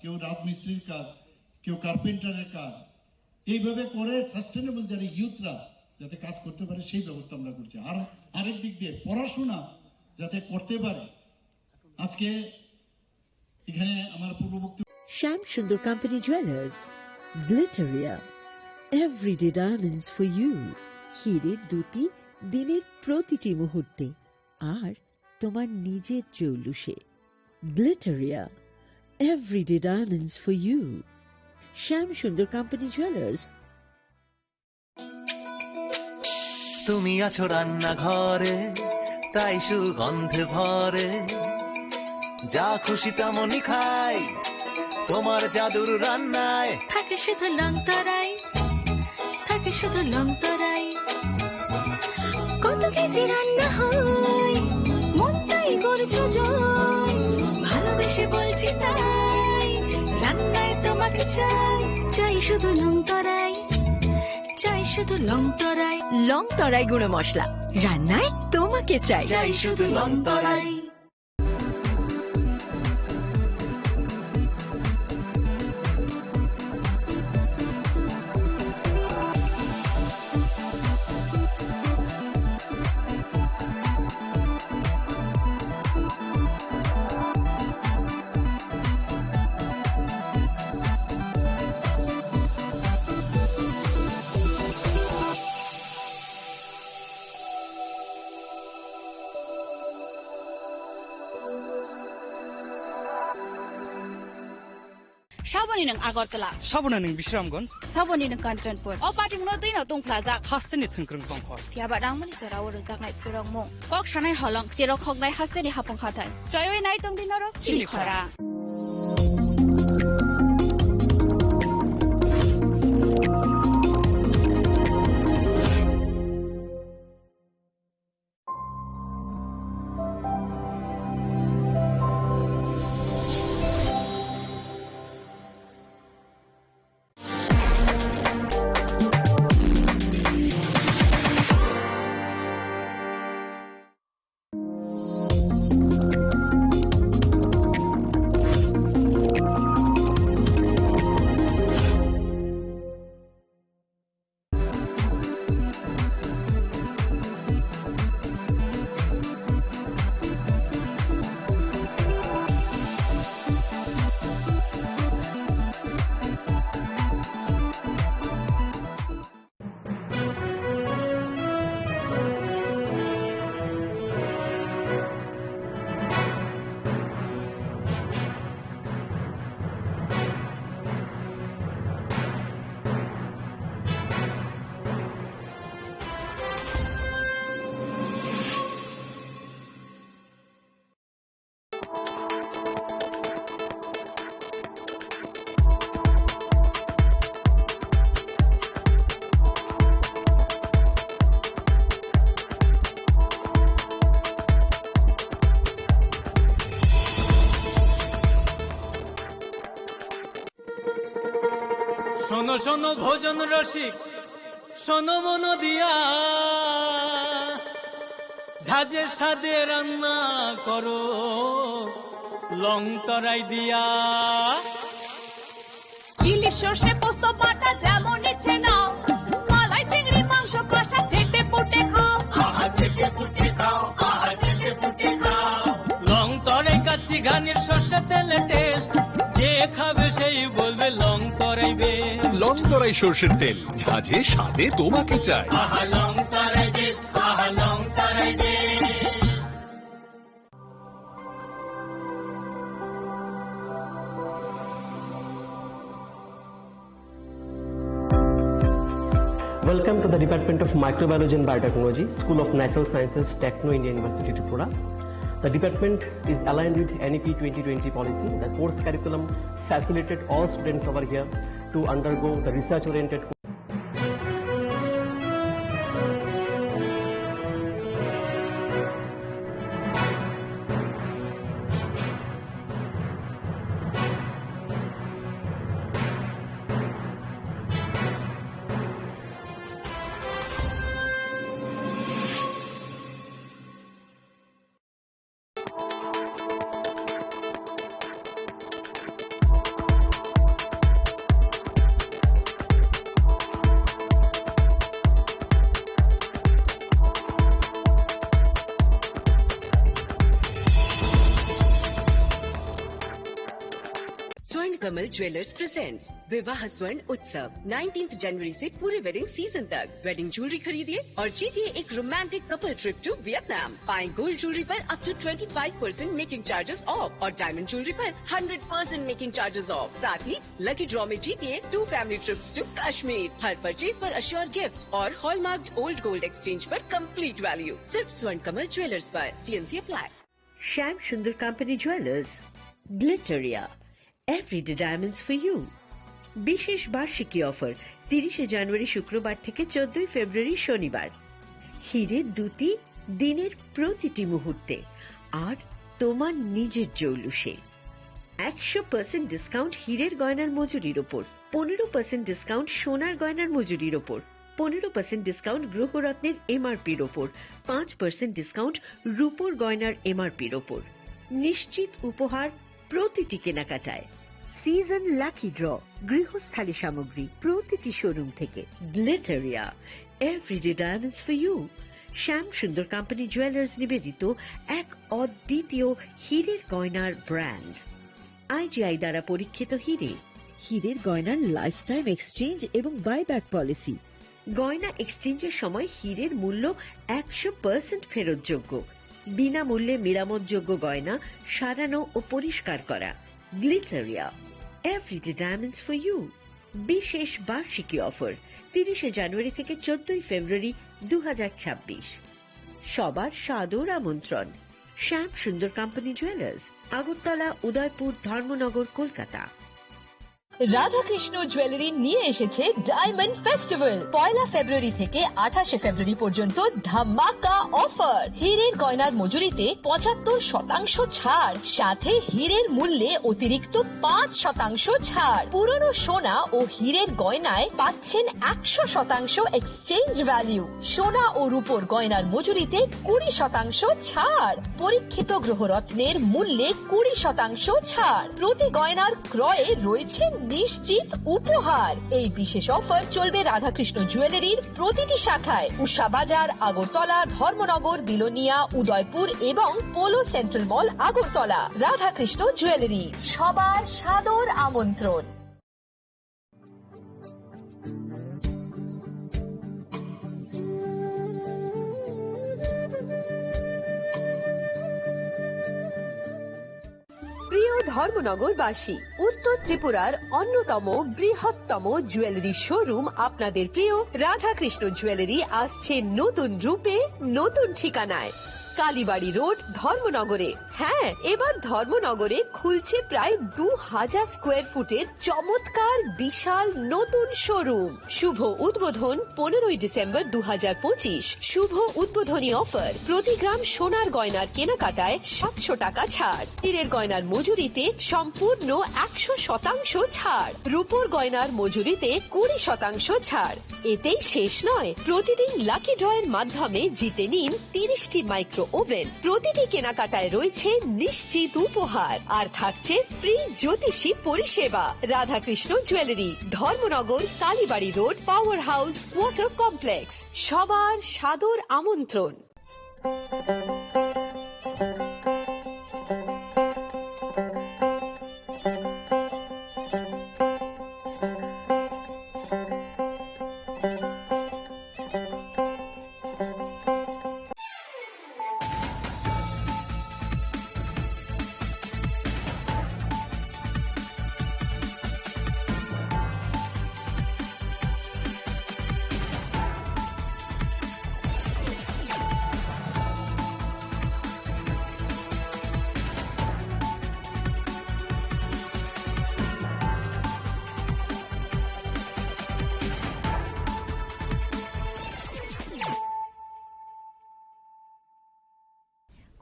কেউ রাজমিস্ত্রির কাজ, কেউ কার্পেন্টারের কাজ, এইভাবে করে সাস্টেনেবল যারা ইউথরা যাতে কাজ করতে পারে সেই ব্যবস্থা আমরা করছি। আর আরেক দিক দিয়ে পড়াশোনা যাতে করতে পারে। আজকে এখানে আমার পূর্ববর্তী Shyam Sundar Company Jewelers, Glitteria, everyday diamonds for you. হিরের দুটি দিনের প্রতিটি মুহূর্তে আর তোমার নিজের জৌলুসে। Glitteria, everyday diamonds for you. Shyam Sundar Company Jewelers. তুমি আছো রান্নাঘরে, তাই সুগন্ধে ভরে, যা খুশি তেমনই খাই তোমার জাদুর রান্নায়। থাকে শুধু লংতরাই, থাকে শুধু লংতরাই, কত কেজি রান্না হয় মনটাই করছো জয়, ভালোবেসে বলছি তাই রান্নায় তোমাকে চাই, চাই শুধু লংতরাই, চাই শুধু লংতরাই, লংতরাই গুঁড়ো মশলা, রান্নায় তোমাকে চাই, চাই শুধু লংতরাই। Saboni ng Agartala, Sabona ng Visramganj, Saboni ng Kanchanpur, o pati mo din na tong plaza. Haste ni Thunkrung Tongkhor. Tiaba rang mani sara waro zaknai purang mo. Kok sanai holong siro khognai haste ni hapong khatai. Joyoi nai tong dinoro chili khara. শোনো শোনো ভোজন রসিক, শোনো মন দিয়া, ঝাঁঝের স্বাদে রান্না করো লং তরাই দিয়া। ইলিশ সর্ষে পোস্ত বাটা যেমন ইচ্ছে নাও, মালাই চিংড়ি মাংস কষা চেটে পুটে খাও, আহা চেটে পুটে খাও, আহা চেটে পুটে খাও। লং তরাই কাচ্চি ঘানির সর্ষে তেলে টেস্ট, যে খাবে সেই বলবে লং তরাইবে। লং তরাই সরষের তেল, ঝাঁঝে স্বাদে তোমাকে চাই। আহা লং তরাই বেশ, আহা লং তরাই বেশ। Welcome to the Department of Microbiology and Biotechnology, School of Natural Sciences, Techno India University, Tripura. The department is aligned with NEP 2020 policy. The course curriculum facilitated all students over here to undergo the research-oriented course. स्वर्ण Kamal jewellers presents विवाह स्वर्ण उत्सव 19 जनवरी से पूरे wedding season तक। Wedding jewellery खरीदिए और जीतिए एक romantic couple trip to Vietnam. पाएं गोल्ड ज्वेलरी पर up to 25% making charges off और डायमंड ज्वेलरी पर 100% मेकिंग चार्जेस ऑफ। साथ ही लकी ड्रॉ में जीतिए 2 फैमिली ट्रिप्स टू कश्मीर। हर परचेज पर अश्योर गिफ्ट और हॉलमार्क ओल्ड गोल्ड एक्सचेंज पर कंप्लीट वैल्यू सिर्फ स्वर्ण कमल ज्वेलर्स पर। TNC apply. Shyam Sundar company jewellers Glitteria everyday diamonds for you. বিশেষ বার্ষিকী অফার 30 জানুয়ারি শুক্রবার থেকে 14 ফেব্রুয়ারি শনিবার। হীরের দুটি দিনের প্রতিটি মুহূর্তে আর তোমার নিজের জৌলুসে। 100% ডিসকাউন্ট হীরের গয়নার মজুরির ওপর, 15% ডিসকাউন্ট সোনার গয়নার মজুরির ওপর, 15% ডিসকাউন্ট গ্রহরত্নের এমআরপির ওপর, 5% ডিসকাউন্ট রূপোর গয়নার এমআরপির ওপর। নিশ্চিত উপহার প্রতিটি কেনাকাটায়। সিজন লাকি ড্র গৃহস্থালী সামগ্রী প্রতিটি শোরুম থেকে। Glitteria everyday diamonds for you. Shyam Sundar company jewellers নিবেদিত এক অদ্বিতীয় হীরের গয়নার ব্র্যান্ড। আইজিআই দ্বারা পরীক্ষিত হীরে। হীরের গয়নার লাইফ টাইম এক্সচেঞ্জ এবং বাইব্যাক পলিসি। গয়না এক্সচেঞ্জের সময় হীরের মূল্য 100% ফেরতযোগ্য। বিনামূল্যে মেরামতযোগ্য গয়না সারানো ও পরিষ্কার করা। Glitteria everyday diamonds for you. বিশেষ বার্ষিকী অফার 30 জানুয়ারি থেকে 14 ফেব্রুয়ারি 2026। সবার সাদর আমন্ত্রণ। শ্যাম Sundar company jewellers, Agartala, Udaipur, Dharmanagar, Kolkata. Radhakrishna jewellery নিয়ে এসেছে ডায়মন্ড ফেস্টিভ্যাল। 1 ফেব্রুয়ারি থেকে 28 ফেব্রুয়ারি পর্যন্ত ধামাকা অফার। হীরের গয়নার মজুরিতে 75% ছাড়, সাথে হীরের মূল্যে অতিরিক্ত 5% ছাড়। পুরনো সোনা ও হীরের গয়নায় পাচ্ছেন 100% এক্সচেঞ্জ ভ্যালু। সোনা ও রূপোর গয়নার মজুরিতে 20% ছাড়। পরীক্ষিত গ্রহরত্নের মূল্যে 20% ছাড়। প্রতি গয়নার ক্রয়ে রয়েছে নিশ্চিত উপহার। এই বিশেষ অফার চলবে রাধাকৃষ্ণ জুয়েলারির প্রতিটি শাখায়, উষা বাজার, আগরতলা, ধর্মনগর, বিলোনিয়া, উদয়পুর এবং পোলো সেন্ট্রাল মল, আগরতলা। রাধাকৃষ্ণ জুয়েলারি, সবার সাদর আমন্ত্রণ। প্রিয় ধর্মনগরবাসী, উত্তর ত্রিপুরার অন্যতম বৃহত্তম জুয়েলারি শোরুম আপনাদের প্রিয় রাধাকৃষ্ণ জুয়েলারি আসছে নতুন রূপে, নতুন ঠিকানায়। কালীবাড়ি রোড, ধর্মনগরে। হ্যাঁ, এবার ধর্মনগরে খুলছে প্রায় 2000 স্কোয়ার ফুটের চমৎকার বিশাল নতুন শোরুম। শুভ উদ্বোধন 15 ডিসেম্বর 2025। শুভ উদ্বোধনী অফার, প্রতি গ্রাম সোনার গয়নার কেনাকাটায় 700 টাকা ছাড়। হীরের গয়নার মজুরিতে সম্পূর্ণ 100% ছাড়। রূপোর গয়নার মজুরিতে 20% ছাড়। এতেই শেষ নয়, প্রতিদিন লাকি ড্রয়ের মাধ্যমে জিতে নিন 30টি মাইক্রো ওভেন। প্রতিটি কেনাকাটায় রয়েছে নিশ্চিত উপহার আর থাকছে ফ্রি জ্যোতিষী পরিষেবা। Radhakrishna jewellery, Dharmanagar, Kalibari road, power house, water complex. সবার সাদর আমন্ত্রণ।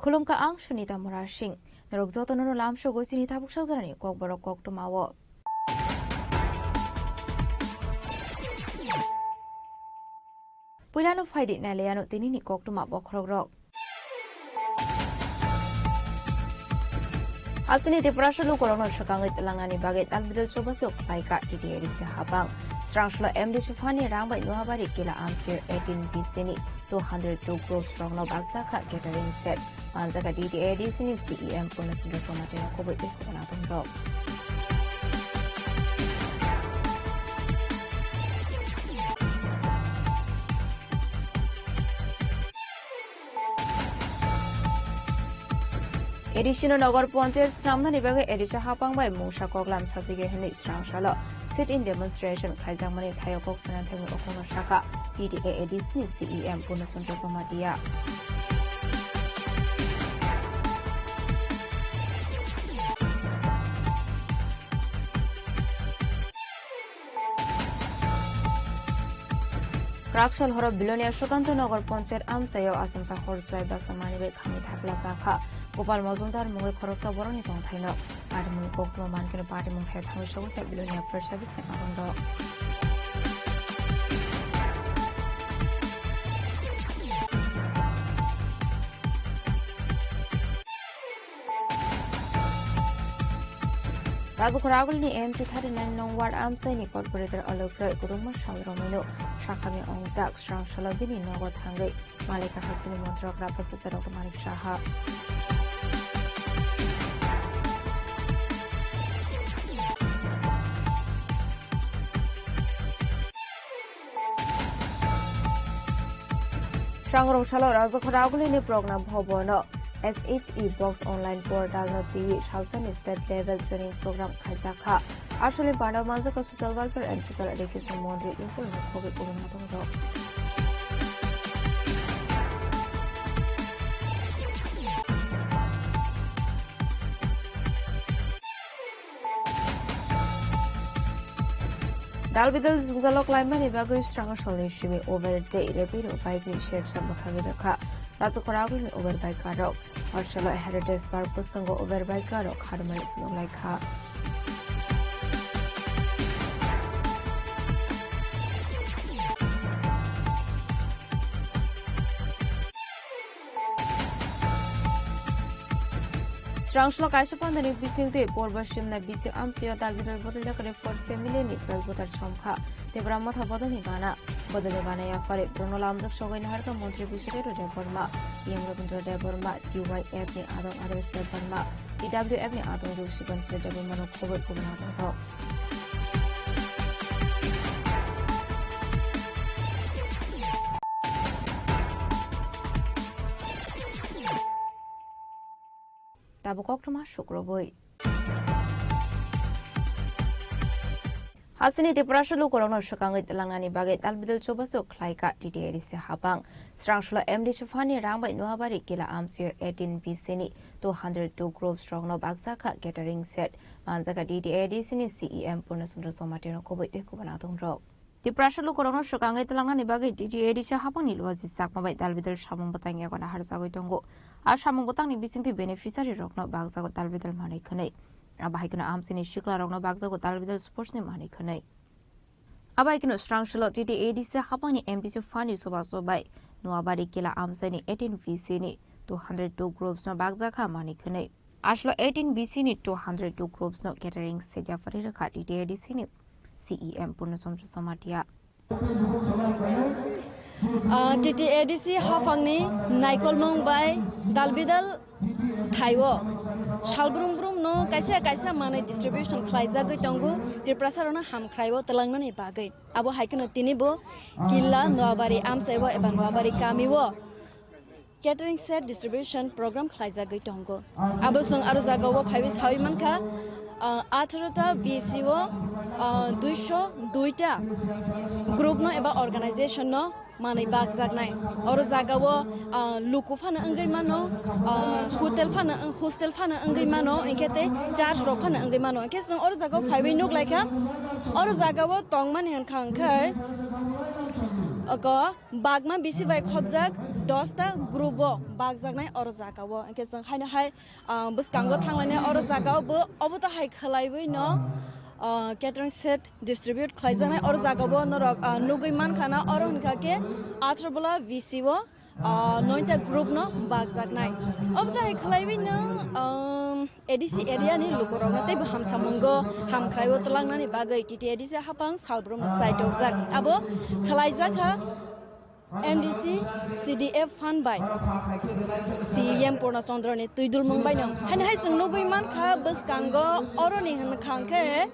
Khulumka ang Sunita Murashing, Narugzoto no Lam Shogo Sinita Buksazani, Kokbaro Kok to Mawo. Pulano Fidit Naleano Tinini Kok to Mabokrog. Altini de Brashalo Corona Shakang Langani Baget Albido Sobasok, Paika, Titi Habang. Strangshla MD Shufani Ramba Yohabari Kila Amsir 18 Bisini 202 groups from Nobaksaka Catering set. Anzaka DDA Disney CEM Punasudo Somatino Kobe Ikonatum Rock. Edisino Nogor Ponches Namnani Baga Edisha Hapangbai Musha Koglam Satige Hini Strang Shala sit-in demonstration Kaizamani Kayokok Sanatemu Okono Shaka DDA EDC CEM Punasundra Somadia. Rakshal Horo Bilonia Shukanto Nogor Poncher Amsayo Asumsa Horsai Basamani Kami Takla Saka Gopal Mozumdar Mungi Korosa Boroni Tongtaino Adamuni Kokmo Mankino Party Munghe Tamusho Bilonia First Service Nakarondo. Razukuragulni MC 39 Nong Ward Amsani Corporator Alokro Guruma Shalromino Shakami Ongzak Strang Shalabini Nogot Hangai Malika Hasini Montrogra Professor of Malik Shaha. Shangro Shalo Razukuragulini program Hobono SHE Box Online Portal no TV Shalson State Level Training Program Kajaka. Actually, Banda Manzaka Social Welfare and Social Education Monthly Info COVID Urumatongo. Dalbidal Zuzalo Climate Evago Strong Solution over the day, Repeat by the shapes of Makavaka. Razukuragul over by Karok, or shall I heritage purpose can go over by Karok, Harman like her. Strong Shlock Ashapon the Nibising the Borbashim Nabisi Amsio Dalvidal Bodilla for family Nipral Butter Chomka, the Bramata Bodanibana, Bodanibana Yafari, Bruno Lams of Shogun Harta Montri Bishop to Deborma, Yam Robin to Deborma, DYF ni Adam Others Deborma, DWF ni Adam Zushiban to Deborman of Covid Gubernado. Tabukokma Shukroboi Hasini Tiprashalu Corona Shakang Langani Baget Albidal Chobaso Klaika TTADC Habang Strangshla MD Shafani Ramba Nuabari Kila Amsio 18 Bisini 202 Grove Strong no Bagsaka Gathering Set Manzaka DTADC CEM Punasundra Somatino Kobo Kubanatung Rock. Tiprashalu Corona Shakang Langani Baget DTADC Habang was Sakma Dalvidal Shamon Botanga on a Harzagotongo. Ashamon Botani Bising the beneficiary rock no Bagzago Dalvidal Manikane. Abahikuna Amsini Shikla Rogno Bagzago Dalvidal Sports Manikane. Abahikino Strong Shalot TTADC Habani MDC Fani Sobaso by Nuabari Kila Amsani 18 Vicini 202 groups no Bagzaka Manikane. Ashlo 18 Vicini 202 groups no Catering Seja Farika TTADC CEM Punasondra Somatia. TTADC Hafangni Naikol Mumbai Dalbidal Thaiwo Shalbrum Brum no Kaisa Mana distribution Klaiza Tongu Tiprasarona Ham Kraiwo Telangani Bagay Abo Haikano Tinibo Killa Noabari Amsewa Eban Noabari Kamiwo Catering Set Distribution Program Klaiza Tongo Abo Sung Aruzagawa Pavis Haimanka Atarata VCO Duita Group no Eba Organization no Mani bag zagnai. Or zagawo luku fana angai mano, hostel fana angai mano, enkete charge ro fana angai mano. Enkete sung or zagawo five nuk like ha. Or zagawo tongman hen kangkai. Aga bagman bisi by khobzak dosta grupo bag zagnai or zagawo. Enkete sung hai na hai bus kango thanglane or zagawo bo obuta hai khalaiwi no. Catering set distribute Klaizana or Zagabo Norok Nugiman Kana or Unkake Atrabula VCO Nointa group no Bagzak night. Of the Klaivino EDC area ni Lukorona Teb Ham Samungo Ham Krayo Talangani Bagay TTADC Hapang Salbrum site of Zak Abo Klaizaka MDC CDF fund by CEM Punasondra Tuidul Mumbai no. And has Nugiman Ka Buskango or Nihan Kanke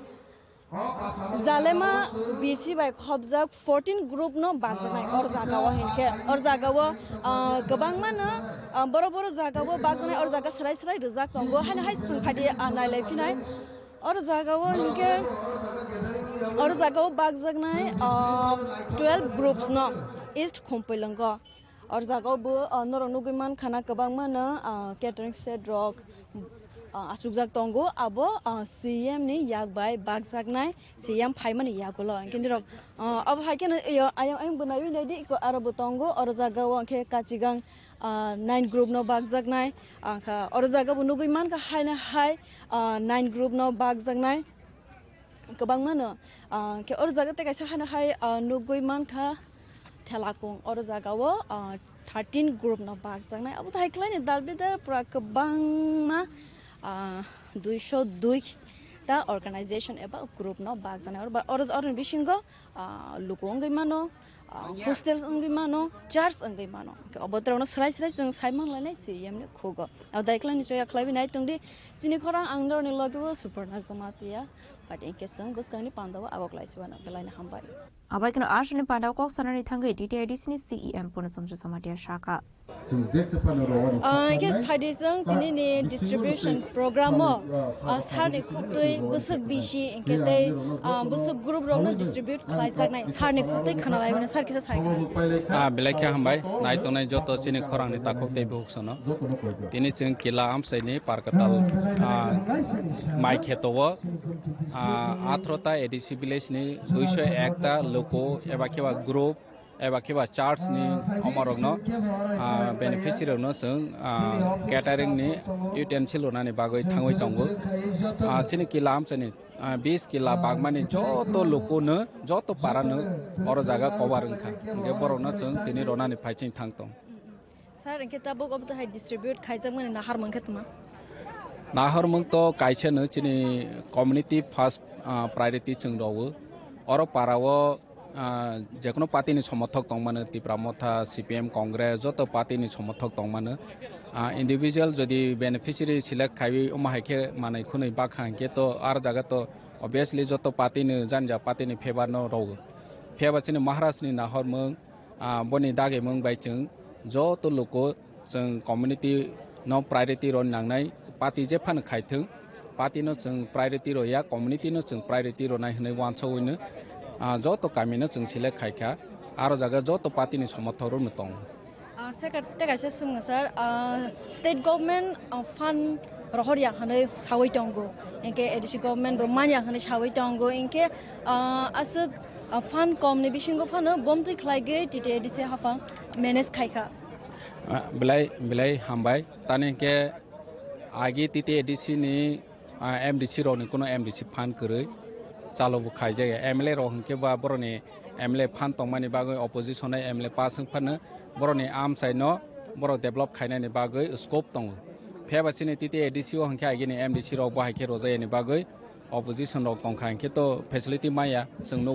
Zalema BC by Khobjak 14 group no Bazanai or Zagawa Hinke or Zagawa Gabangmana Boroboro Zagawa Bazanai or Zaga Srai Srai Rizak Tongo Han High Sympathy Anai Lefinai or Zagawa Hinke or Zagawa Bagzagnai 12 groups no East Kompilanga or Zagabu Noronugiman Kana Kabangmana Catering Set Rock Asukjak Tongo abo CM ni Yagbai Bagzagnai CM Paimani Yagulo and Kindirok of Hakan ayam Bunayu Nadi Arabu Tongo or Zagawa Kachigang 9 group no Bagzagnai or Zagabunugiman High 9 group no Bagzagnai Kabangmana or Zagataka High Nuguiman Ka Telakung or Zagawa 13 group no Bagzagnai Abu Haikline Dalbida Prakabangna 202 ta organization eba group no bagzana or oran bishingo lukongai mano hostels angai mano church angai mano obotrono srai srai jeng saimang lainai CM ne khogo daiklan joya khlaibi nai tungdi sini khorang angdor ni logibo superna jamatia but in case sang buskani pandawa agok laiswana belaina hambai abai kno arshni pandaw kok sanani thangai DTIDC ni CEM puna sondra samatia shaka Guess Hadizang Tinini distribution program Sarni Kupti Busuk Bishi and Kete Busuk group Roman distribute Klaisak Night Sarni Kupti Kanalai and Sarkis Belaka Hambai, Naitone Joto Sini Korang ni takok te buksono. Tini chung kila am saini parkatal Mike Hetowo Atrota edisi village ni 201 ta loko ebakewa group ebakewa charts ni omarogno beneficiary no sung catering ni utensil onani bagoi thangoi tongo chini kilam chani 20 kila bagmani joto loko no joto para no oro jaga cover ngkha ge borok no chung tini ronani phaiching thangtong sir enke tabok ob the distribute khaijak mane nahar mangkhatma nahar mung to kaise no chini community first priority chung rowo oro parawo যেকোনো পার্টিনি সমর্থক দংমানো Tripura CPM Congress যত পার্টিনি সমর্থক দংমানো individual যদি beneficiary select খাইবি ওমাহাইকে মানে খুनै বাখাঙ্কে তো আর জায়গা তো obviously যত পার্টিনি জানজা পার্টিনি ফেভার নো রও ফেভারसिनि महाराष्ट्रनि नाहरमों बनि दागे मों बाइचों যত लोक जों कम्युनिटी नो प्रायोरिटी रन नांनाय पार्टी जे फान खाइथों पार्टी नो जों प्रायोरिटी रया कम्युनिटी नो जों प्रायोरिटी रनाय होनै वानसौइनो joto kamino chung sile khaika aro jaga joto party ni somothok ro tong second tega se sum sir state government fund rohorya hanai sawai tongo enke edisi government bo manya hanai sawai tongo enke asuk fund kom ni bisingo fund bomtui khlaige tite edisi hafa manage khaika belai hambai tane ke agi tite edisi ni MDC ro ni kono MDC fund koroi chalo bu khai jaya MLA ro hingke ba boroni MLA fan tongmani bagoi opposition ai MLA pasung phano boroni am sai no boro develop khainai ni bagoi scope tong phebasini titi ADC o hingke agini MDC ro bahai ke rozai ni bagoi opposition ro tong khainke to facility maya sung no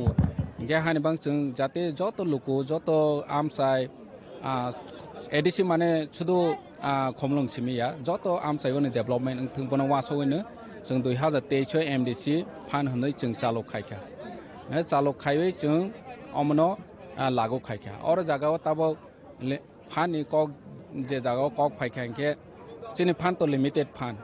hingke hani bang chung jate joto luku joto am sai ADC mane chudu khomlong simiya joto am sai oni development thung bono wasoino जों 2023 MDC फान होनै जों चालु खायखा चालु खायै जों अमनो लागु खायखा और जागाव ताबो फान कक जे जागाव कक फायखांके जोंनि फान तो लिमिटेड फान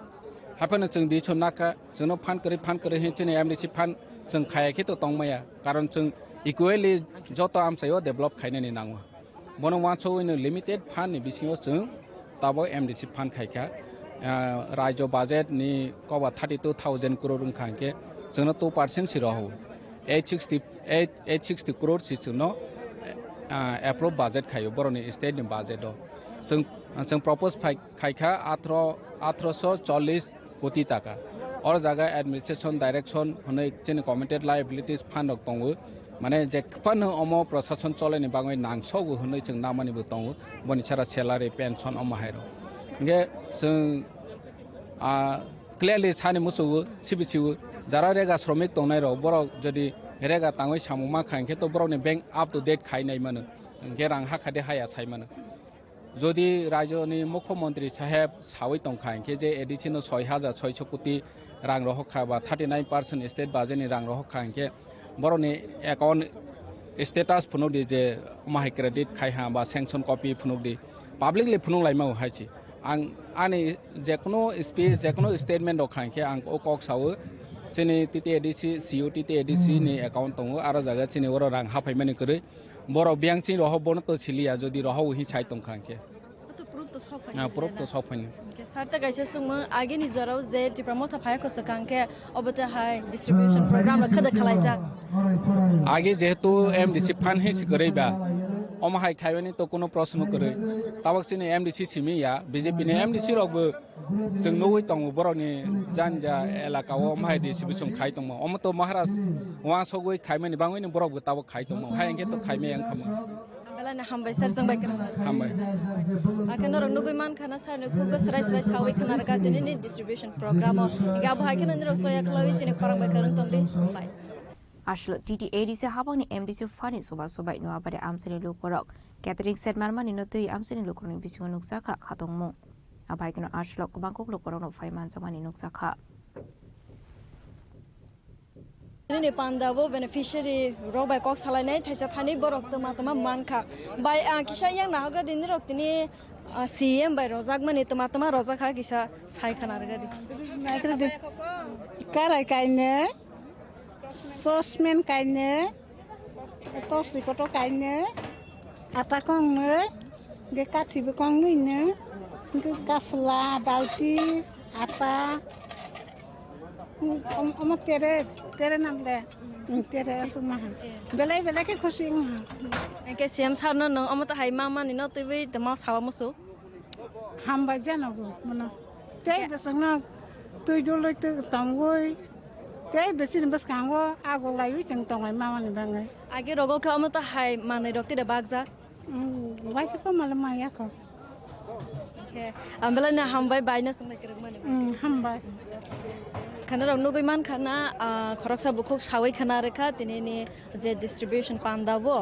हाफानो जों दिस नाका जोंनो फान करे हे जोंनि MDC फान जों खायाखै तो तंमाया कारण जों इक्वली जत आमसायो डेभलप खायनानि नांगौ बनो वानसौइनो लिमिटेड फान नि बिसिङाव जों ताबो MDC फान खायखा राज्य बजेट नि कबा 32,000 करोड़ खांके जोंनो 2% सिरहो 860 करोड़ सिसनो एप्रूव बजेट खायो बरनि स्टेट नि बजेट जों प्रपोज खायखा 1840 कोटी टाका और जगह एडमिनिस्ट्रेशन डायरेक्शन होनै जोंनि कमिटेड लायबिलिटीज फान्ड दङो माने जेखफान अमो प्रशासन चलायनि बाङै नांसौगो होनै जों नामानिबो दङो बनि सारा सैलारि पेन्सन अमाहायरो नगे जों क्लियरली सानि मुसु सिबिसिउ जारा रेगा श्रमिक दंनाय रो बर जदि रेगा ताङै सामुमा खांखे तो बरनि बैंक अप टु डेट खायनाय मानो गेरां हाखादे हाया साय मानो जदि राज्यनि मुख्यमंत्री साहेब सावै दंखांखे जे एडिशनल 6,600 कोटी rang roh kha ba 39% state budget ni rang roh kha ke boroni account status phunuk di je mahai credit khai ha ba sanction copy phunuk di publicly phunuk lai mau hai chi ang ani je kono speech je kono statement dok khai ke ang o kok sawo chini TTADC CUTTADC ni account tongo aro jaga chini oro rang ha phaimani kore boro biang chi roh bono to chilia jodi roh hi chai tong khang ke proof to sop phani sarta kaise sungma age ni jorau je diploma tha phaya ko sakangke obata hai distribution program la khada khalaija age jehetu MDC fan hi sikore ba oma hai khaibani to kono proshno kore tabak chini MDC simi ya BJP ni MDC rok bo जों नोइ तंग बरनि जानजा एलाकाओ माहाय दिसिबिसम खाइ तंग अम तो महाराज वा सगै खाइमेनि बाङैनि बरक गताबो खाइ तंग हायंगे तो खाइमे आं खाम बेलाने हामबाय सर जों बाय हामबाय आखन रंग नगै मान खाना सारनो खुग सराय सराय सावै खाना गा दिनै डिस्ट्रिब्यूशन प्रोग्राम गा भाइ खाना निरो सोया खलावि सिने खरंग बाय खरं तंग दे बाय আসলে TTADC habangni MDC fani sobai no abade amsini lukorok catering set marmani no tui amsini lukorni bisingo nuksaka khatongmo abai kino aslo kubangkok lukorok no faiman samani nuksaka ini pandavo beneficiary robai kok salai thaisa thani borok tama mankha bai kisa yang nahagra din rok tini CM bai rozak mani tama rozak ha kisa sai khana ragadi karai kaine sosmen kaine tos rikoto kaine ata kongne ge kathi be kongni ne ge kasla balti ata om tere namle tere suma belai ke khushi ke CM sarno no amata hai mama ni no tiwi tama sawa musu hamba janago mana tei besanga tui joloi tu tangoi tei besin bes kango ago lai teng tongai mama ni bangai age rogo ka amata hai manai rokti de bagza wai ko malama ya ko ke ambela na hambai baina sung nak rek mani hambai khana rok nugui man khana khoroksa bukhuk sawai khana rekha tini ni je distribution pandavo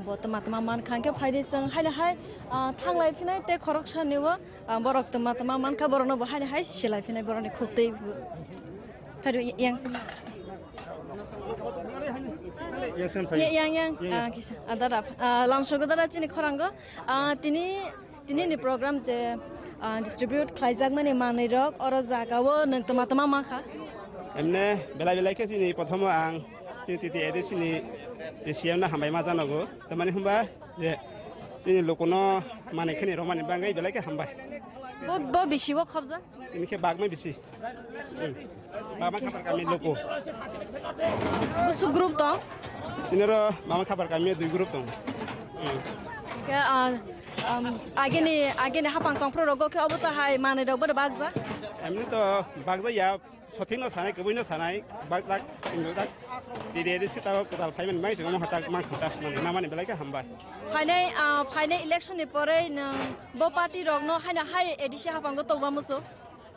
bo tama man khanke phaide sang haile hai thanglai phinai te khoroksa niwa borok tama man kha borono bo haile hai silai phinai boroni khukte phaidu yang yang kisa adara lamsogo dara chini khorango tini ni program je distribute khlaijak mani manai rok oro jagao nang tama ma kha emne belai ke sini prothom ang TTADC ni CM na hambai ma janago tamani humba je sini lokono mane khini romani bangai belai ke hambai bo bishi wo khobja ini ke bagma bisi mama khabar kami loko busu group to sini ro mama khabar kami dui group to ke age ni hapang tong pro rogo ke obota hai mane rok bo bagja emni to bagja ya sothino sanai kebuino sanai bagdak indak TTADC ta kotal phaiman mai jong ma tak mang khata mama ni belai ke hambai final election ni pore bo party rok no haina hai edisi hapang go to ba muso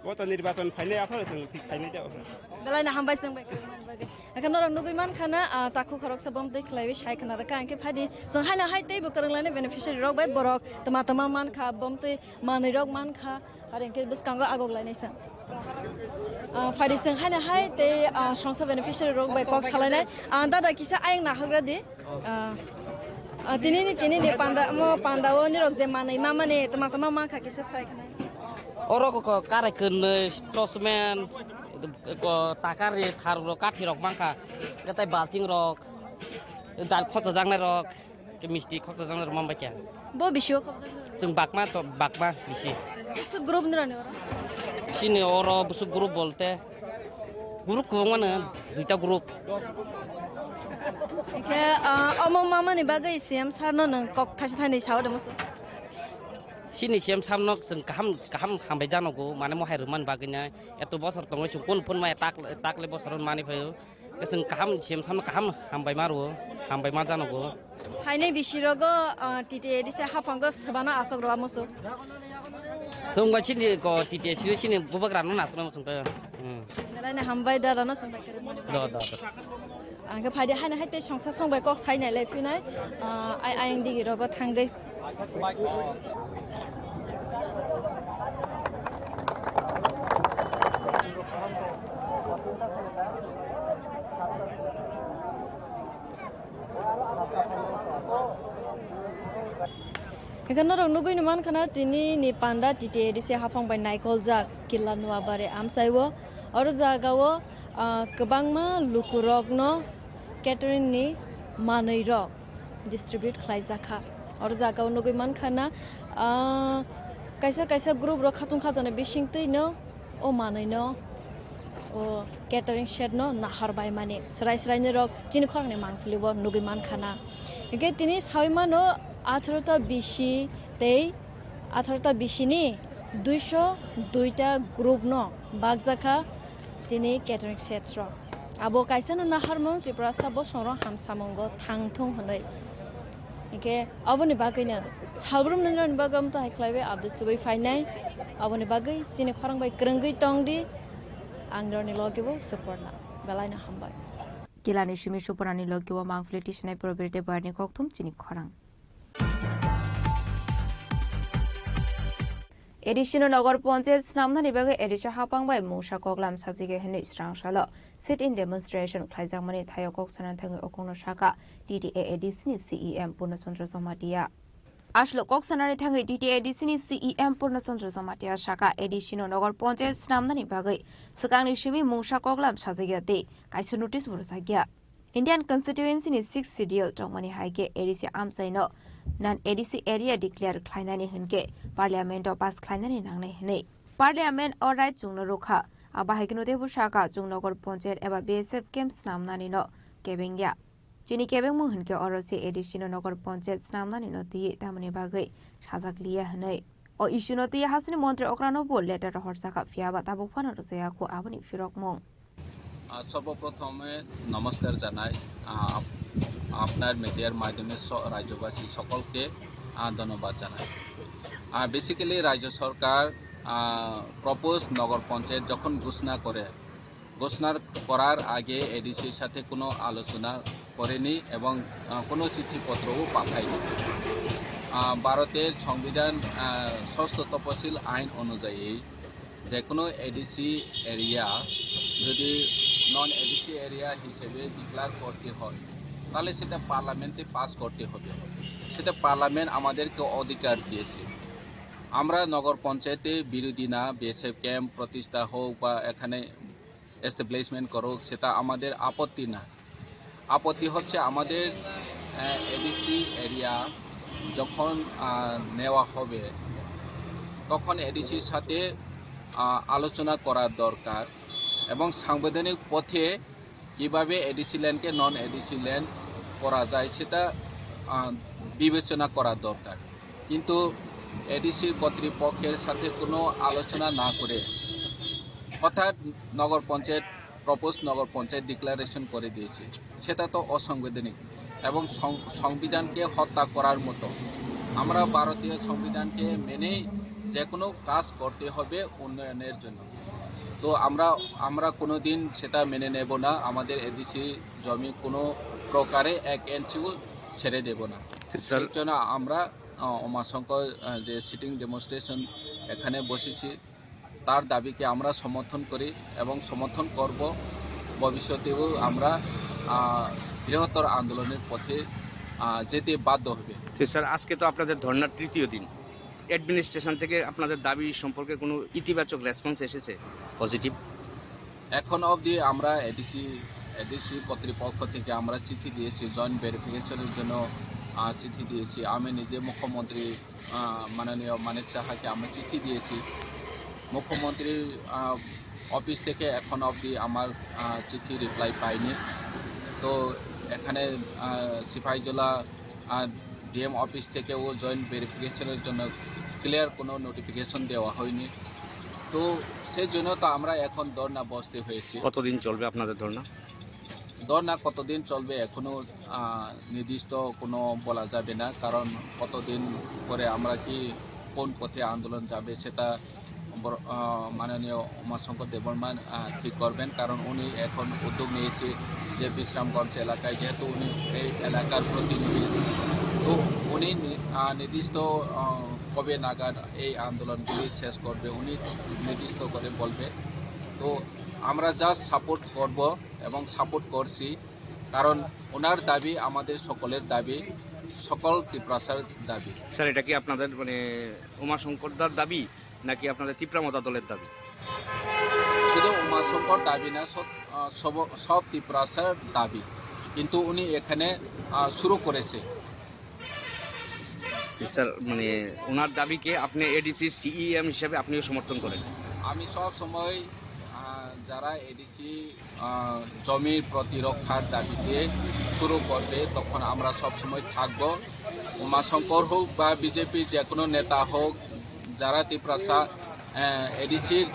bo to nirbachon final afar sing thik khaine ja belai na hambai sing bai akan orang nugui man khana taku khorok sabam dei khlaiwi sai khana raka anke phadi song haina hai tei bo karanglane beneficiary rok bai borok tama man kha bom te manui rok man kha arenke bus kango agok lai naisa phadi sing haina hai te songsa beneficiary rok bai kok salai dada kisa ayang na hagra di tini ni pandawo ni rok je manai mama ne tama man kha kisa sai khana oro ko kare kun closman ko takari thar ro kathi rok mangkha gatai balting rok dal khotsa jangnai rok ke misti khotsa jangnai mamba kya bo bisio khotsa jung bakma bisi busu group ni rane ora sini oro busu group bolte group ko mana duita group ke omo mama ni bagai CM sarno nang kok thasi thani saw de musu sini CM samnok jeng kaham hambai janago mane mohai ruman bagina eto bosor tongo sung pun mai takle bosoron mani phayo jeng kaham CM samno kaham hambai maru hambai ma janago haine bisirogo TTADC hafango sabana asok ro musu sungba sini ko TTADC sini bubakran na asno sung ta nalai hambai da rana sung do angka phadi haina haite songsa songbai kok sainai lai finai ayang digi rogo thangai এখানে রংনুগুই নুমান খানা তিনি নি পান্ডা TTADC হাফাংবাই নাইকলজাক কিল্লা নুয়াবারে আমসাইও আর জাগাও गोबांमा लुकुरगनो केटारिंनि मानैरक distribute खालायजाखा और जागाव नगै मानखाना कायसा group रक खाथुं खाजानाय बिसिंतैनो ओ मानैनो ओ catering शेडनो नाहारबाय माने स्राय रक चिनि खरंनि मांफलिबो नगै मानखाना एके तिनि सावैमानो 18टा बिसि तै 18टा बिसिनि 202टा ग्रुपनो बागजाखा তিনি কেটারিং সেটস র আবো কাইসানো নাহারমং ত্রিপুরা সাবো সংরং হামসামंगो थांथों হनै একে আবনি বাগैनो सालब्रम नन बागम तो हाइख्लायबे आपडेट जुबै फाइनाय आबनि बागै सिने खरंबाय ग्रंगै तंदि आंदरनि लगेबो सुपर्णा बेलायनो हामबाय किलानि सिमि सुपर्णानि लगेबो मांफ्लेटिसनाय प्रबेटे बारनि कक्थुम चिनि खरं एडिशनो नगर पंचायत स्नामनानि बागै एडिशा हापांबाय मुसा कगलाम साजिगे हनै स्रांसालो सिट इन डेमोन्स्ट्रेशन खायजांमानि थायो कक्सानान थाङै अकंनो शाखा TTADC नि CEM पूर्णचंद्र जमातिया आशलो कक्सानानि थाङै TTADC नि CEM पूर्णचंद्र जमातिया शाखा एडिशनो नगर पंचायत स्नामनानि बागै सुकांनि सिमि मुसा कगलाम साजिगे दे काइसो नोटिस बुरसागिया इंडियन कन्स्टिट्युएन्सी नि 6 सीडीएल टंगमानि हाइके एडिसी आमसाइनो नन एडिसी एरिया डिक्लेयर खालायनानै हनके पार्लियामेन्ट पास खालायनानै नांनाय हनै पार्लियामेन्ट अ राइट जुंनो रोखा आबाहायगनो देबु शाखा जुंनगर पंचायत एबा BSF केम्प्स नामनानै न केबेंया जिनि केबेंमु हनके अरसे एडिसीनो नगर पंचायत नामनानै न ति तामनि बागै साजाकलिया हनै अ इस्युनो ति हासनि मन्त्री अक्रानोबो लेटार हरसाखा फियाबा ताबुफानो रजायाखौ आबनि फिरकमं সর্বপ্রথমে নমস্কার জানাই আপনার মিডিয়ার মাধ্যমে রাজ্যবাসী সকলকে ধন্যবাদ জানাই বেসিক্যালি রাজ্য সরকার প্রপোজ নগর পঞ্চায়েত যখন ঘোষণা করার আগে এডিসির সাথে কোনো আলোচনা করেনি এবং কোনো চিঠিপত্রও পাঠায়নি ভারতের সংবিধান ষষ্ঠ তফসিল আইন অনুযায়ী যে কোনো এডিসি এরিয়া যদি নন এডিসি এরিয়া হিসেবে ডিক্লেয়ার করতে হয় তাহলে সেটা পার্লামেন্টে পাস করতে হবে সেটা পার্লামেন্ট আমাদেরকে অধিকার দিয়েছে আমরা নগর পঞ্চায়েতে বিরোধী না BSF ক্যাম্প প্রতিষ্ঠা হোক বা এখানে এস্টাবলিশমেন্ট করুক সেটা আমাদের আপত্তি না আপত্তি হচ্ছে আমাদের এডিসি এরিয়া যখন নেওয়া হবে তখন এডিসির সাথে আলোচনা করার দরকার এবং সাংবিধানিক পথে কিভাবে এডিসি ল্যান্ডকে নন এডিসি ল্যান্ড করা যায় সেটা বিবেচনা করা দরকার কিন্তু এডিসি কর্তৃপক্ষের সাথে কোনো আলোচনা না করে হঠাৎ নগর পঞ্চায়েত প্রপোজ নগর পঞ্চায়েত ডিক্লারেশন করে দিয়েছে সেটা তো অসাংবিধানিক এবং সংবিধানকে হত্যা করার মতো আমরা ভারতীয় সংবিধানকে মেনে যে কোনো কাজ করতে হবে উন্নয়নের জন্য তো আমরা কোনোদিন সেটা মেনে নেব না আমাদের এডিসি জমি কোনো প্রকারে 1 ইঞ্চিও ছেড়ে দেব না সেই জন্য আমরা উমাশঙ্কর যে সিটিং ডেমনস্ট্রেশন এখানে বসেছি তার দাবিকে আমরা সমর্থন করি এবং সমর্থন করব ভবিষ্যতেও আমরা বৃহত্তর আন্দোলনের পথে যেতে বাধ্য হবে স্যার আজকে তো আপনাদের ধর্নার তৃতীয় দিন অ্যাডমিনিস্ট্রেশন থেকে আপনাদের দাবি সম্পর্কে কোনো ইতিবাচক রেসপন্স এসেছে পজিটিভ এখন অবধি আমরা এডিসি কর্তৃপক্ষ থেকে আমরা চিঠি দিয়েছি জয়েন্ট ভেরিফিকেশনের জন্য চিঠি দিয়েছি আমি নিজে মুখ্যমন্ত্রী মাননীয় মানিক সাহাকে আমরা চিঠি দিয়েছি মুখ্যমন্ত্রীর অফিস থেকে এখন অবধি আমার চিঠি রিপ্লাই পাইনি তো এখানে সিপাহীজলা ডিএম অফিস থেকেও জয়েন্ট ভেরিফিকেশনের জন্য ক্লিয়ার কোনো নোটিফিকেশন দেওয়া হয়নি তো সেই জন্য তো আমরা এখন ধর্না বসতে হয়েছে কতদিন চলবে আপনাদের ধর্না কতদিন চলবে এখনো নির্দিষ্ট কোনো বলা যাবে না কারণ কতদিন পরে আমরা কি কোন পথে আন্দোলন যাবে সেটা মাননীয় উমাশঙ্কর দেববর্মন ঠিক করবেন কারণ উনি এখন উদ্যোগ নিয়েছে যে বিশ্রামগঞ্জ এলাকায় যেহেতু উনি এই এলাকার প্রতিনিধি তো উনি নির্দিষ্ট কবে নাগাদ এই আন্দোলনগুলি শেষ করবে উনি নির্দিষ্ট করে বলবে তো আমরা জাস্ট সাপোর্ট করব এবং সাপোর্ট করছি, কারণ ওনার দাবি আমাদের সকলের দাবি, সকল ত্রিপ্রাসার দাবি। স্যার, এটা কি আপনাদের মানে উমাশঙ্কর দার দাবি নাকি আপনাদের তীব্রামতা দলের দাবি? শুধু উমাশঙ্কর দাবি না, সব ত্রিপ্রাসার দাবি, কিন্তু উনি এখানে শুরু করেছে। স্যার, মানে ওনার দাবিকে আপনি এডিসির সিইএম হিসেবে আপনিও সমর্থন করেন? আমি সব সময় যারা এডিসি জমির প্রতিরক্ষার দাবিতে শুরু করবে তখন আমরা সব সময় থাকব। উমাশঙ্কর হোক বা বিজেপির যে কোনো নেতা হোক, যারা ত্রিপ্রাসা এডিসির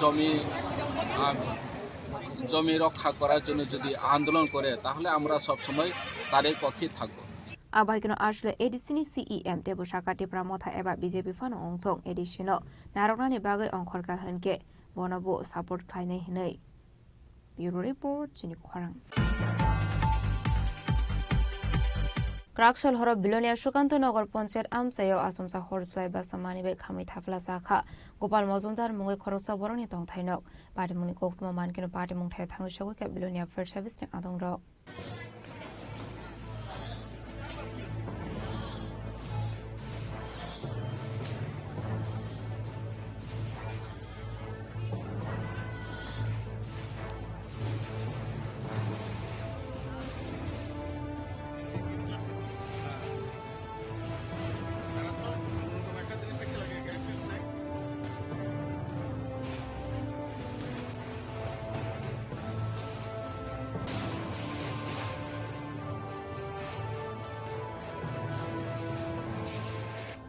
জমি রক্ষা করার জন্য যদি আন্দোলন করে তাহলে আমরা সব সময় তাদের পক্ষে থাকব। Abaikino Ashla Edisini CEM Debusaka Tipramota Eba BJP Fan Ongtong Edisino Narogani Bagay Onkorka Henke Bonobo Support Kaine Hinei. Bureau Report Chini Kwarang. Krakshal Horo Billionaire Shukanto Nogor Poncher Amsayo Asumsa Horslai Basamani Be Kami Tafla Saka Gopal Mozumdar Mungi Korosa Boroni Tong Tainok Party Muni Kokmo Mankino Party Mungtai Tango Shawika Billionaire First Service Adong Rock.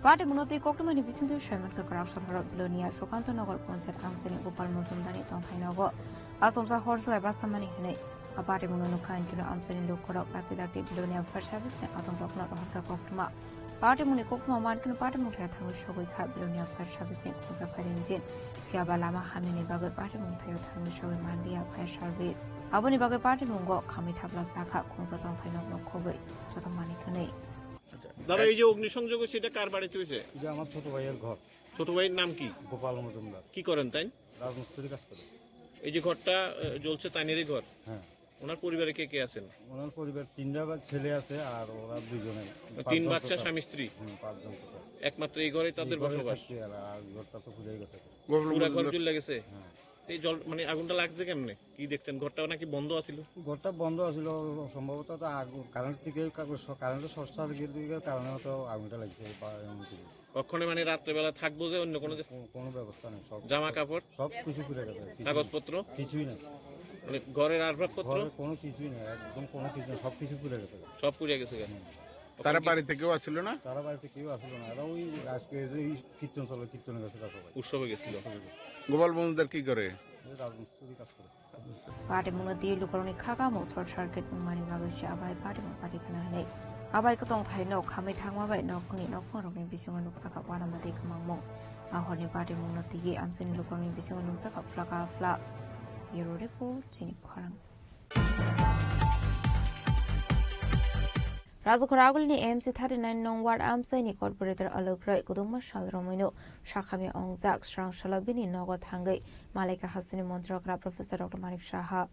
Party Munoti Kokmani Vicintu Sherman Krakshal Horo Billionaire Shukanto Nogor Poncher Amsini Gopal Mozumdari Tong Tainogo Asumsa Horslai Basamani Hinei. A party Munuka and Kino Amsini Lukoro Pakidati Billionaire First Service and Adam Bokna Hota Koktuma. Party Munikokma Markin Party Mutatango Shogika Billionaire First Service and Kusa Farinzin. Fiabalama Hamini Baga Party Mutayo Tango Shogi Mandia First Service. Aboni Baga Party Mungo Kamitabla Saka Kunsa Tong Tainogo Kobe Totomani Kane. দাদা, এই যে অগ্নিসংযোগ সেটা কার বাড়িতে হয়েছে? এটা আমার ছোট ভাইয়ের ঘর। ছোট ভাইয়ের নাম কি? গোপাল মজুমদার। কি করেন তাই? রাজমিস্ত্রি কাজ করে। এই যে ঘরটা জ্বলছে তাইনেরই ঘর? হ্যাঁ। ওনার পরিবারে কে কে আছেন? ওনার পরিবার তিনটা ছেলে আছে আর ওরা দুজনে। তিন বাচ্চা, স্বামী স্ত্রী? পাঁচজন। একমাত্র এই ঘরেই তাদের বসবাস? আর ঘরটা তো পুড়ে গেছে। পুরো ঘর জ্বলে গেছে? এই জল মানে আগুনটা লাগছে কেমনে? কি দেখছেন? ঘরটা নাকি বন্ধ আছিল? ঘরটা বন্ধ আছিল, সম্ভবত তো আগুন কারেন্ট থেকে কারেন্টের শর্ট সার্কিটের কারণে তো আগুনটা লাগছে। কখনো মানে রাত্রেবেলা থাকবো যে অন্য কোনো ব্যবস্থা নেই, সব জামা কাপড় সব কিছু পুড়ে গেছে। কাগজপত্র কিছুই নেই, মানে ঘরের আসবাবপত্র কোনো কিছুই নেই, একদম কোনো কিছু নেই, সব কিছু পুড়ে গেছে। সব পুড়ে গেছে। তারা বাড়িতে কেউ আসছিল না? তারা বাড়িতে কেউ আসলো না, এরা ওই আজকে কীর্তন চলে, কীর্তনে গেছে, উৎসবে গেছিল। গোপাল মজুমদার কি করে? রাজমিস্ত্রি কাজ করে। Party Munati Lukoroni Kaka Mosor Circuit Mani Bagushi Abai Party Party Kanane. Abai Kotong Taino Kami Tangma by Nokuni Nokoni Bisun Luksaka Wanamati Kamamo. Ahoni Party Munati Amsin Lukoroni Bisun Luksaka Flaka Fla. Bureau Report Chini Kwarang. Razukoragulni AMC 39 Nong Ward Amsani Corporator Alukrai Kuduma Shalromino Shakami Ongzak Strang Shalabini Nogo Tangai Malika Hasini Montrakra Professor Dr. Manik Shaha.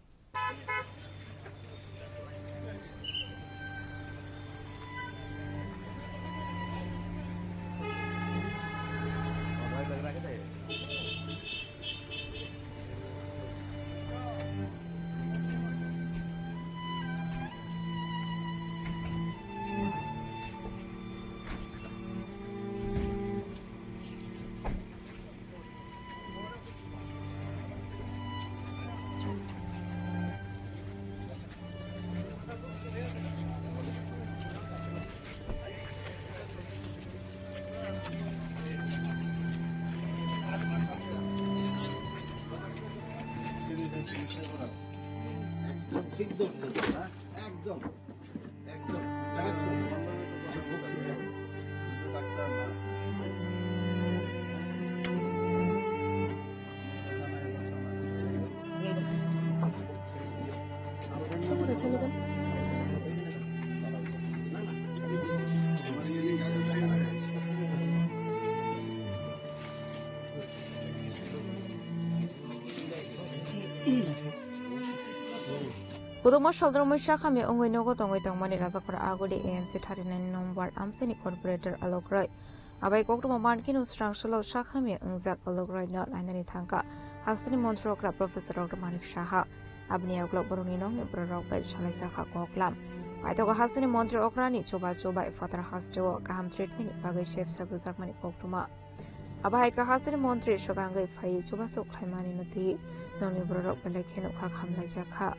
Budoma Shaldromai Shakami Ongoi Nogo Tongoi Tongmani Razakora Agodi AMC 39 number Amseni Corporator Alokrai. Abai Koktuma Mankinu Strang Shalo Shakami Ungzak Alokrai not Linani Tanka. Hasani Montrokra Professor Dr. Manik Shaha. Abni Aglok Borunino Brok by Shalisaka Koklam. I took a Hasani Montre Okrani Choba Choba Father Hasto Kaham treatment Bagai Chef Sabuzak Mani Koktuma. Abai Kahasani Montre Shogangai Fai Choba Sok Kaimani Nuti. Noni Brok Belekino Kakam Lizaka.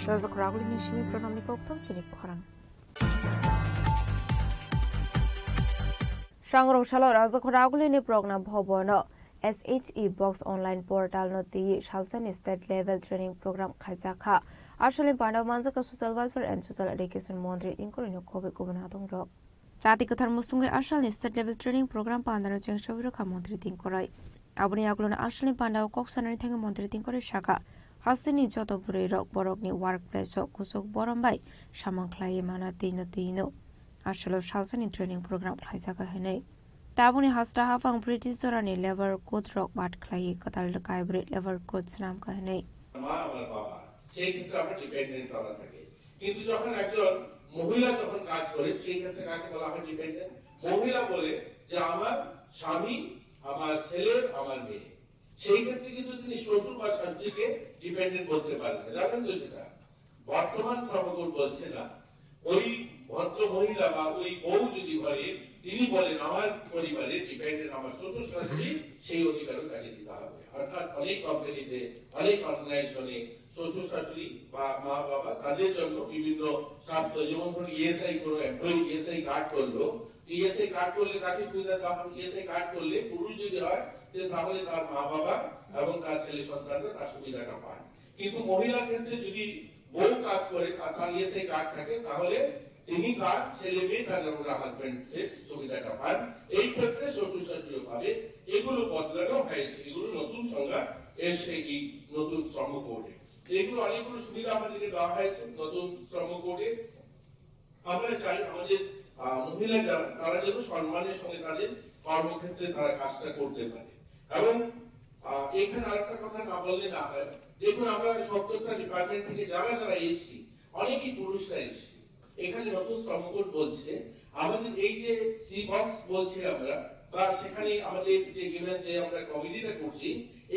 There's a crowd in Shimi from the Kokton Sinik Koran. Shangro Shalo Razakoraguli ni program Hobono SHE Box Online Portal no the Shalsan State Level Training Program Kajaka. Actually, Panda Manzaka Social Welfare and Social Education Mondri Incorino Kobe Gubernatong Rock. Chati Katarmusunga Ashal State Level Training Program Pandara Changshavika Mondri Tinkorai. Abuniaglon Ashli Panda Cox and anything Mondri Tinkori Shaka. Hastini Joto Buri Rock Borogni Workplace Kusuk Borombai, Shaman Clay Manatino Dino. Ashalo Shalsan in Training Program Kaisaka Hene. Tabuni Hasta Hafang British Zorani Lever Good Rock Bat Clay Katal Kaibri Lever Good Snam Kahene. সেই ক্ষেত্রে আমরা dependent করা থাকে কিন্তু যখন একজন মহিলা যখন কাজ করে সেই ক্ষেত্রে কাকে বলা হয় ডিপেন্ডেন্ট মহিলা বলে যে আমার স্বামী আমার ছেলে আমার মেয়ে সেই ক্ষেত্রে কিন্তু তিনি শ্বশুর বা শাশুড়িকে ডিপেন্ডেন্ট বলতে পারেন না জানেন তো সেটা বর্তমান সমকোণ বলছে না ওই ভদ্র মহিলা বা ওই বউ যদি বলে তিনি বলেন আমার পরিবারের ডিপেন্ডেন্ট আমার শ্বশুর শাশুড়ি সেই অধিকারও তাকে দিতে হবে অর্থাৎ অনেক কোম্পানিতে অনেক অর্গানাইজেশনে শ্বশুর শাশুড়ি বা মা বাবা তাদের জন্য বিভিন্ন স্বাস্থ্য যেমন ধরুন ইএসআই কোনো এমপ্লয়ি ইএসআই কার্ড করলো ইএসআই কার্ড করলে তাকে সুবিধা দেওয়া হবে ইএসআই কার্ড করলে পুরুষ যদি হয় তাহলে তার মা বাবা এবং তার ছেলে সন্তানরা তার সুবিধাটা পায় কিন্তু মহিলার ক্ষেত্রে যদি বউ কাজ করে তার ইএসআই কার্ড থাকে তাহলে তিনি তার ছেলে মেয়ে তার হাজবেন্ডের সুবিধাটা পান এই ক্ষেত্রে শ্বশুর শাশুড়িও পাবে এগুলো বদলানো হয়েছে এগুলো নতুন সংজ্ঞা এসে এই নতুন শ্রম কোডে এগুলো অনেকগুলো সুবিধা আমাদেরকে দেওয়া হয়েছে নতুন শ্রম কোডে আমরা চাই আমাদের মহিলা যারা তারা যেন সম্মানের সঙ্গে তাদের কর্মক্ষেত্রে তারা কাজটা করতে পারে এবং এখানে আরেকটা কথা না বললে না হয় দেখুন আমরা ৭০টা ডিপার্টমেন্ট থেকে যারা যারা এসছি অনেকেই পুরুষরা এসছি এখানে নতুন শ্রম কোড বলছে আমাদের এই যে সি বক্স বলছি আমরা বা সেখানে আমাদের যে গিভেন যে আমরা কমিটিটা করছি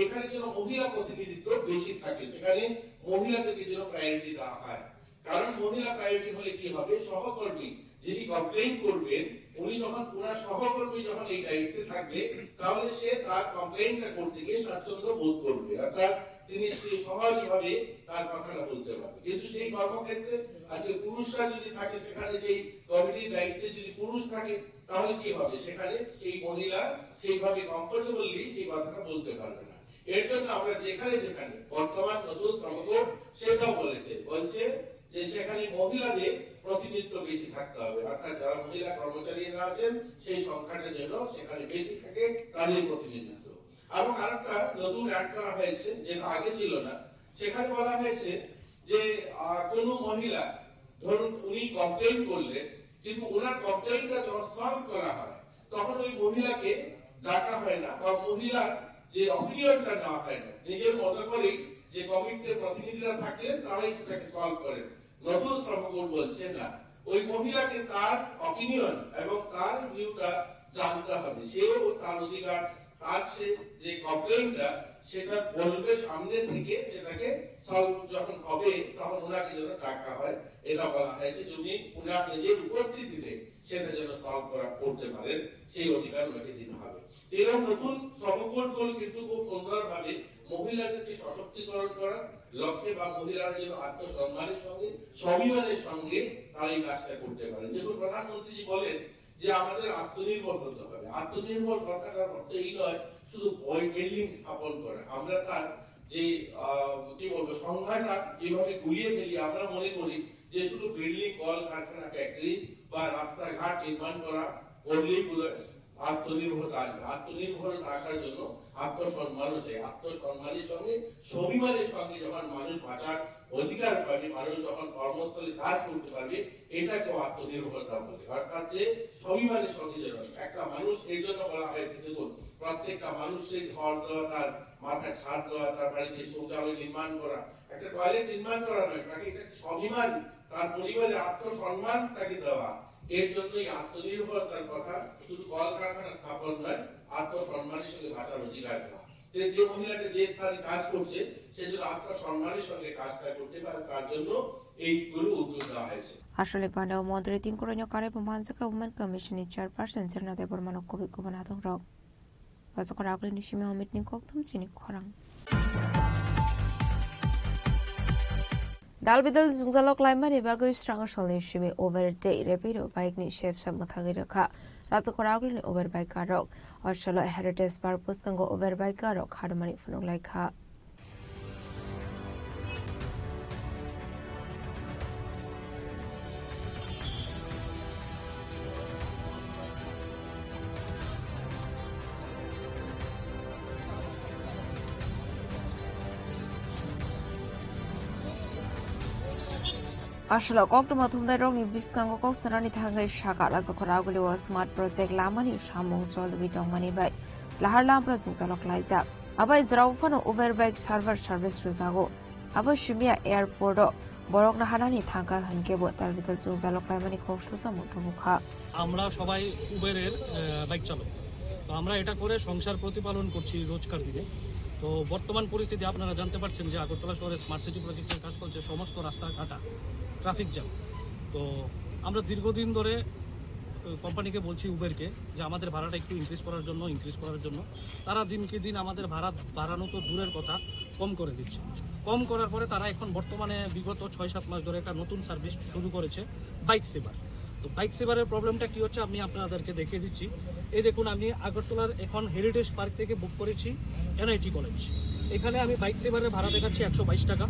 এখানে যেন মহিলা প্রতিনিধিত্ব বেশি থাকে সেখানে মহিলাদেরকে যেন প্রায়োরিটি দেওয়া হয় কারণ মহিলা প্রায়োরিটি হলে কি হবে সহকর্মী যিনি কমপ্লেইন করবেন উনি যখন ওনার সহকর্মী যখন এই দায়িত্বে থাকবে তাহলে সে তার কমপ্লেইনটা করতে গিয়ে স্বাচ্ছন্দ্য বোধ করবে অর্থাৎ তিনি সহজভাবে তার কথাটা বলতে পারবে কিন্তু সেই কর্মক্ষেত্রে আজকে পুরুষরা যদি থাকে সেখানে সেই কমিটির দায়িত্বে যদি পুরুষ থাকে তাহলে কি হবে সেখানে সেই মহিলা সেইভাবে কমফোর্টেবলি সেই কথাটা বলতে পারবে না এর জন্য আমরা যেখানে যেখানে বর্তমান নতুন শ্রমকোড সেটাও বলছে যে সেখানে মহিলাদের প্রতিনিধিত্ব বেশি থাকতে হবে অর্থাৎ যারা মহিলা কর্মচারীরা আছেন সেই সংখ্যাটা যেন সেখানে বেশি থাকে তাদের প্রতিনিধিত্ব এবং আরেকটা নতুন অ্যাড করা হয়েছে যেটা আগে ছিল না সেখানে বলা হয়েছে যে কোন মহিলা ধরুন উনি কমপ্লেইন করলেন কিন্তু ওনার কমপ্লেইনটা যখন সলভ করা হয় তখন ওই মহিলাকে ডাকা হয় না বা মহিলার যে অপিনিয়নটা নেওয়া হয় না নিজের মতো করেই যে কমিটিতে প্রতিনিধিরা থাকলেন তারাই সেটাকে সলভ করেন নতুন শ্রমকোড বলছে না ওই মহিলাকে তার অপিনিয়ন এবং তার ভিউটা জানতে হবে সেও তার অধিকার তার সে যে কমপ্লেইনটা সেটা বলবে সামনে থেকে সেটাকে সলভ যখন হবে তখন ওনাকে যেন ডাকা হয় এটা বলা হয়েছে যদি ওনার নিজের উপস্থিতিতে সেটা যেন সলভ করতে পারেন সেই অধিকার ওনাকে দিতে হবে এরকম নতুন শ্রমকোডগুলো কিন্তু খুব সুন্দরভাবে মহিলাদেরকে সশক্তিকরণ করার লক্ষ্যে বা মহিলারা যেন আত্মসম্মানের সঙ্গে স্বাভিমানের সঙ্গে তারা এই কাজটা করতে পারেন দেখুন প্রধানমন্ত্রীজি বলেন যে আমাদের আত্মনির্ভর হতে হবে আত্মনির্ভর কথার অর্থ এই নয় শুধু বিল্ডিং স্থাপন করা আমরা তার যে কি বলবো সংখ্যাটা যেভাবে গুলিয়ে ফেলি আমরা মনে করি যে শুধু বিল্ডিং কল কারখানা ফ্যাক্টরি বা রাস্তাঘাট নির্মাণ করা করলেই আত্মনির্ভরতা আসবে। আত্মনির্ভরতা আসার জন্য আত্মসম্মানও চাই। আত্মসম্মানের সঙ্গে স্বাভিমানের সঙ্গে যখন মানুষ বাঁচার অধিকার পাবে, মানুষ যখন কর্মস্থলে কাজ করতে পারবে, এটাকেও আত্মনির্ভরতা বলে। অর্থাৎ যে স্বাভিমানের সঙ্গে যেন একটা মানুষ, এই জন্য বলা হয়েছে দেখুন, প্রত্যেকটা মানুষের ঘর দেওয়া, তার মাথায় ছাদ দেওয়া, তার বাড়িতে শৌচালয় নির্মাণ করা, একটা টয়লেট নির্মাণ করা নয়, তাকে একটা স্বাভিমান, তার পরিবারের আত্মসম্মান তাকে দেওয়া। এর জন্যই আত্মনির্ভরতার কথা, শুধু কলকারখানা স্থাপন নয়, আত্মসম্মানের সঙ্গে বাঁচার অধিকার দেওয়া। যে মহিলাটা যে স্থানে কাজ করছে সে যেন আত্মসম্মানের সঙ্গে কাজটা করতে পারে, তার জন্য এইগুলো উদ্যোগ নেওয়া হয়েছে। আসলে পান্ডাও মন্ত্রী তিন করণীয় কারে পমানজাকা উমেন কমিশনের চেয়ারপারসন জেরনাদে বর্মানো কবি কুবান হাতং রক রাজকর আগলিনি সিমে অমিতনি কক্তম চিনি খরাং Dalbidal Zungzalok Laimani Bago Strang Shalin Shimi over day Repido Bike Ni Chef Samatagiraka Razakoragli over by Karok or Charlotte Heritage Park Puskango over by Karok Hadamani Funung like her. Ashla Kokma Tumda Rong Biskango Sanani Tangai Shaka Razakoragli was smart project Lamani Shamong Jol Vidong by Lahar Lampra Zungzalok Liza. Aba is Raufano over bike server service Ruzago. Aba Shumia Airport Borok Nahanani Tanka and Gebo Dalbidal Zungzalok Lamani Koshlusa Motomuka. আমরা সবাই উবেরের bike চালক, তো আমরা এটা করে সংসার প্রতিপালন করছি রোজকার দিনে। তো বর্তমান পরিস্থিতি আপনারা জানতে পারছেন যে আগরতলা শহরে স্মার্ট সিটি প্রজেক্টের কাজ চলছে, সমস্ত রাস্তাঘাটা ট্রাফিক জ্যাম। তো আমরা দীর্ঘদিন ধরে কোম্পানিকে বলছি উবেরকে যে আমাদের ভাড়াটা একটু ইনক্রিজ করার জন্য তারা দিনকে দিন আমাদের ভাড়া বাড়ানো তো দূরের কথা, কম করে দিচ্ছে। কম করার পরে তারা এখন বর্তমানে বিগত 6-7 মাস ধরে একটা নতুন সার্ভিস শুরু করেছে, বাইক সেভার। তো বাইক সেভারের প্রবলেমটা কি হচ্ছে আমি আপনাদেরকে দেখিয়ে দিচ্ছি। এই দেখুন, আমি আগরতলার এখন হেরিটেজ পার্ক থেকে বুক করেছি এনআইটি কলেজ। এখানে আমি বাইক সেভারের ভাড়া দেখাচ্ছি 122 টাকা,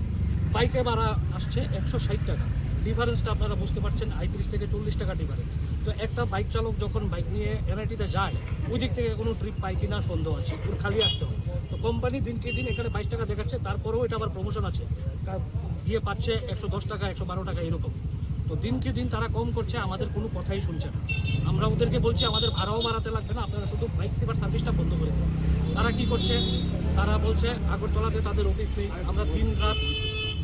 বাইকে ভাড়া আসছে 160 টাকা। ডিফারেন্সটা আপনারা বুঝতে পারছেন, 35 থেকে 40 টাকা ডিফারেন্স। তো একটা বাইক চালক যখন বাইক নিয়ে এনআইটিতে যায়, ওই দিক থেকে কোনো ট্রিপ পায় কিনা সন্দেহ আছে, ওর খালি আসতে হয়। তো কোম্পানি দিনকে দিন এখানে 22 টাকা দেখাচ্ছে, তারপরেও এটা আবার প্রমোশন আছে, গিয়ে পাচ্ছে 110 টাকা 112 টাকা এরকম। তো দিনকে দিন তারা কম করছে, আমাদের কোনো কথাই শুনছে না। আমরা ওদেরকে বলছি আমাদের ভাড়াও বাড়াতে লাগবে না, আপনারা শুধু বাইক সেভার সার্ভিসটা বন্ধ করে দেন। তারা কি করছে, তারা বলছে আগরতলাতে তাদের অফিস নেই। আমরা দিন রাত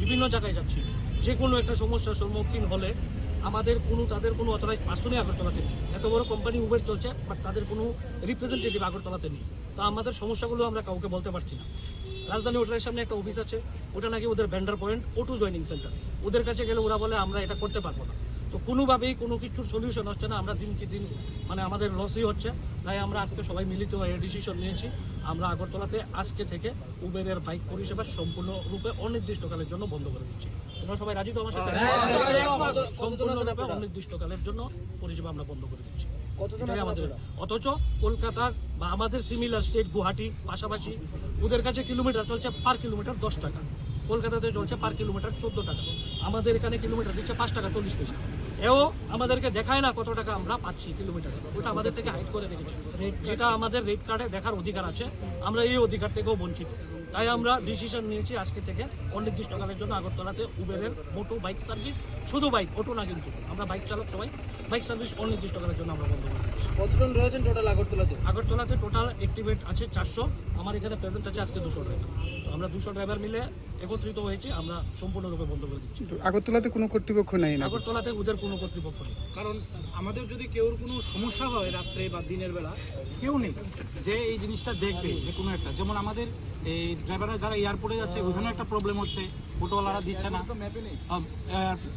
বিভিন্ন জায়গায় যাচ্ছি, যে কোনো একটা সমস্যার সম্মুখীন হলে তাদের কোনো অথরাইজ পার্সনই আগরতলাতে নেই। এত বড় কোম্পানি উবের চলছে, বাট তাদের কোনো রিপ্রেজেন্টেটিভ আগরতলাতে নেই। তো আমাদের সমস্যাগুলো আমরা কাউকে বলতে পারছি না। রাজধানী হোটেলের সামনে একটা অফিস আছে, ওটা নাকি ওদের vendor point, O2 joining centre. ওদের কাছে গেলে ওরা বলে আমরা এটা করতে পারবো না। তো কোনোভাবেই কোনো কিছুর সলিউশন হচ্ছে না, আমরা দিনকে দিন আমাদের লসই হচ্ছে। তাই আমরা আজকে সবাই মিলিত হয়ে ডিসিশন নিয়েছি, আমরা আগরতলাতে আজকে থেকে উবেরের বাইক পরিষেবা সম্পূর্ণরূপে অনির্দিষ্টকালের জন্য বন্ধ করে দিচ্ছি। তোমরা সবাই রাজি তো আমার সাথে? সম্পূর্ণরূপে অনির্দিষ্টকালের জন্য পরিষেবা আমরা বন্ধ করে দিচ্ছি। অথচ কলকাতার বা আমাদের সিমিলার স্টেট গুয়াহাটি পাশাপাশি ওদের কাছে কিলোমিটার চলছে পার কিলোমিটার 10 টাকা, কলকাতাতে চলছে পার কিলোমিটার 14 টাকা, আমাদের এখানে কিলোমিটার দিচ্ছে 5 টাকা 40 পয়সা। এও আমাদেরকে দেখায় না কত টাকা আমরা পাচ্ছি কিলোমিটারে, ওটা আমাদের থেকে হাইড করে রেখেছে, যেটা আমাদের রেট কার্ডে দেখার অধিকার আছে, আমরা এই অধিকার থেকেও বঞ্চিত। তাই আমরা ডিসিশন নিয়েছি আজকে থেকে অনির্দিষ্টকালের জন্য আগরতলাতে উবেরের মোটো বাইক সার্ভিস, শুধু বাইক, অটো না কিন্তু, আমরা বাইক চালক সবাই বাইক সার্ভিস অনির্দিষ্টকালের জন্য আমরা বন্ধ করে দিচ্ছি। কতজন রয়েছেন টোটাল আগরতলাতে? আগরতলাতে টোটাল অ্যাক্টিভেট আছে 400, আমার এখানে প্রেজেন্ট আছে আজকে 200 ড্রাইভার। আমরা 200 ড্রাইভার মিলে একত্রিত হয়েছি, আমরা সম্পূর্ণরূপে বন্ধ করে দিচ্ছি। আগরতলাতে কোনো কর্তৃপক্ষ নাই? আগরতলাতে ওদের কোনো কর্তৃপক্ষ নেই। কারণ আমাদের যদি কেউর কোনো সমস্যা হয় রাত্রে বা দিনের বেলা, কেউ নেই যে এই জিনিসটা দেখবে, যে কোনো একটা, যেমন আমাদের এই ড্রাইভাররা যারা এয়ারপোর্টে যাচ্ছে ওখানে একটা প্রবলেম হচ্ছে, টোটোওয়ালারা দিচ্ছে না।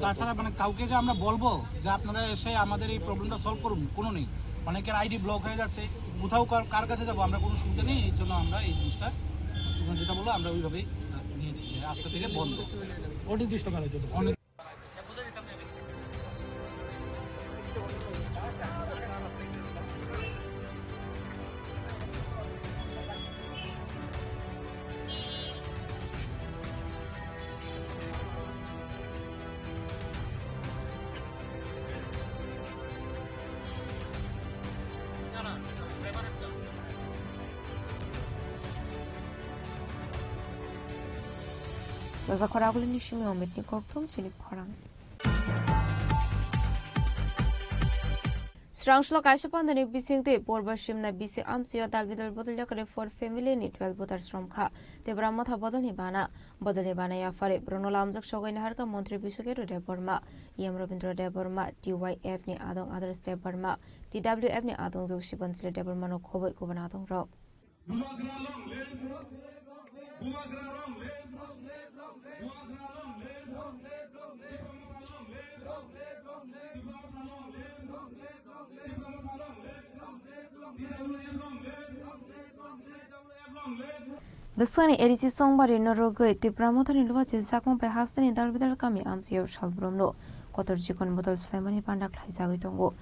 তাছাড়া কাউকে যে আমরা বলবো যে আপনারা এসে আমাদের এই প্রবলেমটা সলভ করুন, কোনো নেই। অনেকের আইডি ব্লক হয়ে যাচ্ছে, কোথাও কার কাছে যাবো, আমরা কোনো সুবিধা নেই। এই জন্য আমরা এই জিনিসটা যেটা বলবো আমরা ওইভাবেই নিয়েছি, আজকে থেকে বন্ধ অনির্দিষ্টকালের জন্য। Rosa Koragul Nishimi Omitni Koktum Chini Korang. Strangshlo Kaishapan the Bising the Borbashim na Bisi Amsio Dalvidal Bodolakare for family ni 12 voters from Ka, the Bramata Bodolibana, Bodolibana Yafare, Bruno Lamzak Shogan Harka, Montri Bisuke de Burma, Yam Robindra de Burma, DYF ni Adong others de Burma, TWF ni Adong Zushiban de Burmano Kobo Kubanatong Rock. Besani edisi songbari norogo ti pramotani luwa jizakmo pe hasdani dalbidal kami amsiyo shalbromno kotor jikon bodol sulaimani pandak laizagoi tongo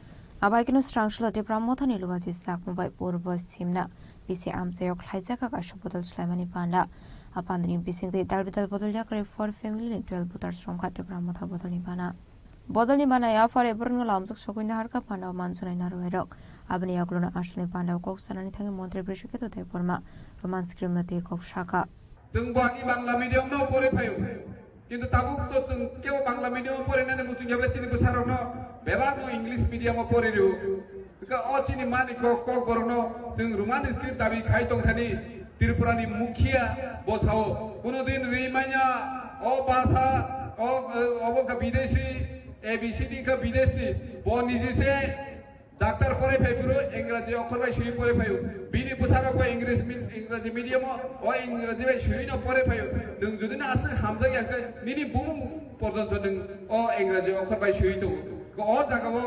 abaikino strangshlo ti pramotani luwa jizakmo bai purbo simna bisi amsiyo laizaka kasho bodol sulaimani panda apandani bisingde dalbidal bodol yakare for family ni 12 voters from khate pramotha bodol ni bana ya fare burno lamzuk shoguina harka panda mansunai naroerok abni yaglona ashli panda kok sanani thangi montre brishike to te porma romance krimnati kok shaka जों बाकी Bangla medium न परे फायो किंतु Tabuk तो जों केव Bangla medium परे नने मुसुं जेब्ला सिनि बसारो न बेबाग न इंग्लिश मीडियम परे रु का अचिनि मानि कक बरनो जों रोमान स्क्रिप्ट दाबि खाइ दं थानि त्रिपुरानि मुखिया बसाओ कोनो दिन रिमाइना ओ भाषा ओ अबका विदेशी एबीसीडी का विदेशी बो निजिसे डाक्टर परे फाइपुरो इंग्रजी अक्षर बाय सुई परे फायो बिनि बसारो को इंग्रजी मीडियम ओ इंग्रजी बाय सुई न परे फायो नों जुदि ना आसे हामजा याखै निनि बुम पर्यन्त नों ओ इंग्रजी अक्षर बाय सुई दं ओ जागाबो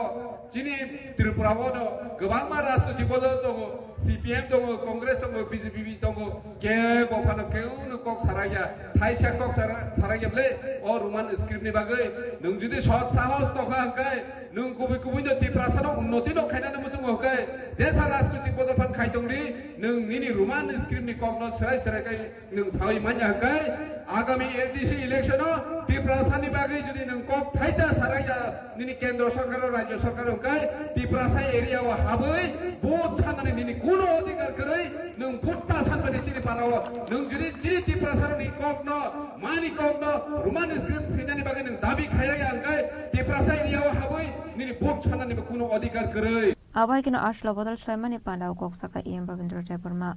जिनि त्रिपुराबो न गोबां मा राजनीति बदल दं CPM दं कांग्रेस दं BJP दं के बफानो केउनो कक साराया थाइसा कक सारायब्ले ओ रोमान स्क्रिप्टनि बागै नों जुदि सत साहस दखाय नों गुबै गुबैनो त्रिपुरासानो उन्नति दखायनानै मुसुं हकै देशा राजनीति बदलफान खायदंनि नों निनि रोमान स्क्रिप्टनि ककनो सराय नों सावै मान्या हकै आगामी LDC इलेक्शनो त्रिपुरासानि बागै जुदि नों कक थाइसा साराया निनि केन्द्र सरकार राज्य सरकार हकै त्रिपुरासा एरियाव हाबै भोट साननानै निनि कुनो अधिकार गरै नों भोटता सानबानि सिनि पाराव नों जुदि त्रिपुरासानि ककनो मानि ककनो रोमान स्क्रिप्ट सिनानि बागै नों दाबि खायराया हकै त्रिपुरासा एरियाव हाबै निनि भोट साननानै कुनो अधिकार गरै abaikino ashlo bodol sulaimani panda kok saka em Rabindra Deburma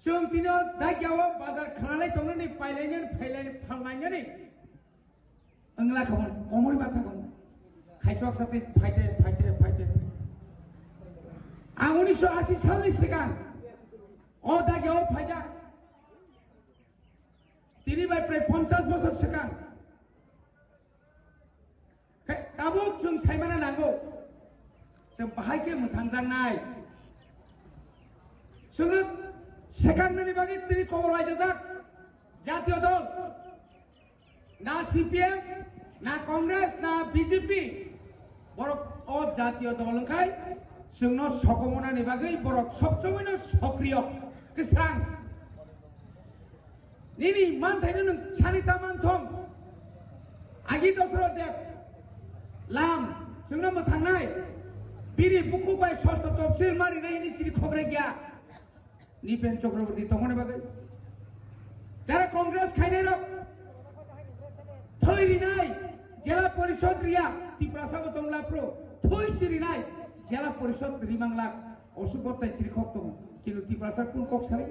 जों दिनो दागियाव बाजार खालाय दंनि पाइलायन फांनायनि अंगला खबर अमर बाथा खबर खायसक साथे फाइटे आं 1980 सालनि सिगां अ दागियाव फाइजा तिनिबाय प्राय 50 बोसोर सिगां दाबो जों सायमाना नांगौ जों बाहायके मोथांजांनाय जोङो सेकेन्डनि बागै तिनि खबर रायजाजाक जातीय दल ना CPM ना कांग्रेस ना BJP बरक अ जातीय दल ओंखाय जोंनो सकमनानि बागै बरक सबसमयनो सक्रिय गोसां निनि मानथायनो नों सानिता मानथं आगि दसर देब लाम जोंनो मोथांनाय बिरि बुकु बाय सस्त तफसिल मारिनायनि सिरि खबर गैया निपेन चक्रवर्ती तंगने बागै যারা কংগ্রেস খাইনাইল থইরিনাই জেলা পরিষদ রিয়া ত্রিপুরাসাগো তংলাপ্রো থই সিরিনাই জেলা পরিষদ রিমাংলা অসুবর্তায় শ্রীখক দং কিন্তু ত্রিপুরাসার কোন কক সারাই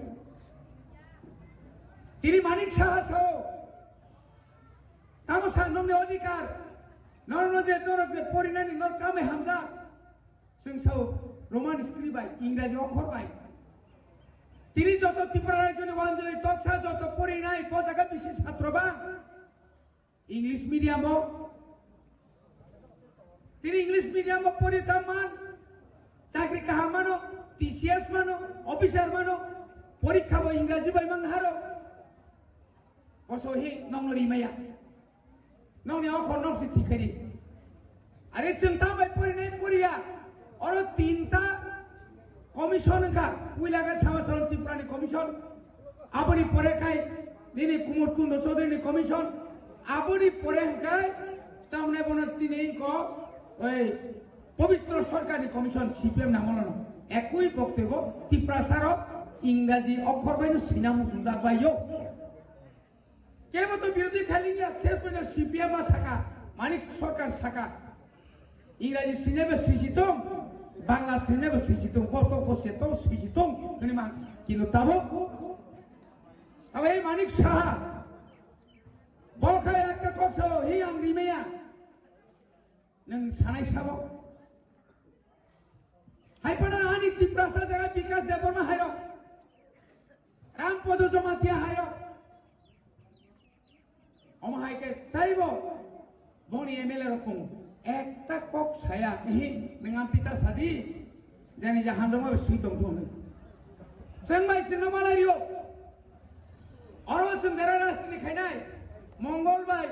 তিনি মানিক সাহা সহ তামসা নমনে অধিকার নরনজে দরজে পরিনানি নরকামে হামজা जों साव रोमान स्क्रिप्ट बाय इंग्राजी अक्षर बाय তিনি যত ত্রিপুরা রাজ্যে অঞ্চলে তৎসা যত পরিণায় পজাকা বিশেষ ছাত্রবা ইংলিশ মিডিয়াম তিনি ইংলিশ মিডিয়াম পরিতা মান চাকরি কাহা মানো TCS মানো অফিসার মানো পরীক্ষা বই ইংরাজি বাই মানহারো অসহি নংরি মায়া নংনি অক্ষর নংসি ঠিকারি আরে চিন্তা বাই পরিণায় পরিয়া और तीनटा कमिशन का उइलागा समाजन त्रिपुरानि कमिशन आबनि परे खाय दिनै कुमार कुंड चौधुरीनि कमिशन आबनि परे खाय तामने बन तिनै को ओइ पवित्र सरकारनि कमिशन CPM नामलन একই বক্তব্য ত্রিপুরাসার ইংরাজি অক্ষর বাইনো সিনামু সুন্দর বাইयो কেবল তো বিরোধী খালি শেষ পর্যন্ত সিপিএম শাখা মানিক সরকার শাখা ইংরাজি সিনেমা সৃজিতং বাংলা সিনেমা সৃজিতং কত বসে তো সৃজিতং কিন্তু তাবো তবে এই মানিক সাহা বলখায় একটা কথা হি আংরি মেয়া নং সানাই সাব হাইপানা হানি ত্রিপ্রাসা জায়গা বিকাশ দেবর্মা হাইরক রামপদ জমাতিয়া হাইরক অমাহাইকে তাইব বনি এমএলএ রকম একটা কক ছায়া হি মেঙান্তিটা সাদি জানি যে হামজমা সুইতং দং जोंबाय सिनेमालारियो अरवा सुंदरा राजनी खायनाय मंगलबाय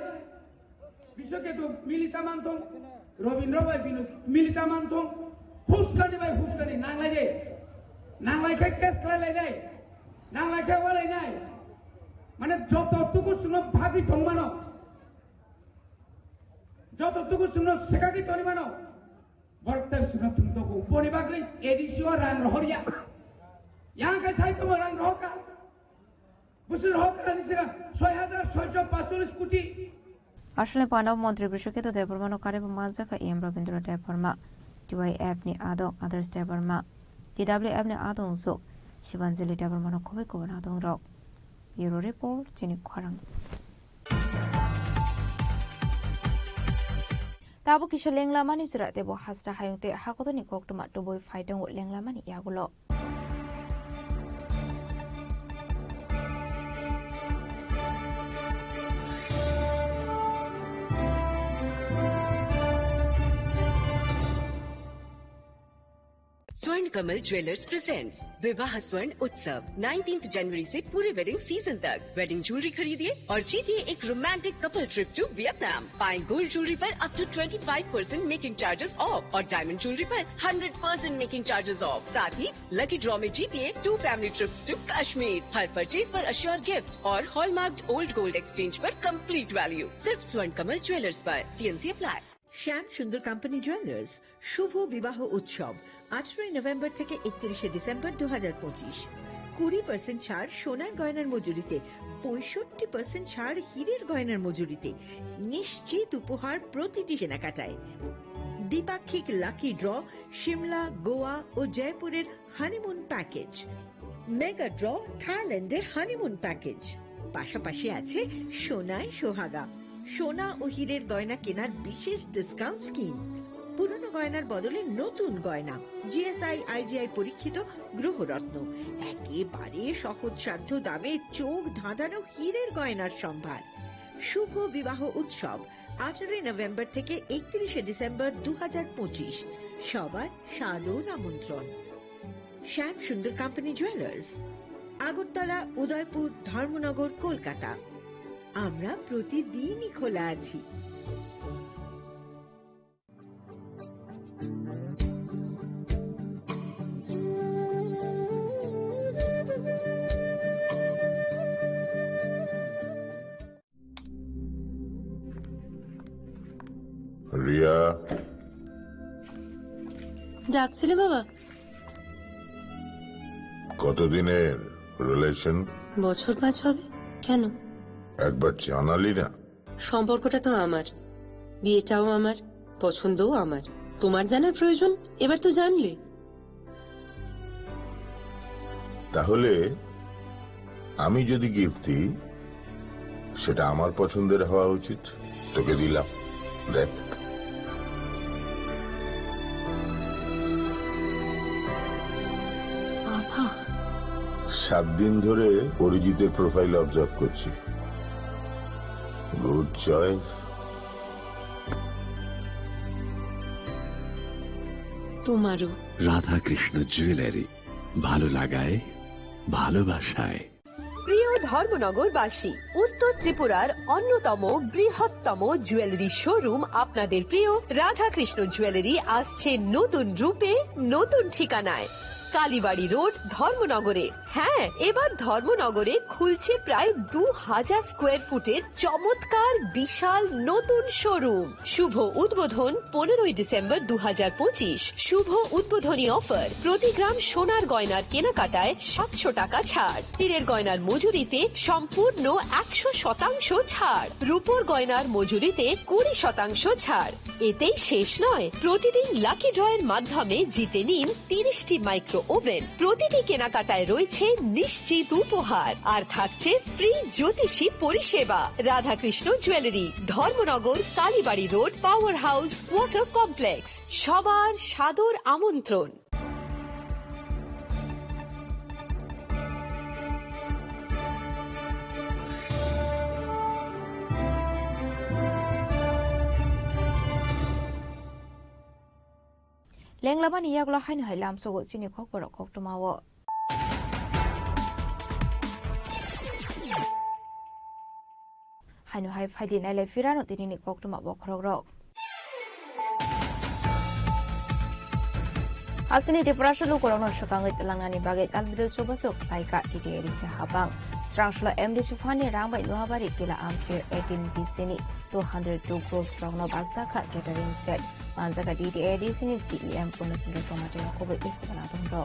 बिश्वकेतु मिलिता मानथं रवीन्द्रबाय मिलिता मानथं हुस्कानि बाय हुस्कानि नांलायखाय केस खालायलायनाय नांलायखाय वालायनाय माने जतटुकु सुनो भागि दंमानो जतटुकु सुनो सेकागि तनिमानो बरकताय सुनो थुंतोगु बनिबागै एडिसिओ रां रहरिया यहाँ के साहित्य में रंग होगा बुसुर होगा निश्चय 6,645 कोटी আসলে পানাব মন্ত্রী বিশ্বকেতু দেববর্মা কারেব মালজাকা এম রবীন্দ্র দেববর্মা টিওয়াইএফ নি আদং আদার্স দেববর্মা টিডব্লিউএফ নি আদং জক শিবাঞ্জলি দেববর্মা খবই কবন আদং রক ব্যুরো রিপোর্ট চিনি খরাং তাবো কিশো লেংলামানি জুরা দেব হাসরা হায়ুংতে হাকতনি কক্তমা টুবই ফাইদং লেংলামানি ইয়াগুলো स्वर्ण कमल ज्वेलर्स प्रेजेंट्स विवाह स्वर्ण उत्सव 19 जनवरी से पूरे वेडिंग सीजन तक वेडिंग ज्वेलरी खरीदिए और जीतिए एक romantic couple trip to Vietnam. पाएं गोल्ड ज्वेलरी पर up to 25% making charges off और डायमंड ज्वेलरी पर 100% मेकिंग चार्जेस ऑफ। साथ ही लकी ड्रॉ में जीतिए 2 फैमिली ट्रिप्स टू कश्मीर। हर परचेज पर अश्योर गिफ्ट और हॉलमार्क ओल्ड गोल्ड एक्सचेंज पर कंप्लीट वैल्यू सिर्फ स्वर्ण कमल ज्वेलर्स पर। TNC apply. Shyam Sundar company jewellers শুভ বিবাহ উৎসব 18 নভেম্বর থেকে 31 ডিসেম্বর 2025। 20% ছাড় সোনার গয়নার মজুরিতে, 65% ছাড় হীরের গয়নার মজুরিতে, নিশ্চিত উপহার প্রতিটি কেনাকাটায়। দ্বিপাক্ষিক লাকি ড্র, শিমলা, গোয়া ও জয়পুরের হানিমুন প্যাকেজ, মেগা ড্র থাইল্যান্ডে হানিমুন প্যাকেজ, পাশাপাশি আছে সোনায় সোহাগা, সোনা ও হীরের গয়না কেনার বিশেষ ডিসকাউন্ট স্কিম, পুরনো গয়নার বদলে নতুন গয়না, জিএসআই আইজিআই পরীক্ষিত গ্রহরত্ন, একেবারে সহজসাধ্য দামে চোখ ধাঁধানো হীরের গয়নার সম্ভার। শুভ বিবাহ উৎসব 18 নভেম্বর থেকে 31 ডিসেম্বর 2025। সবার সাদর আমন্ত্রণ। শ্যাম সুন্দর কোম্পানি জুয়েলার্স, আগরতলা, উদয়পুর, ধর্মনগর, কলকাতা। আমরা প্রতিদিনই খোলা আছি। রিয়া, ডাকছিলে বাবা? কতদিনের রিলেশন? বছর 5 হবে। কেন? একবার জানালি না? সম্পর্কটা তো আমার, বিয়েটাও আমার, পছন্দও আমার। তোমার জানার প্রয়োজন এবার তো জানলে। তাহলে আমি যদি গিফট দিই সেটা আমার পছন্দের হওয়া উচিত। তোকে দিলাম, দেখ। বাবা, 7 দিন ধরে অরিজিতের প্রোফাইল অবজার্ভ করছি। Good choice. তোমারও। রাধাকৃষ্ণ জুয়েলারি, ভালো লাগায় ভালোবাসায়। প্রিয় ধর্মনগরবাসী, উত্তর ত্রিপুরার অন্যতম বৃহত্তম জুয়েলারি শোরুম আপনাদের প্রিয় রাধাকৃষ্ণ জুয়েলারি আসছে নতুন রূপে, নতুন ঠিকানায়। কালীবাড়ি রোড ধর্মনগরে। হ্যাঁ, এবার ধর্মনগরে খুলছে প্রায় 2000 স্কোয়ার ফুটের চমৎকার বিশাল নতুন শোরুম। শুভ উদ্বোধন 15 ডিসেম্বর 2025। শুভ উদ্বোধনী অফার, প্রতি গ্রাম সোনার গয়নার কেনাকাটায় 700 টাকা ছাড়, হীরের গয়নার মজুরিতে সম্পূর্ণ 100% ছাড়, রূপোর গয়নার মজুরিতে 20% ছাড়। এতেই শেষ নয়, প্রতিদিন লাকি ড্রয়ের মাধ্যমে জিতে নিন 30টি মাইক্রো ওভেন। প্রতিটি কেনাকাটায় রয়েছে নিশ্চিত উপহার, আর থাকছে ফ্রি জ্যোতিষী পরিষেবা। Radhakrishna jewellery, Dharmanagar, Kalibari road, power house water complex. সবার সাদর আমন্ত্রণ। লেংলাবানি ইয়াগলা হাইনো হাই লামসোগো চিনি খকবর খকটমাও হাইনো হাই ফাইদি নাইলে ফিরানো তিনিনি খকটমা বখরক Asini di prasulu korona syakangit langani bagai albido coba sok taika di edisi habang. Strangshla MD Chufani rambai nuhabari kila amsir 18 bisini 202 group stronglo bagsaka catering set. Manzaka di edisi ni CEM punasundo somatera kobe ikubana tongro.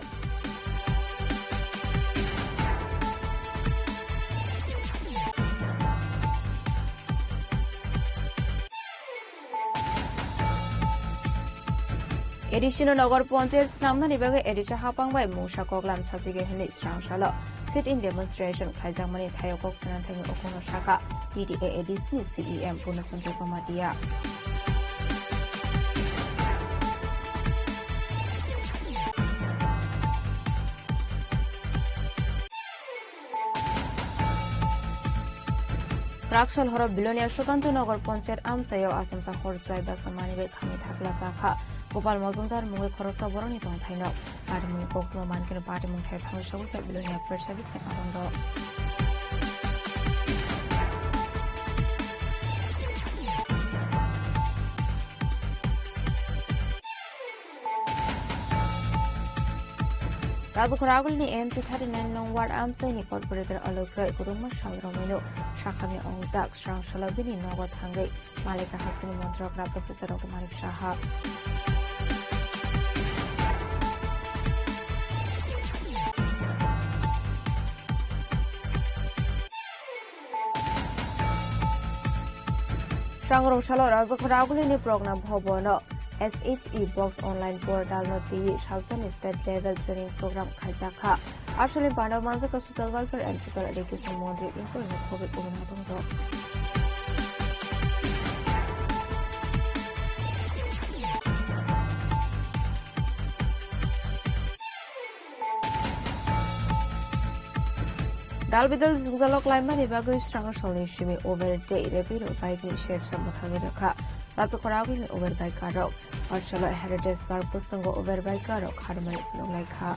Edisino Nagor Ponces Namna Nibaga Edisha Hapang by Musha Koglam Satige Hini Strang Shala. Sit in demonstration Kaizamani Tayokok Sanatang Okono Shaka, DDA Edisni CEM Punasunto Somadia. Rakshal Horo Bilonia Shukanto Nagor Poncer Amsayo Asumsa Horsai Basamani Kami Takla Saka. Gopal Mazumdar Mungi Khorosa Boroni Tong Thaino Party Mungi Kokno Mankino Party Mungi Thang Shawsa Bilonia First Service Tang Arondo Ragu Khoragul ni MC 39 Long Ward Amsay ni Corporator Alokra Kuruma Shalromino Shakhami Ongzak Strang Shalabini Nogot Hangai Malika Hasini Montrak Professor Otomanik Shaha Shangrong Shalo Ragu Khoragul ni program Hobono SHE Box Online Portal no TV Shalson State Level Training Program Khajaka Ashali Bandar Manzaka Social Welfare and Social Education Monitoring Info no COVID Ugunatongro Dalbidal Zalok Laimani Bagu Strang Sholi Shimi over day Repido Bike Shape Samukhagiraka Razu Khoragul over by Karok or Shalo Heritage Bar Pustango over by Karok Harmony from Laika.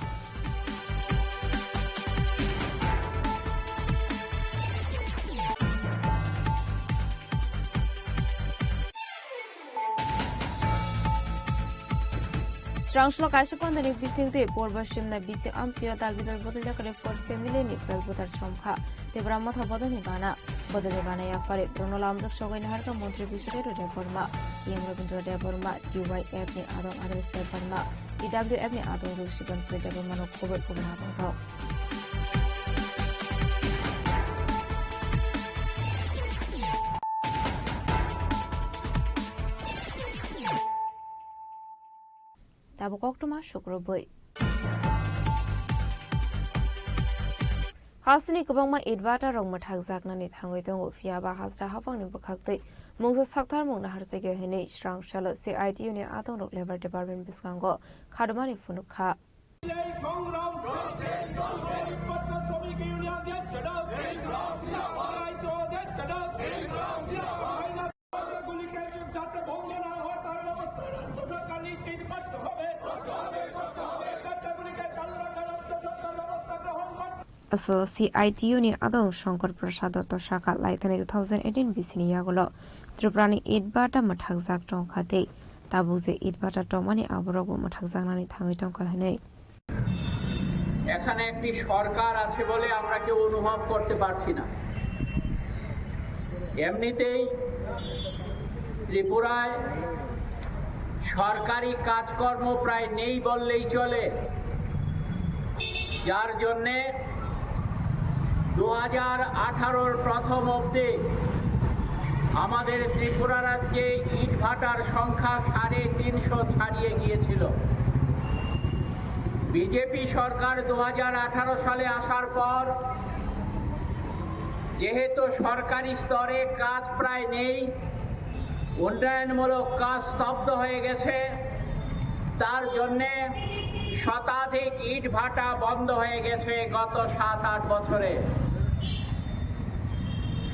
Strangshlo Kashapon the Bising the Porvashim the Bising Amsio Dalbidal Bodaka for family Nipral Butter Stromka, the Brahmata Bodanibana, Bodanibana Yafari, Brunolam of Shogun Harka Montri Bishop to Deborma, Yam Robin Deborma, GYF ni Adam Adam Steparma, EWF ni Adam Rushiban to Deborman of Covet Covenant. Tabukokuma Shukroboy Hasini Kubama Edvata Rongmathagzakna ni Thangwitong Fiaba Hasra Hapang ni Bukakti Mungsa Saktar Mungna Harsege Hini Strang Shala CITU ni Atong Level Department Biskango Kadamani Funukha Asal CITU ni Adong Shankar Prasad Toshaka Laitani 2018 Bisini Yagulo Triprani Edbata Mathagzak Tong Khate Tabuze Edbata Tomani Aborogo Mathagzanani Thangitong Kahane এখানে একটি সরকার আছে বলে আমরা কেউ অনুভব করতে পারছি না। এমনিতেই ত্রিপুরায় সরকারি কাজকর্ম প্রায় নেই বললেই চলে, যার জন্যে 2018-র প্রথম অবধি আমাদের ত্রিপুরা রাজ্যে ইটভাটার সংখ্যা 350 ছাড়িয়ে গিয়েছিল। বিজেপি সরকার 2018 সালে আসার পর যেহেতু সরকারি স্তরে কাজ প্রায় নেই, উন্নয়নমূলক কাজ স্তব্ধ হয়ে গেছে, তার জন্যে শতাধিক ইটভাটা বন্ধ হয়ে গেছে গত 7-8 বছরে।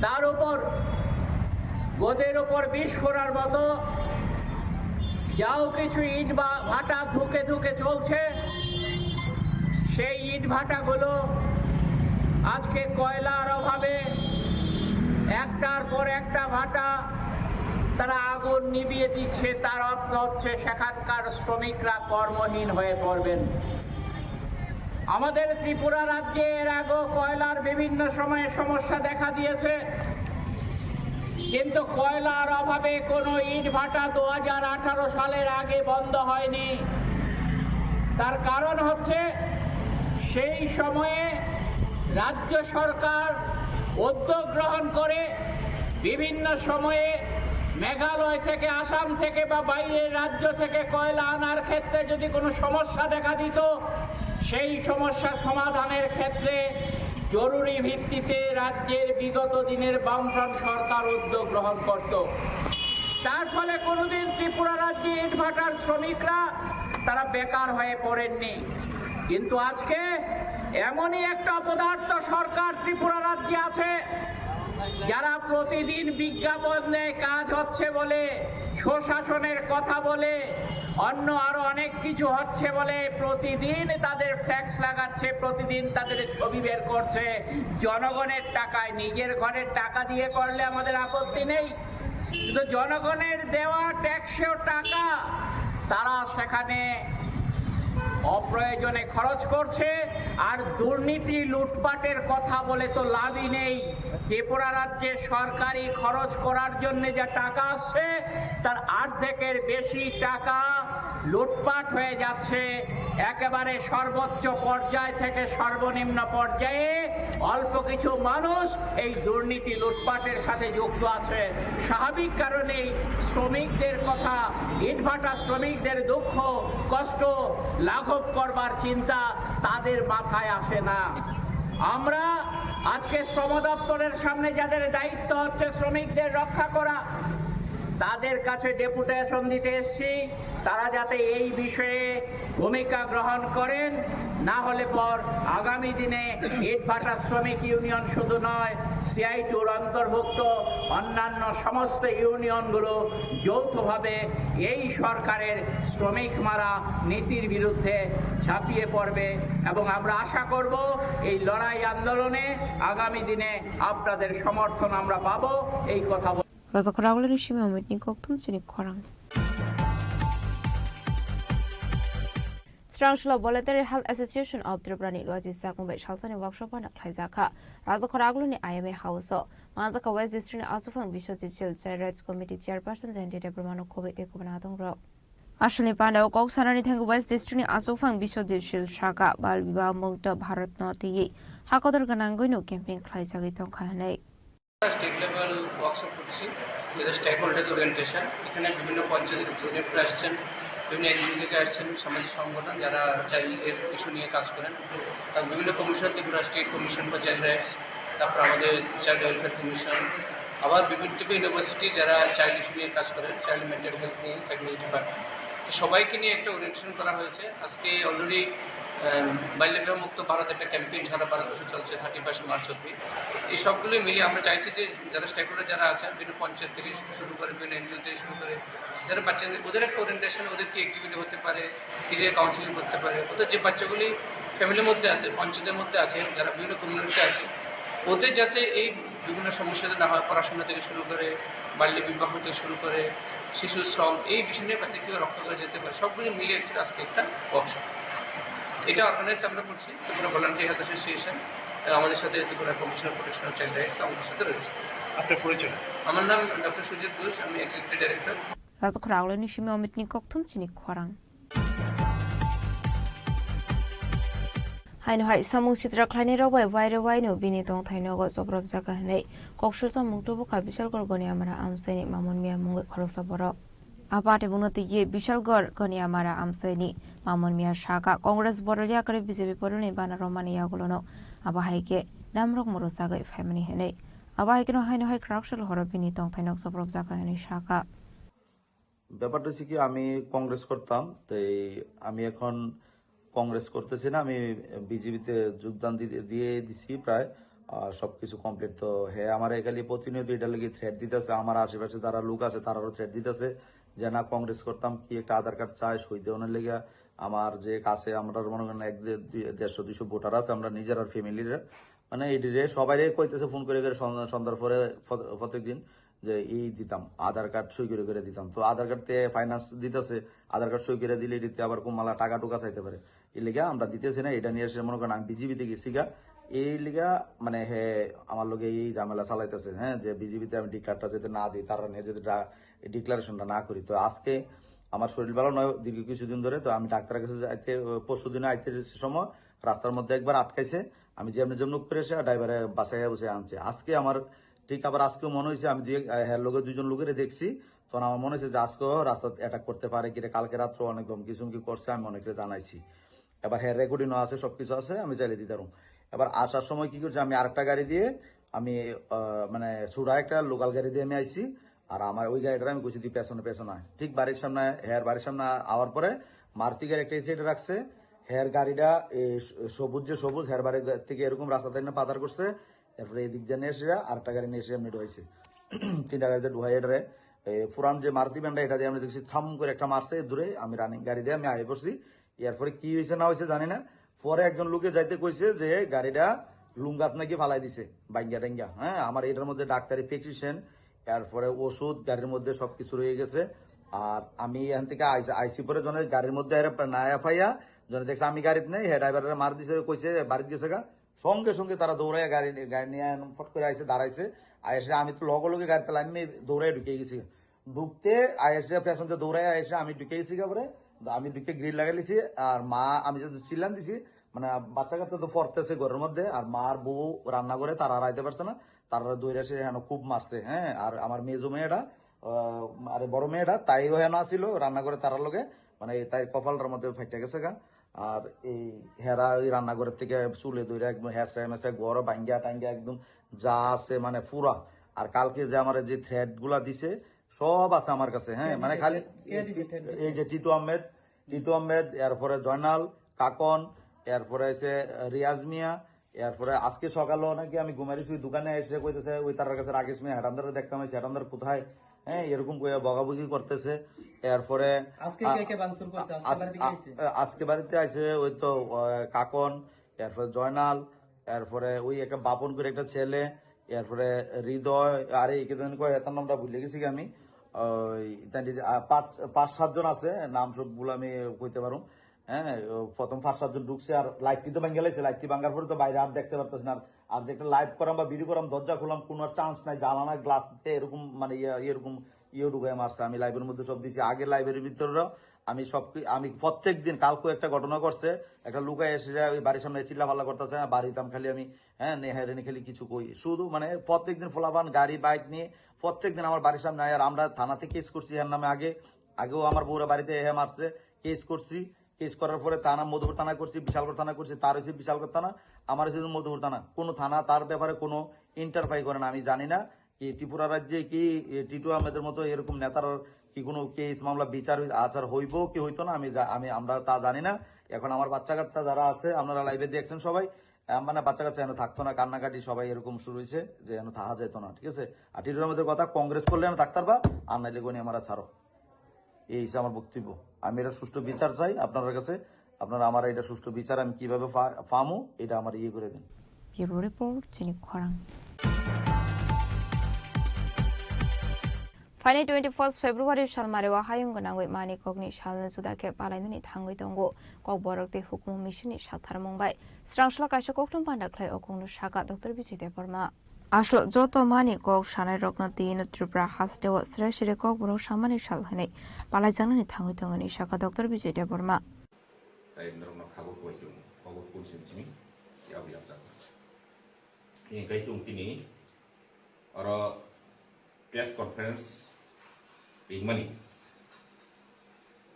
তার উপর গোদের উপর বিষ ফোড়ার মতো যাও কিছু ইট ভাটা ধুকে ধুকে চলছে, সেই ইট ভাটাগুলো আজকে কয়লার অভাবে একটার পর একটা ভাটা তারা আগুন নিভিয়ে দিচ্ছে। তার অর্থ হচ্ছে সেখানকার শ্রমিকরা কর্মহীন হয়ে পড়বেন। আমাদের ত্রিপুরা রাজ্যে এর আগেও কয়লার বিভিন্ন সময়ে সমস্যা দেখা দিয়েছে, কিন্তু কয়লার অভাবে কোনো ইট ভাটা 2018 সালের আগে বন্ধ হয়নি। তার কারণ হচ্ছে সেই সময়ে রাজ্য সরকার উদ্যোগ গ্রহণ করে বিভিন্ন সময়ে মেঘালয় থেকে, আসাম থেকে বা বাইরের রাজ্য থেকে কয়লা আনার ক্ষেত্রে যদি কোনো সমস্যা দেখা দিত, সেই সমস্যা সমাধানের ক্ষেত্রে জরুরি ভিত্তিতে রাজ্যের বিগত দিনের বামফ্রন্ট সরকার উদ্যোগ গ্রহণ করত। তার ফলে কোনোদিন ত্রিপুরা রাজ্যে ইটভাটার শ্রমিকরা তারা বেকার হয়ে পড়েননি। কিন্তু আজকে এমনই একটা অপদার্থ সরকার ত্রিপুরা রাজ্যে আছে, যারা প্রতিদিন বিজ্ঞাপন দেয় কাজ হচ্ছে বলে, সুশাসনের কথা বলে, অন্য আরো অনেক কিছু হচ্ছে বলে প্রতিদিন তাদের ফ্ল্যাক্স লাগাচ্ছে, প্রতিদিন তাদের ছবি বের করছে জনগণের টাকায়। নিজের ঘরের টাকা দিয়ে করলে আমাদের আপত্তি নেই, কিন্তু জনগণের দেওয়া ট্যাক্সের টাকা তারা সেখানে অপ্রয়োজনে খরচ করছে। আর দুর্নীতি লুটপাটের কথা বলে তো লাভই নেই। ত্রিপুরা রাজ্যে সরকারি খরচ করার জন্য যা টাকা আসছে তার অর্ধেকের বেশি টাকা লুটপাট হয়ে যাচ্ছে। একেবারে সর্বোচ্চ পর্যায় থেকে সর্বনিম্ন পর্যায়ে অল্প কিছু মানুষ এই দুর্নীতি লুটপাটের সাথে যুক্ত আছে। স্বাভাবিক কারণেই শ্রমিকদের কথা, ইটভাটা শ্রমিকদের দুঃখ কষ্ট লাঘব করবার চিন্তা তাদের মাথায় আসে না। আমরা আজকে শ্রম দপ্তরের সামনে যাদের দায়িত্ব হচ্ছে শ্রমিকদের রক্ষা করা, তাদের কাছে ডেপুটেশন দিতে এসেছি, তারা যাতে এই বিষয়ে ভূমিকা গ্রহণ করেন। না হলে পর আগামী দিনে ইটভাটা শ্রমিক ইউনিয়ন শুধু নয়, CI2-র অন্তর্ভুক্ত অন্যান্য সমস্ত ইউনিয়নগুলো যৌথভাবে এই সরকারের শ্রমিক মারা নীতির বিরুদ্ধে ঝাঁপিয়ে পড়বে এবং আমরা আশা করব এই লড়াই আন্দোলনে আগামী দিনে আপনাদের সমর্থন আমরা পাবো। এই কথা Razakaragulani shimi amit ni koktum chini khorang. Strangshla Voluntary Health Association of Tripura ni loji sakung bai shalsani workshop na thaizaka. Razakaragulani IMA house Manzaka West District Asufang Bishojit Chil Child Rights Committee Chairperson Zendita Brahmano Covid de Kubanatong Ro. Ashwini Pandau Kok Sanani Thang West District Asufang Bishojit Chil Shaka Bal Viva Mukta Bharat Noti Hakodar Gananguino campaign Klaisagi Tongkhanai. State level workshop করছি যেটা stake holders orientation. এখানে বিভিন্ন panchayat representative আসছেন, বিভিন্ন NGO থেকে আসছেন, সামাজিক সংগঠন যারা চাইল্ডের ইস্যু নিয়ে কাজ করেন, তার বিভিন্ন commission, Tripura state commission for child rights, তারপর আমাদের চাইল্ড ওয়েলফেয়ার কমিশন, আবার বিভিন্ন ইউনিভার্সিটি যারা চাইল্ড ইস্যু নিয়ে কাজ করেন, চাইল্ড মেন্টাল হেলথ নিয়ে, সাইকোলজি ডিপার্টমেন্ট, সবাইকে নিয়ে একটা ওরিয়েন্টেশন করা হয়েছে। আজকে অলরেডি বাল্যবিবাহ মুক্ত ভারত একটা ক্যাম্পেইন সারা ভারতবর্ষে চলছে 31 মার্চ অব্দি। এই সবগুলো মিলিয়ে আমরা চাইছি যে যারা স্টেক হোল্ডার যারা আছেন, বিভিন্ন পঞ্চায়েত থেকে শুরু করে, বিভিন্ন এনজিও থেকে শুরু করে, যারা বাচ্চাদের ওদের একটা ওরিয়েন্টেশন, ওদের কি অ্যাক্টিভিটি হতে পারে, কি যে কাউন্সিলিং করতে পারে, ওদের যে বাচ্চাগুলি ফ্যামিলির মধ্যে আছে, পঞ্চায়েতের মধ্যে আছে, যারা বিভিন্ন কমিউনিটিতে আছে, ওদের যাতে এই বিভিন্ন সমস্যা না হয়, পড়াশোনা থেকে শুরু করে, বাল্য বিবাহ থেকে শুরু করে, শিশু শ্রম, এই বিষয় নিয়ে বাচ্চা কীভাবে রক্ষা করে যেতে পারে, সবগুলো মিলিয়ে আজকে একটা ওয়ার্কশপ। এটা অর্গানাইজ আমরা করছি ত্রিপুরা ভলান্টারি হেলথ অ্যাসোসিয়েশন, আমাদের সাথে Tripura commissioner protection of child rights আমাদের সাথে রয়েছে। আপনার পরিচয়? আমার নাম ডক্টর সুজিত ঘোষ, আমি এক্সিকিউটিভ ডাইরেক্টর। রাজখরাগলনি সিমি অমিতনি ককথুম চিনি খরাং হাইনো হাই সামু চিত্রা খ্লাইনি রবাই वाइरे वाइनो बिनि दं थाइनो ग जब्रब जागा हनै कक्सुजा मुंटुबो का बिशालगढ़ गनि आमारा आमसेनि मामन मिया मुंगे खरसा बर आबाटे बुनति ये बिशालगढ़ गनि आमारा आमसेनि मामन मिया शाखा कांग्रेस बरलिया करे बीजेपी बरनि बाना रमानि यागुलनो आबा हाइके नामरक मरो जागा फैमिली हनै आबा हाइकेनो हाइनो हाइ क्राउशल हर बिनि दं थाइनो जब्रब जागा हनै शाखा ব্যাপারটা হচ্ছে কি আমি কংগ্রেস করতাম, তাই আমি এখন কংগ্রেস করতেছি না, আমি বিজেপিতে যোগদান দিয়ে দিছি প্রায় সবকিছু কমপ্লিট। তো হ্যাঁ আমার এখানে প্রতিনিয়ত এটা লেগে থ্রেট দিতেছে, আমার আশেপাশে যারা লোক আছে তারাও থ্রেট দিতেছে যে না কংগ্রেস করতাম কি একটা আধার কার্ড চাই সই দেওয়ানোর লেগে। আমার যে কাছে আমরা মনে করেন 150-200 ভোটার আছে, আমরা নিজের আর ফ্যামিলির মানে এটিরে সবাই কইতেছে ফোন করে সন্ধ্যার পরে প্রত্যেকদিন যে এই দিতাম আধার কার্ড সই করে দিতাম। তো আধার কার্ড তে ফাইন্যান্স দিতেছে, আধার কার্ড সই করে দিলে এটিতে আবার কুমালা টাকা টুকা চাইতে পারে, এই লিগা আমরা দিতেছি না। এটা নিয়ে এসে মনে করেন আমি বিজেপিতে গেছি গা, এই লিগা মানে হ্যাঁ আমার লোক এই ঝামেলা চালাইতেছে। হ্যাঁ যে বিজেপিতে আমি ডিক্লারটা যাতে না দিই, তারা নিয়ে যদি ডিক্লারেশনটা না করি। তো আজকে আমার শরীর ভালো নয় দীর্ঘ কিছুদিন ধরে, তো আমি ডাক্তারের কাছে যাইতে পরশু দিনে আইতে সময় রাস্তার মধ্যে একবার আটকাইছে, আমি যেমন করে এসে ড্রাইভারে বাসায় বসে আনছে। আজকে আমার ঠিক আবার আজকেও মনে হয়েছে আমি লোকের দুজন লোকের দেখছি, তখন আমার মনে হয়েছে যে আজকেও রাস্তা অ্যাটাক করতে পারে কিনা। কালকে রাত্রে অনেক ধমকি চুমকি করছে, আমি অনেকে জানাইছি। এবার হ্যাঁ রেকর্ডিংও আছে, সবকিছু আছে, আমি চাইলে দিতে পারবো। এবার আসার সময় কি করছে, আমি আরেকটা গাড়ি দিয়ে আমি মানে ছুড়া একটা লোকাল গাড়ি দিয়ে আমি আইছি, আর আমার ওই গাড়িটা আমি কইছি তুই পেছনে আয়। ঠিক বাড়ির সামনে হ্যার বাড়ির সামনে আওয়ার পরে মারুতি গাড়ি একটা সাইডে রাখছে, হেয়ার গাড়িটা সবুজ হেয়ার বাড়ির থেকে এরকম রাস্তা থেকে পাতার করছে। এরপরে এই দিক দিয়ে নিয়ে এসে আরেকটা গাড়ি নিয়ে এসে এমনি ঢুকাইছে, 3টা গাড়িতে ঢুকাই এটারে পুরান যে মারুতি ব্যান্ডা এটা দিয়ে আমি দেখছি থাম করে একটা মারছে দূরে। আমি রানিং গাড়ি দিয়ে আমি আগে পড়ছি। এরপরে কি হয়েছে না হয়েছে জানি না, পরে একজন লোকে যাইতে কইছে যে গাড়িটা লুঙ্গাত নাকি ফালাই দিছে বাইঙ্গা টেঙ্গা। হ্যাঁ আমার এটার মধ্যে ডাক্তারি প্রেসক্রিপশন, এরপরে ওষুধ গাড়ির মধ্যে সবকিছু রয়ে গেছে। আর আমি এখান থেকে আইসি পরে জনের গাড়ির মধ্যে না ফাইয়া জনে দেখছে আমি গাড়িতে নেই, হ্যাঁ ড্রাইভারের মার দিছে, কইছে বাড়িতে গেছে গা। সঙ্গে সঙ্গে তারা দৌড়াইয়া গাড়ি নিয়ে ফট করে আইসে দাঁড়াইছে। আইসে আমি তো লগে গাড়িতে আমি দৌড়াই ঢুকে গেছি, ঢুকতে আইসে পেছনতে দৌড়াই আইসে আমি ঢুকে গেছি। পরে আমি ঢুকে গ্রিল লাগাইছি, আর মা আমি যদি চিল্লান দিছি মানে বাচ্চা কাচ্চা তো পড়তেছে ঘরের মধ্যে, আর মার বউ রান্না করে তারা আইতে পারছে না, তারা দৌড়ে এসে হেন খুব মারছে। হ্যাঁ আর আমার মেজো মেয়েটা আরে বড় মেয়েটা তাইও হেন আসিল রান্না করে তারার লগে, মানে তাই কপালটার মধ্যে ফাইটা গেছে গা। আর এই হেরা ওই রান্নাঘরের থেকে চুলে দইরা একদম হ্যাঁচড়ায় মেসে ঘর ভাঙ্গা টাঙ্গা একদম যা আছে মানে পুরা। আর কালকে যে আমার যে থ্রেড গুলা দিছে সব আছে আমার কাছে। হ্যাঁ মানে খালি এই যে টিটু আহমেদ, এরপরে জয়নাল কাকন, এরপরে এসে রিয়াজ মিয়া, এরপরে আজকে সকালেও নাকি আমি ঘুমাইছি ওই দোকানে এসে কইতেছে ওই তার কাছে রাকেশ মিয়া হেটান্দারে দেখতাম, হেটান্দার কোথায়, হ্যাঁ এরকম বগাবগি করতেছে। এরপরে আজকে বাড়িতে আছে ওই তো কাকন, এরপরে জয়নাল, এরপরে ওই একটা বাপন করে একটা ছেলে, এরপরে হৃদয়, আরে তার নামটা ভুলে গেছি আমি। 5-7 জন আছে, নাম সবগুলো আমি কইতে পারবো। হ্যাঁ প্রথম 5-7 জন ঢুকছে, আর লাইটটি তো ভাঙ্গা লাইছে, লাইটটি ভাঙ্গার পরে তো বাইরে আর দেখতে পারতেছি না। আর যে একটা লাইভ করাম বা ভিডিও করাম দরজা খুলাম কোনো চান্স নাই, জ্বালানা গ্লাস এরকম মানে এরকম ঢুকাই মারছে। আমি লাইভের মধ্যে সব দিছি, আগে লাইভের ভিতরে আমি প্রত্যেক দিন কালকে একটা ঘটনা করছে, একটা লুকায় এসে ওই বাড়ির সামনে চিল্লা পাল্লা করতেছে, বাড়িতাম খালি আমি হ্যাঁ নেহারেনি খালি কিছু কই শুধু মানে প্রত্যেকদিন ফোলাবান গাড়ি বাইক নিয়ে প্রত্যেকদিন আমার বাড়ির সামনে। আর আমরা থানাতে কেস করছি এর নামে, আগেও আমার বউরা বাড়িতে হ্যাঁ মারছে, কেস করছি। কেস করার পরে থানা মধুপুর থানা করছি, বিশালগড় থানা করছি, তার হচ্ছে বিশালগড় থানা, আমার হচ্ছে মধুপুর থানা। কোন থানা তার ব্যাপারে কোনো ইন্টারফাই করে না। আমি জানি না কি ত্রিপুরা রাজ্যে কি টিটু আহমেদের মতো এরকম নেতার কি কোনো কেস মামলা বিচার আচার হইব কি হইতো না আমরা তা জানি না। এখন আমার বাচ্চা কাচ্চা যারা আছে আপনারা লাইভে দেখছেন সবাই, মানে বাচ্চা কাচ্চা এনে থাকতো না, কান্নাকাটি সবাই এরকম শুরু হয়েছে যে এনে থাকা যেত না। ঠিক আছে, আর টিটু আহমেদের কথা কংগ্রেস করলে এনে থাকতে পারবা, আর নাইলে গনি আমরা ছাড়ো। এই হিসেবে আমার বক্তব্য। আমি এটা সুষ্ঠু বিচার চাই আপনার কাছে, আপনারা আমার এটা সুষ্ঠু বিচার আমি কিভাবে পামু এটা আমার ইয়ে করে দিন। ব্যুরো রিপোর্ট চিনি খরাং। Fine 21st February Shalmare wa hayung gonangoi mani kogni shalna sudake palainani thangoi tongo kok borokte hukum mission ni shathar mongbai srangshla kaisa koktum pandaklai okongno shaka Dr. Bijay Deborma Ashlo joto mani kok shanai rokna tin Tripura hastewa sreshire kok borok samani shalhane palaijanani thangoi tongo ni shaka Dr. Bijay Deborma Tai norno khabu koitung kok polisin chini ya biak jak ni kai tung tini oro press conference money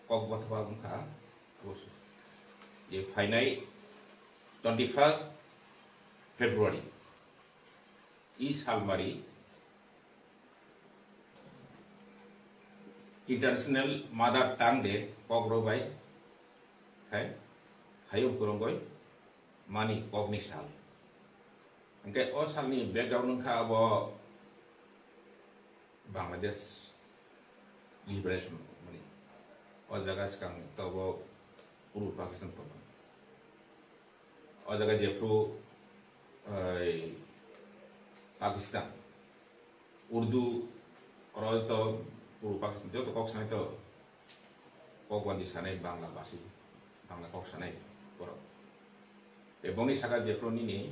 kok buat apa muka terus ye final 21st February is Halmari International Mother Tongue Day kok robai hai hayum kurongoi mani kok ni sal engke o sal ni background nungka abo Bangladesh liberation money. और जगह sekarang तो वो पूर्व पाकिस्तान तो और जगह जेफ्रो पाकिस्तान उर्दू और तो पूर्व पाकिस्तान तो कॉक्स नहीं तो कॉक वाली साने बांग्ला भाषी बांग्ला कॉक्स नहीं पर ये बोनी सागा जेफ्रो नी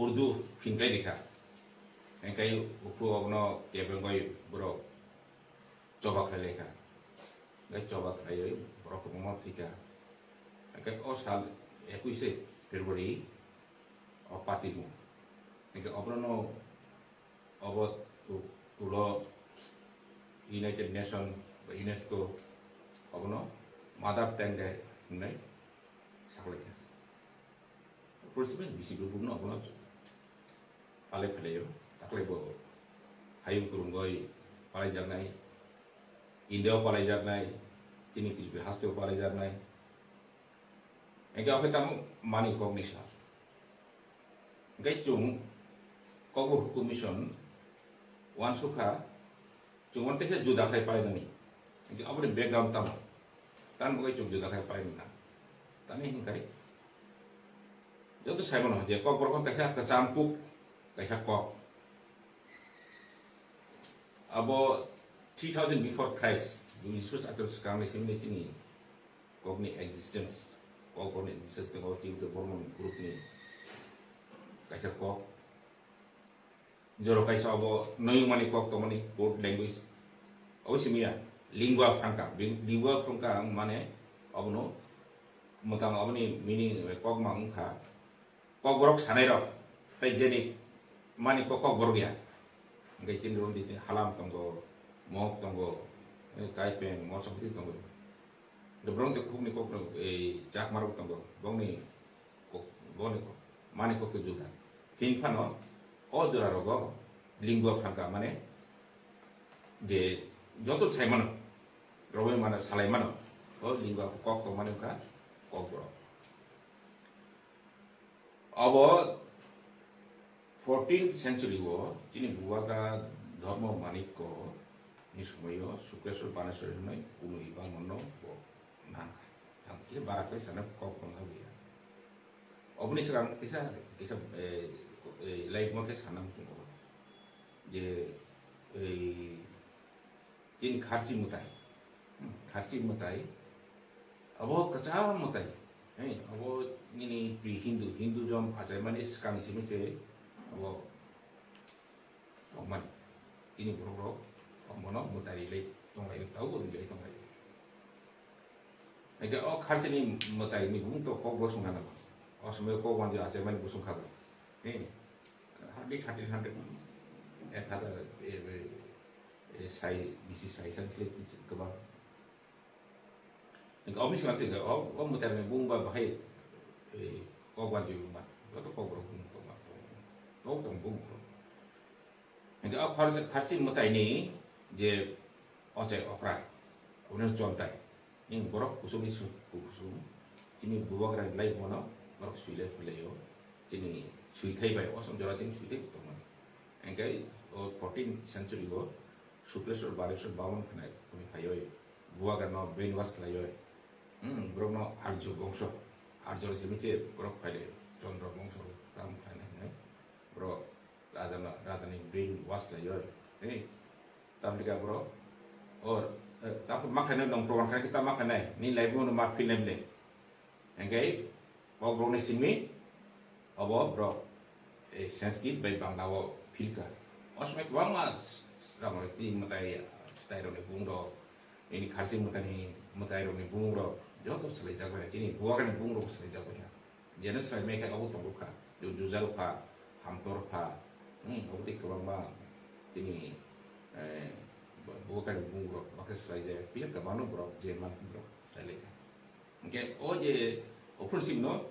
उर्दू फिंकले दिखा एंकई उप्रो अपनो केबंगोई बरो coba keleka, gak coba kelai, berapa umur tiga, gak osal, aku isi Februari, opatimu, gak obrono, obot tulo United Nations, UNESCO, obrono, Mother Tongue Day, nai, sakleka. Persiapan bisi berbunuh obrono, pale yo, taklek bo, hayung kurungoi, pale jangai. India palai jarnai, tini tiga hasil palai jarnai. Engkau apa tamu mani kognisi. Engkau cung kogur commission, wan suka, cuma tesa juda kai palai nani. Engkau apa ni background tamu, tan bukai cung juda kai palai nana. Tani hingkari. Jadi saya mana, dia kok berkon kaisa kecampuk, kaisa kok. Abo 3000 before Christ, Yesus atau sekarang ni sini, kau ni existence, kau ni existence tengok tiada hormon grup ni, kaisa kau, joro kaisa abo noyung mani kau tu mani code language, awu semia lingua franca mana abo no, mutang abo ni meaning kau mangka, kau borok sanai rok, tapi jadi mani kau borok ya, enggak cenderung di halam tunggu. Mok tunggu, kai pen, mok seperti tunggu. Debrong tu kuk ni kuk jak maruk tunggu, bong ni kuk, mani kuk tu juga. Hingpan no, all jura rogo, lingua franca mane, je jotul saya mana, rogo mana salai mana, oh lingua kuk tu mane ka, kuk bro. Abo 14th century wo, cini buat ka dharma manik ko. Ini semuanya sukses panas hari ini, kuno ibang mana, nang, ini baraklah sana kau pernah lihat. Obni sekarang kisah live market sana mungkin, je ini kharci mutai, abo kacau mutai, abo ini pri Hindu jom ajar manis kami sini se, abo orang ini bro. Mono mutai lei tongai tahu pun lei tongai. Ega kharci ni mutai ni bung to kok bosung ana. Semua kok wan dia ajar mani bosung khabar. Hardly 100 kata sai bisi sai sanslip kebar. Ega omis nasi ke mutai ni bung bahai kok wan jiu mat. Atau kok bosung to mat. Tong bung. Ega kharci mutai ni je oce opera, udah contai, ini borok kusum, ini buah gerai lain mana, borok suile yo, ini suitai bay, osam jora ini suitai teman, engkai 14th century go, supresor barisor bawang kena, kami kayo, buah gerai no brainwash kayo, borok no arjo gongso, arjo sini cie borok kayo, condro gongso, ram kayo, borok rada ni brainwash kayo, ini tamlika bro or tapi makanya nong program kan kita makanya ni live mo mak film le engkai kok bro ni simi abo bro sanskrit by bangla wo filka osmek wama ramai ti matai tai ro ne bung ro ini khasi matai ro ne bung ro jo to selai jago ya chini buah kan bung ro selai jago ya jenis selai mereka abu tong luka jo juzal pa hamtor pa abu tik bangma chini buah kan bung ro maka selai jago pia ke manu bro jerman bro selai okay o je opun sim no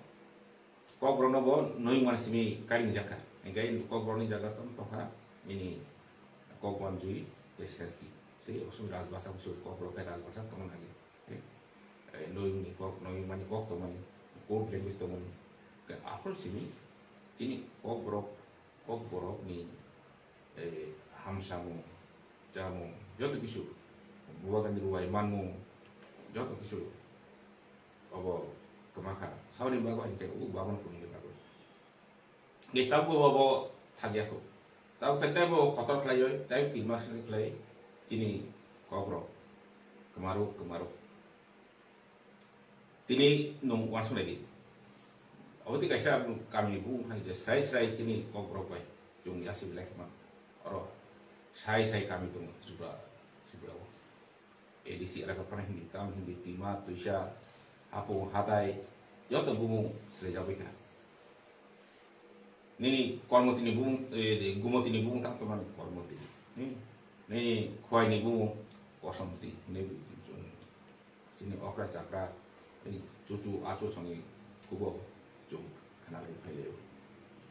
kok bro no bo noi man simi karing jaka engkai kok bro ni jaga tom toha ini kok wan jui deseski sei osun ras bahasa usul kok bro ka ras bahasa tomon lagi noi ni kok noi mani kok tomon ko language tomon ke apun simi chini kok bro ni hamsamu jamu joto kisu buah kan diruai manmu joto kisu abo kemaka sauni bago engkai bangun pun ni bago ni tabu abo thagi aku tahu kata bo kotor kelayo tahu kilmas ni kelay chini kobro kemaru tini nung wansu lagi awati kaisa kami bu hai je sai chini kobro pai jung yasi black man oro sai kami tu sudah edisi ada kapana hindi tam hindi tima tuisha apo hatai yo to bumu srejabika nini kormoti ni bung gumoti ni bung tak teman kormoti ni khoi ni bung kosomti ni sini okra cakra ini cucu acu sangi kubo jung kenal pheleu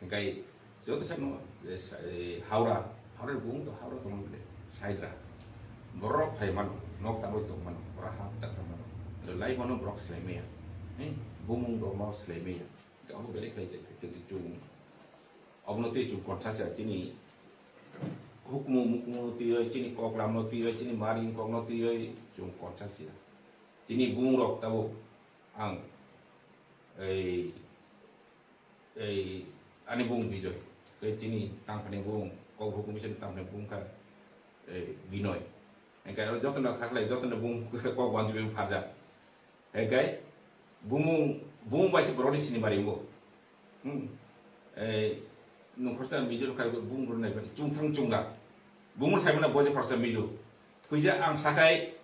engkai jo to sano haura bung to haura teman bele saidra borok hai man nok tamoy to man raha tak man do lai mano brok slemea bung do mo slemea ga mo bele kai ke jung obnoti ju konsaja chini hukmu tiyo chini koklam no tiyo chini maring kok no tiyo ju konsasia chini bung rok tabo ang ani bung bijoy ke chini tang phane bung kok hukum chen tang phane bung ka binoy engkai jotna khaklai jotna bung kok wanju bung phaja engkai bung baisi brodi sini maringo nung khorsa mijo kai bung ro nai chung thang chunga bung sai mana boje khorsa mijo puja ang sakai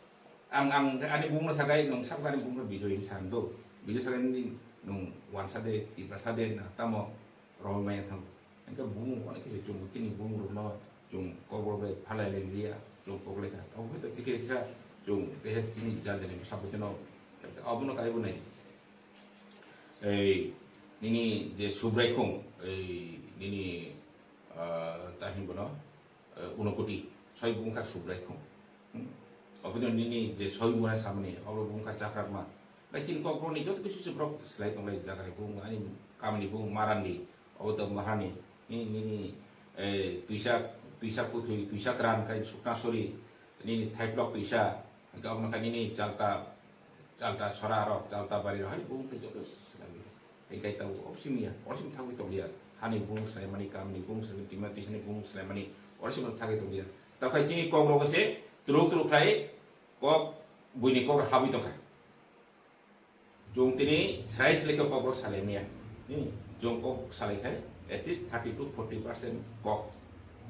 ang ani bung sakai nung sakani bung mijo in sando mijo sakai ni nung wan sade ti sade na tamo ro mai thang engka bung ko ke chung chini bung ro no chung ko bro be phalai le lia chung ko le ka au to tike sa chung te he chini jal jani sabse no abuno kai bu nai ini je subrai kong ini tahin bono unokoti soi bungka subrai kong apun ini je soi bungka samne abo bungka cakar ma bacin kok ni jot kisu sebrok selai tong lai jaga bung ani kamni bung marandi abo to mahani ini tuisa puthu tuisa kran kai sukna sori ini thai block tuisa ga makan ini jalta soraro jalta bari hai bung ke jot selai engkai tahu opsim tahu itu dia hani bung Sulaimani kamni bung Timati sini bung Sulaimani opsim tahu itu dia tapi sini kok rogo se teruk kai kok bunyi kok habi to kai jong tini size leka kok Salemia ni jong kok salai kai at least 30 to 40% kok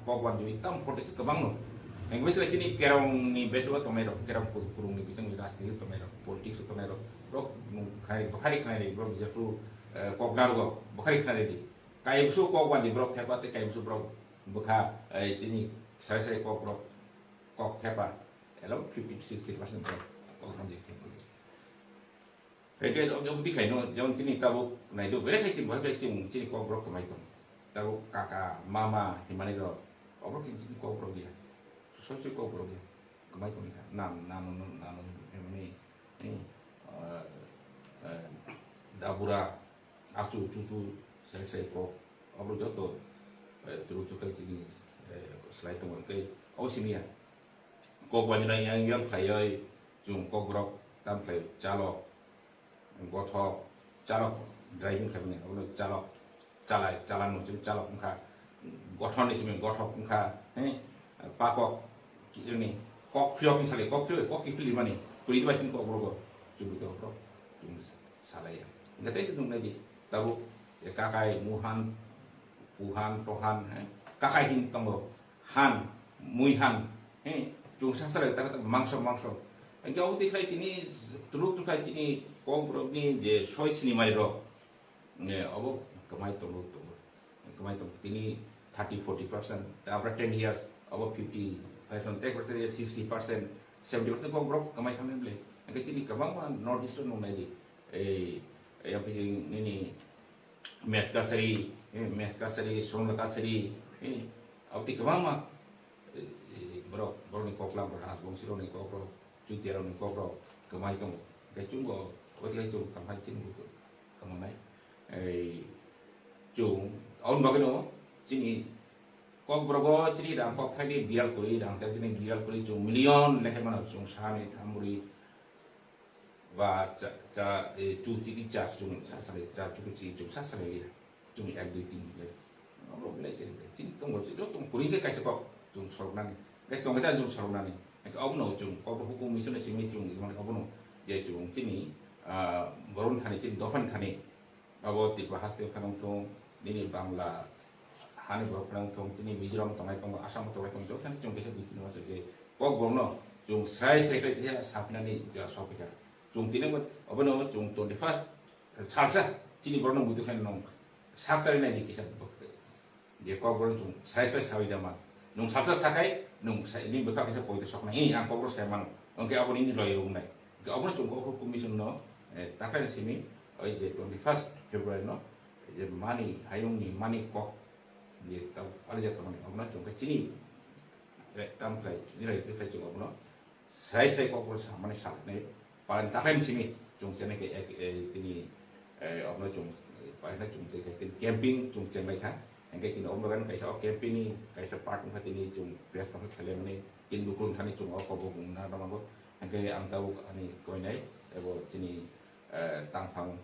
wan jui tam 40 ke bang no yang bisa sini kerong ni besok tomato kerong kurung ni bisa ngiras ni tomato politik tomato rok khai ni bro bisa tu kok narugo bukhari khare di kai busu kok wan di brok thepa te kai busu brok bukha tini sai kok thepa elo 50-60% brok kok wan di Peke jom ti kai no jom tini tabu nai do bere kai ti buha kai tini kok brok kamai tom tabu kaka mama himani do obrok tini kok brok dia sochi kok brok dia kamai tom ka nam himani ni dabura aku cucu saya kok abro joto terus kai sini slide tong kai au simia kok wajna yang khai jung kok brok tam khai chalo gothok chalok driving khabne abno chalok chalan no jum chalok kha gothon isme gothok kha pakok ini kok fiok misalnya kok kipli mana kulit bacin kok bro cuma itu bro cuma salah ya nggak tahu itu lagi tahu ya kakai muhan tohan kakai hin tunggu han muihan cuma salah kita mangso engkau awak tikai ini tuluk ini kok bro ni je soy sini mai ro awak kemai tunggu ini 30-40%. After 10 years, about 50%, 60%, 70% kok bro kemai kami beli. Angkat sini kemang mana Northeastern nung lagi. Yang penting ini meskasari, songlakasari. Awak kemang mana bro ni kok lam beras bong siro ni kok bro, cutiara ni kok bro kemai tong. Kecunggo, awak tiga cung kemai cing buku kemana? Cung, awak bagaimana? Sini kok berapa ciri dan kok tadi biar kuli dan saya sini biar kuli cung milion lekai mana cung sahani tamburi và chu chỉ cha cung sasare cha chu chỉ cung sasare dia cung yang dua tim dia orang boleh ciri ciri tunggu ciri tunggu kuli ke kasih kok cung sornan ke tunggu kita cung sornan ni ke awak no cung kok berhukum misalnya sini cung gimana awak no dia cung sini baron thani ciri dofan thani awak tiba hasil kanong cung ini Bangla hani bro prang thong tini Mizoram tongai tong Assam tongai tong jo kan jong kese bitin wa je kok borno jong sai secretary ya sapnani ja sopika jong tine mo abono jong 21 salsa tini borno mutu kan nong sapsari na ni kisa je kok borno jong sai sawi jama nong salsa sakai nong sai ni beka kisa poito sokna ini ang kok sai man onke abon ini loyo unai ke abono jong kok commission no takai sini oi je 21 February no je mani hayung ni mani kok dia tahu ada jatuh mana, apa nak cuma cini, tampilai, ni lagi kita cuma apa nak, saya kau kurus mana sahaja ni, paling tak lain sini, cuma cina ke ini, apa nak cuma, paling nak cuma ke camping, cuma cina mereka, yang ke ini orang kan kaisa camping ni, kaisa part mungkin ini cuma biasa mungkin kalian ni, cina dukun thani cuma apa bukan nama nama, yang ke angkau ani kau ni, apa cini tangpang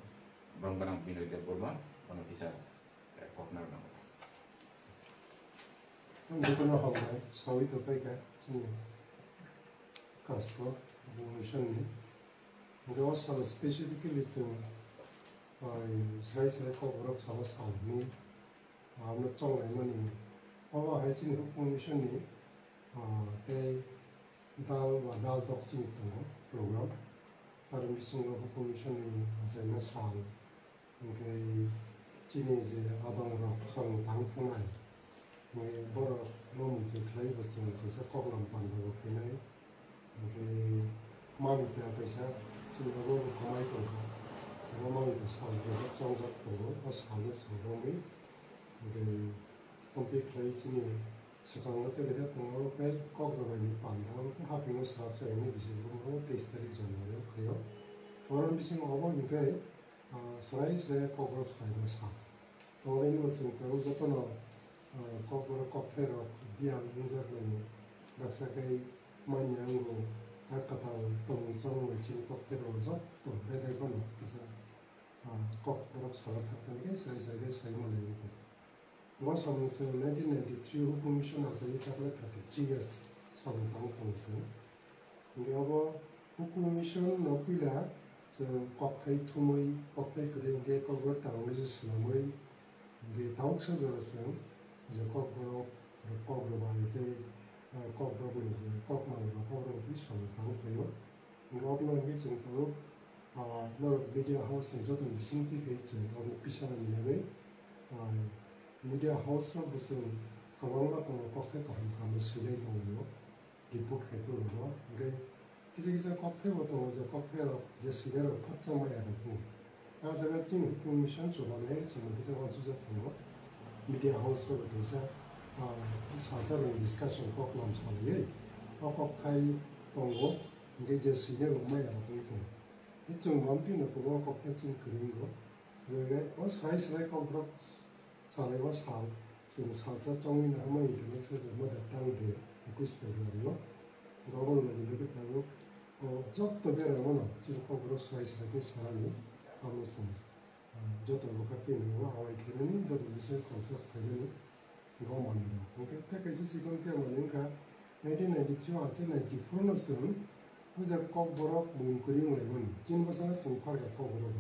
barang-barang bina di Burma, mana bisa kau nak nama. Bukan orang lain, sawit apa ya, sini, kasko, bukan ni. Mungkin asal spesifiknya itu, saya kau berak sama sekali, ambil cong lain ni. Awak hai sini hukum mission ni, dal dok cini tu program, tarum bising hukum mission ni, saya nasal, mungkin cini je adang rok sang tang pungai. Mungkin baru belum terkait betul kisah kau lam pandang kenai, mungkin mami tiada kisah, sini baru kemai tu, baru mami tu sahal berat sangzat tu, asal sahal mungkin terkait sini sekarang kita lihat tengok kai kau berbagi pandang, happy nus harap saya ini bisa berumur taste dari zaman yang kaya, orang bisa ngomong mungkin saya kau berusaha besar, orang ini betul betul jatuh corporate cocktail biang munzer lain, rasa kai manyango, terkadang tongcong macam cocktail rozot, tu beda kan bisa corporate salat tertentu kan saya mulai itu. Gua sama 1993 hukum mission asal itu adalah 33 years sama tahu tongsen. Ini apa hukum mission nakila se cocktail tumui cocktail tu dia corporate tahu je selama dia tahu sejarah je kok berbagai kok berbeza kok malah kok berbeza sama tahu pelajar. Enggak pernah gitu tahu. Lalu media house yang jatuh di sini kita itu orang pisah ni media house lah betul. Kalau orang tahu cocktail kami sulit tahu report itu loh. Enggak kisah cocktail atau cocktail je sudah patah macam apa. Kalau saya cakap commission coba ni cuma kisah orang susah tahu. Media house tu bisa sahaja discussion kok lam sekali, kok kai tunggu, mungkin jadi rumah yang itu. Itu mampu nak buat kok cing kering lo, jadi saya kok berap salah wasal, sahaja congin ramai itu saya semua datang dia, aku sepuluh lo, kalau lagi kita tahu, jauh tu berat mana, sih kok berap saya salah ni, kami semua. Jatuh bukan ni, awal kira ni jatuh bisa konsep kira ni, gua mana. Mungkin tak kisah sih kan dia mana 1992 আছে 94 no सुन मुझे Kock बरफ मुंगकुरी मुंगैमन जिन बसना सुन फार का Kock बरफ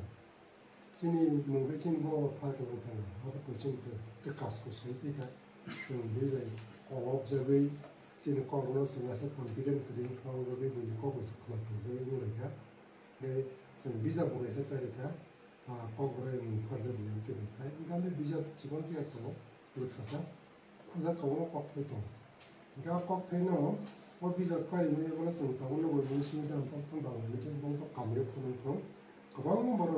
जिनी मुंगै जिन बो फार का मुंगै अब तो जिन के कास को सही थी का जों बे जाय कॉक जाबै जिन कॉक नो सुन ऐसा कॉन्फिडेंट फिलिंग फ्राउ जाबै बुनि कॉक से खालाम तो जाय मुंगैगा बे जों बिजा बगैसा तारिखा कॉक बरफ मुंग फार जाबै के खाय गाले बिजा जीवन के तो लोकसासा जा कॉक कॉक थे तो गा कॉक थे नो और बिजा काय ने बोला जों तावन लो बुनि सिनि दाम फम बांगनि जों बंग कामरे फनन फ्रम गोबां बर'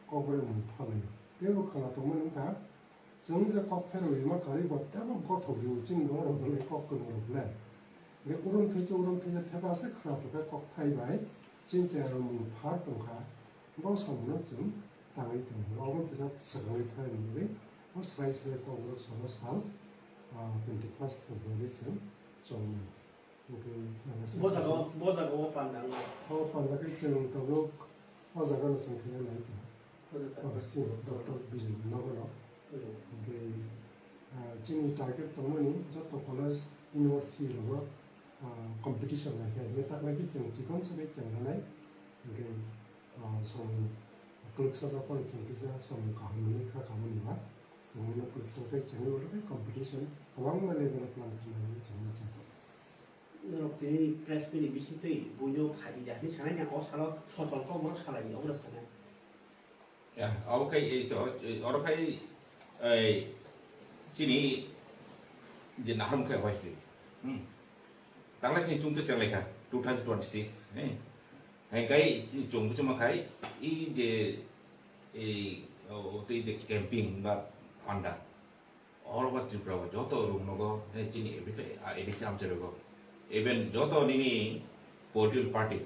कॉक बरफ मुंग फाले बे खाला तो मोनका जों जा कॉक थे रो मा खारि बत्ताबो गथ'बिउ जिन बर' बे कॉक को मुरले बे उरुन फैजे थेबासे खाला तो कॉक थाइबाय जिन जेराव मुंग फार दंखा बो समनो जों ताङै दं अबो बिजा सगै थाइनि बे स्राय स्राय कॉक सनो साल 21 फेब्रुआरि जों बजागाव पान्दां पान्दाखै जों तबो बजागाव संख्या नाय तो डॉक्टर बिजन नगरो ओमफ्राय जोंनि टारगेट दंमोन जत कलेज इउनिभार्सिटी रबो कम्पिटिशन लाखिया बे थाखाय जों जिखुन सबै जोंनाय ओमफ्राय सम क्लुक्सा जापान संख्या सम खालामनानै खालामोबा जोंनो क्लुक्सानिफ्राय जोंनि बे कम्पिटिशन गोबां लेभेल प्लान खालामनानै जों मिथियो नोंथांनि प्रेस मिनि बिसितै बयनो फादि जानि सानाय असाल ससलखौ मा सालायो अब्ला सानाय अरखाय चिनि जे नाहम खाय वाइसे तांला चिन चुंते चंगलेखा 2026 है गाय चोंबु चमखाय ई जे ओते जे कैंपिंग बा फांडा और बा त्रिपुरा जतो रुमनगो चिनि एबिटे एडिसि आमचरगो इवन जतो निनि पोलिटिकल पार्टी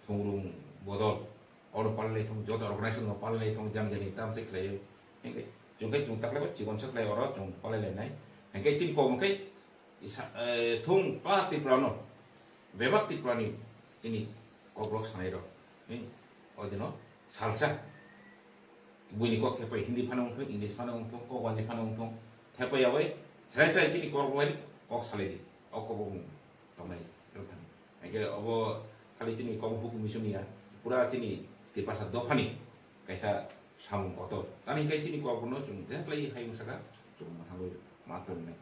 थुंरुम बदल और पाले थुं जतो ऑर्गेनाइजेशन पाले थुं जामजेनि तामसे क्ले हेंगे जोंखाय जों ताकले चिकन सकले और जों पाले लेनाय हेंगे चिन कोमखाय थुं पा त्रिपुरानो बेबा त्रिपुरानि चिनि कब्रक सानायरो अदिनो सालसा बुनि को थेपै हिंदी फानांग थुं इंग्लिश फानांग थुं कोवानि फानांग थुं थेपैयावै स्राय स्राय चिनि कब्रक कक सालायदि अकबो तमनाय रथान हेंगे अब खालि चिनि कम हुकुम मिसनिया पुरा चिनि तिपासा दफानि कैसा सामु अतो तानि कै चिनि कब्रनो जों जेप्लाय हाय मुसाका जों हाबै मातरने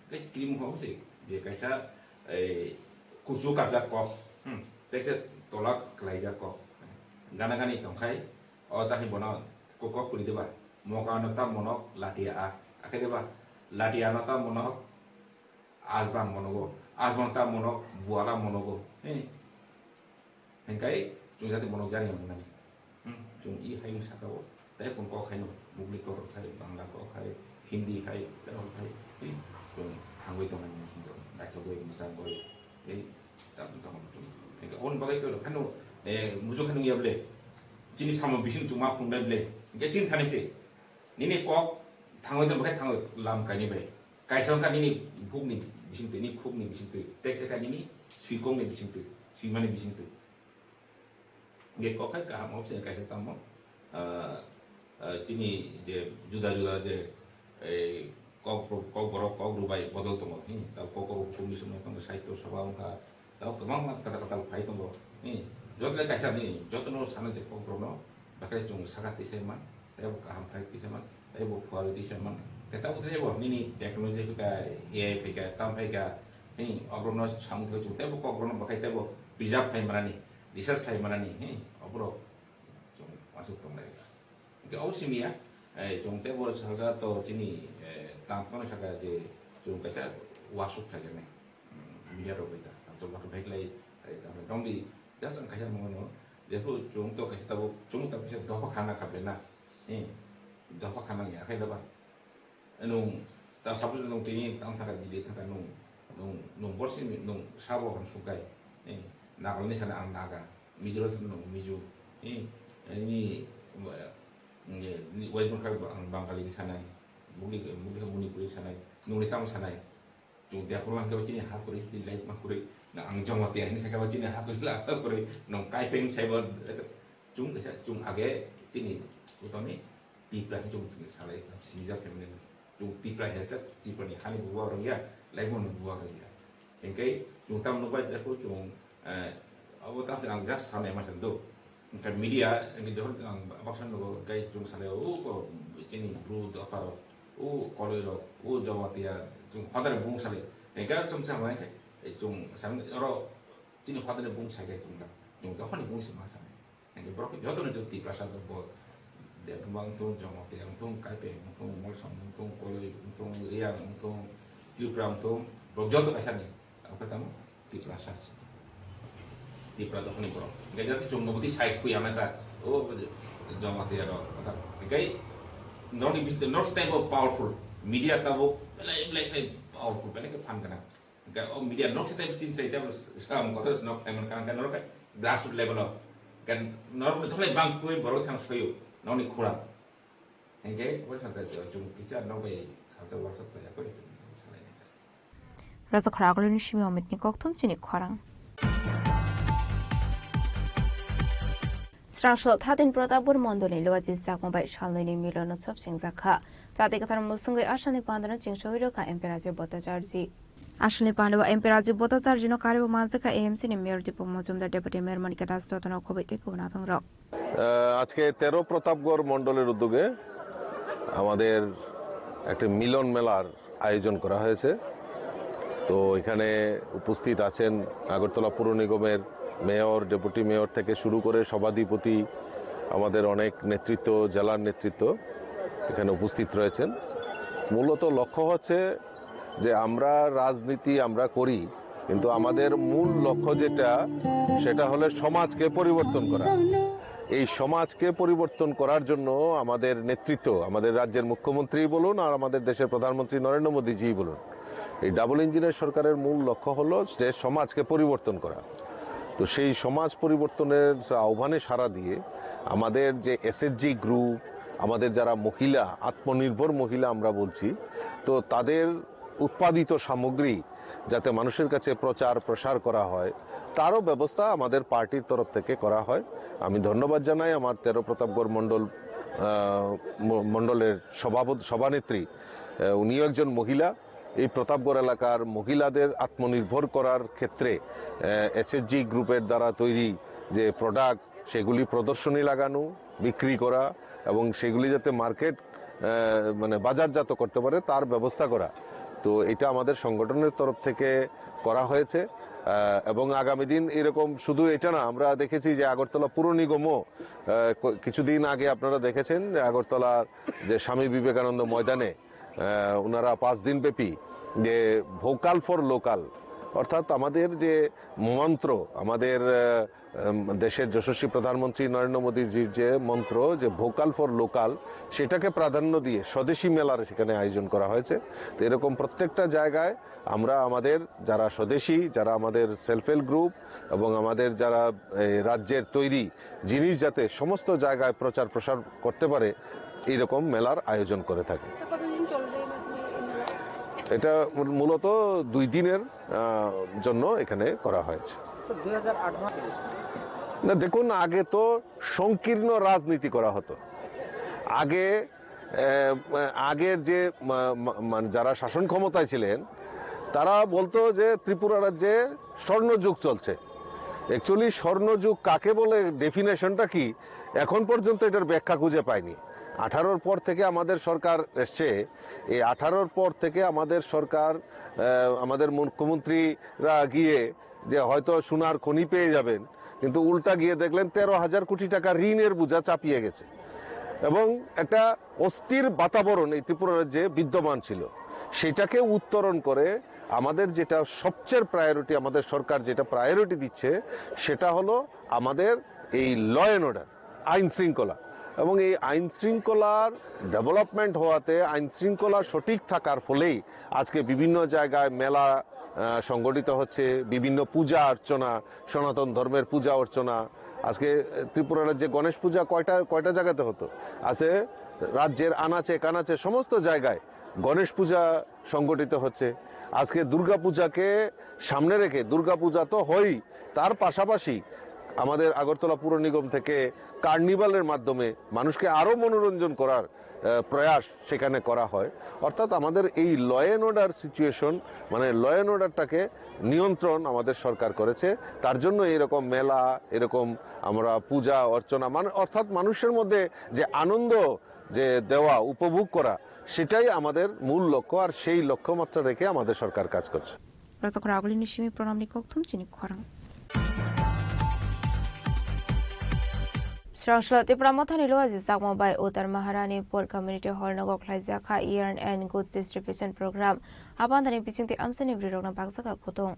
कै क्रीम होसे जे कैसा कुचु काजा कक तेसे तोलाक क्लाइजा कक गाना गानी तंखाय अ ताहि बना कोक पुरि देबा मका नता मनक लाटिया आखे देबा लाटिया नता मनक आजबान मनगो आजबानता मनक बुआला मनगो हेंकाय जों जाते मनक जारि होननानै जों ई हायम साकाव ताय कोन को खायनो मुगलि को खाय बांला को खाय हिंदी खाय ताव खाय जों थांबाय दं होननानै सुंदर दायथ'बो मोजां गय ए दाम दं हेंका अन बागै तो खानो मुजो खानो याबले चिनि सामो बिसिन जुमा फुंदाबले हेंका चिन थानायसे निनि कक थांबाय दं बाय थाङो लाम कानि बाय कायसंका निनि भुगनि बिसिंते नि खुगनि बिसिंते टेक्से कानिनि सुइकंनि बिसिंते सुइमानि बिसिंते गे कखाय का हम ऑप्शन कैसे तम चिनी जे जुदा जुदा जे कक बरफ कक रुबाय बदल दङ ताव कक हुकुमनि समाव दङ साहित्य सभा उनका ताव गोबां कथा फाइ दङ जतले कैसा नि जतनो सानो जे कक बरनो बाखै जों सागा तिसेमान ताव गाहाम फाइ तिसेमान ताव फुवारो तिसेमान ताव जेबो निनि टेक्नोलॉजी का एआई फैका ताम फैका नि अब्रनो सामथो जों ताव कक बरनो बाखै ताव बिजाब फाइ मानानि रिसार्च फाइ मानानि अब्रो जों मासुक दंलाय के औसिमिया जों ताव सागा तो चिनि तामखनो सागा जे जों कैसा वासुक थागेने मिडिया रोबैदा जों बाखै फैलाय ताम दंबि जस्ट आं कैसा मनो जेखौ जों तो कैसा ताव जों ताव कैसा दफा खाना खाबेना दफा खाना या फैलाबा नु ता साबु नु तिनि ताम थाका दिदि थाका नु बरसि नु साबो हम सुगाय नागालनि साना आं नागा मिजोर नु मिजु नि वेस्ट बेंगल आं बांगालि सानाय मुगि मणिपुरि सानाय नुनि ताम सानाय जों देखुरलां के चिनि हाकुरि लाइफ माकुरि ना आं जंगते नि साका चिनि हाकुरि ला कुरि नु काइपें साइबर जों कैसा जों आगे चिनि उतनि तिप्रा जों सालाय सिजा फेमने जों तिप्रा हेसा तिप्रानि खानि बुवा रया लाइफ मन बुवा रया engkai chung tam no bai ko chung abo ta ang jas sane ma sen do engkai media engkai johor ang baksan no kai chung sale o ko chini bru do aparo o kolero o jawatia chung father bung sale engkai chung sa mai kai chung sang ro chini father bung sa kai chung to khani bung si ma sa engkai bro ko jodo no joti prasad bo de bang tung jawatia tung kai pe tung mol sam tung kolero tung riang tung Tipram tung jodo ka sani apa tamu tipra sas tipra to khani bro engkai jati chung no ti sai ku ya mata o jawatia ro kata engkai not type of powerful media tabo like powerful pele ke fan kana engkai o media not type chin sai tabo sam kota not time kan no ka grassroots level kan nor thole bang ku boro thang soyo no ni khura engkai o sa ta chung kicha no be sa sa wa sa ta ko রাজা খরাগলেন শিমি অমিত নি কক্থম চিনি খরাং স্রাংশল থাদিন প্রতাপবুর মন্ডলী লওয়াজি জাকমবাই শালনৈনি মিলনোৎসব সিংজাখা জাতি কথার মুসঙ্গই আসানি পান্দনা চিংসহিরকা এমপেরাজে বতাচার্জি আসলে পান্ডবা এমপেরাজে বতাচার্জি নো কারিব মানজাকা এএমসি নি mayor Deepak Majumdar deputy mayor Monika Das যতন খবইতে কুনাথং রক আজকে 13 প্রতাপগড় মন্ডলের উদ্যোগে আমাদের একটা মিলন মেলার আয়োজন করা হয়েছে তো এখানে উপস্থিত আছেন আগরতলা পৌর নিগমের মেয়র ডেপুটি মেয়র থেকে শুরু করে সভাধিপতি আমাদের অনেক নেতৃত্ব জেলার নেতৃত্ব এখানে উপস্থিত রয়েছেন মূলত লক্ষ্য হচ্ছে যে আমরা রাজনীতি আমরা করি কিন্তু আমাদের মূল লক্ষ্য যেটা সেটা হলো সমাজকে পরিবর্তন করা এই সমাজকে পরিবর্তন করার জন্য আমাদের নেতৃত্ব আমাদের রাজ্যের মুখ্যমন্ত্রী বলুন আর আমাদের দেশের প্রধানমন্ত্রী নরেন্দ্র মোদীজি বলুন এই ডাবল ইঞ্জিনের সরকারের মূল লক্ষ্য হলো যে সমাজকে পরিবর্তন করা তো সেই সমাজ পরিবর্তনের আহ্বানে সাড়া দিয়ে আমাদের যে এসএসজি গ্রুপ আমাদের যারা মহিলা আত্মনির্ভর মহিলা আমরা বলছি তো তাদের উৎপাদিত সামগ্রী যাতে মানুষের কাছে প্রচার প্রসার করা হয় তারও ব্যবস্থা আমাদের পার্টির তরফ থেকে করা হয় আমি ধন্যবাদ জানাই আমার 13 প্রতাপগড় মণ্ডলের সভানেত্রী উনিও একজন মহিলা এই প্রতাপগড় এলাকার মহিলাদের আত্মনির্ভর করার ক্ষেত্রে এসএসজি গ্রুপের দ্বারা তৈরি যে প্রোডাক্ট সেগুলি প্রদর্শনী লাগানো বিক্রি করা এবং সেগুলি যাতে মার্কেট মানে বাজারজাত করতে পারে তার ব্যবস্থা করা তো এটা আমাদের সংগঠনের তরফ থেকে করা হয়েছে এবং আগামী দিন এরকম শুধু এটা না আমরা দেখেছি যে আগরতলা পুর নিগমও কিছুদিন আগে আপনারা দেখেছেন যে আগরতলার যে স্বামী বিবেকানন্দ ময়দানে ওনারা 5 দিন ব্যাপী যে ভোকাল ফর লোকাল অর্থাৎ আমাদের যে মন্ত্র আমাদের দেশের যশস্বী প্রধানমন্ত্রী নরেন্দ্র মোদীজির যে মন্ত্র যে ভোকাল ফর লোকাল সেটাকে প্রাধান্য দিয়ে স্বদেশী মেলার সেখানে আয়োজন করা হয়েছে তো এরকম প্রত্যেকটা জায়গায় আমরা আমাদের যারা স্বদেশী যারা আমাদের সেলফ হেল্প গ্রুপ এবং আমাদের যারা রাজ্যের তৈরি জিনিস যাতে সমস্ত জায়গায় প্রচার প্রসার করতে পারে এইরকম মেলার আয়োজন করে থাকে এটা মূলত 2 দিনের জন্য এখানে করা হয়েছে না দেখুন আগে তো সংকীর্ণ রাজনীতি করা হতো আগের যে যারা শাসন ক্ষমতায় ছিলেন তারা বলতো যে ত্রিপুরা রাজ্যে স্বর্ণযুগ চলছে অ্যাকচুয়ালি স্বর্ণযুগ কাকে বলে ডেফিনেশনটা কি এখন পর্যন্ত এটার ব্যাখ্যা খুঁজে পাইনি 18-র পর থেকে আমাদের সরকার এসছে এই 18-র পর থেকে আমাদের সরকার আমাদের মুখ্যমন্ত্রীরা গিয়ে যে হয়তো সোনার খনি পেয়ে যাবেন কিন্তু উল্টা গিয়ে দেখলেন 13,000 কোটি টাকা ঋণের বোঝা চাপিয়ে গেছে এবং একটা অস্থির বাতাবরণ এই ত্রিপুরা রাজ্যে বিদ্যমান ছিল সেটাকে উত্তরণ করে আমাদের যেটা সবচেয়ে প্রায়োরিটি আমাদের সরকার যেটা প্রায়োরিটি দিচ্ছে সেটা হলো আমাদের এই ল অ্যান্ড অর্ডার আইন শৃঙ্খলা এবং এই আইন শৃঙ্খলার ডেভেলপমেন্ট হওয়াতে আইন শৃঙ্খলা সঠিক থাকার ফলেই আজকে বিভিন্ন জায়গায় মেলা সংগঠিত হচ্ছে বিভিন্ন পূজা অর্চনা সনাতন ধর্মের পূজা অর্চনা আজকে ত্রিপুরা রাজ্যে গণেশ পূজা কয়টা জায়গাতে হতো আছে রাজ্যের আনাচে কানাচে সমস্ত জায়গায় গণেশ পূজা সংগঠিত হচ্ছে আজকে দুর্গাপূজাকে সামনে রেখে দুর্গাপূজা তো হয়ই তার পাশাপাশি আমাদের আগরতলা পুর নিগম থেকে কার্নিভালের মাধ্যমে মানুষকে আরো মনোরঞ্জন করার প্রয়াস সেখানে করা হয়। অর্থাৎ আমাদের এই ল অ্যান্ড অর্ডার সিচুয়েশন মানে ল অ্যান্ড অর্ডারটাকে নিয়ন্ত্রণ আমাদের সরকার করেছে। তার জন্য এরকম মেলা, এরকম আমরা পূজা অর্চনা অর্থাৎ মানুষের মধ্যে যে আনন্দ যে দেওয়া, উপভোগ করা, সেটাই আমাদের মূল লক্ষ্য। আর সেই লক্ষ্যমাত্রা রেখে আমাদের সরকার কাজ করছে। Razakuragulini Shimi Pronamni Koktum Chini Korang. Srangshla Tipramothani Loazi Sakmo by Uttar Maharani Port Community Hall Nagok Laizaka Year and Goods Distribution Program. Abandani Piching the Amsani Virona Bagsaka Kotong.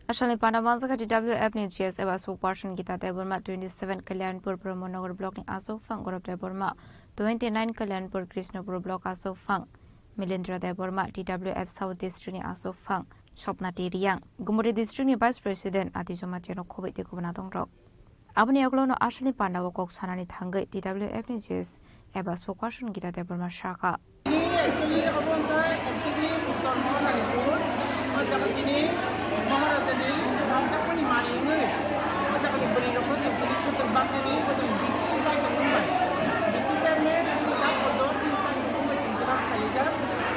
Ashali Pandamanzaka TWF News GS Evasu Parshan Gita Deburma 27 Kalyanpur Promonagar Block in Aso Fang Gorab Deburma 29 Kalyanpur Krishnapur Block Aso Fang Milindra Deburma TWF South District Aso Fang Shopnati Riang Gumuri District Vice President Atijomatiano Kobe de Kubanatong Rock Abani Aglono Ashali Pandawa Kok Sanani Tangai TWF News GS Evasu Parshan Gita Deburma Shaka Maharajani Ramdapani Marini, Majakali Buriroka, the Police of Bakani, was a DC like a Mumbai. This is their name, that for those in Mumbai, Khalida,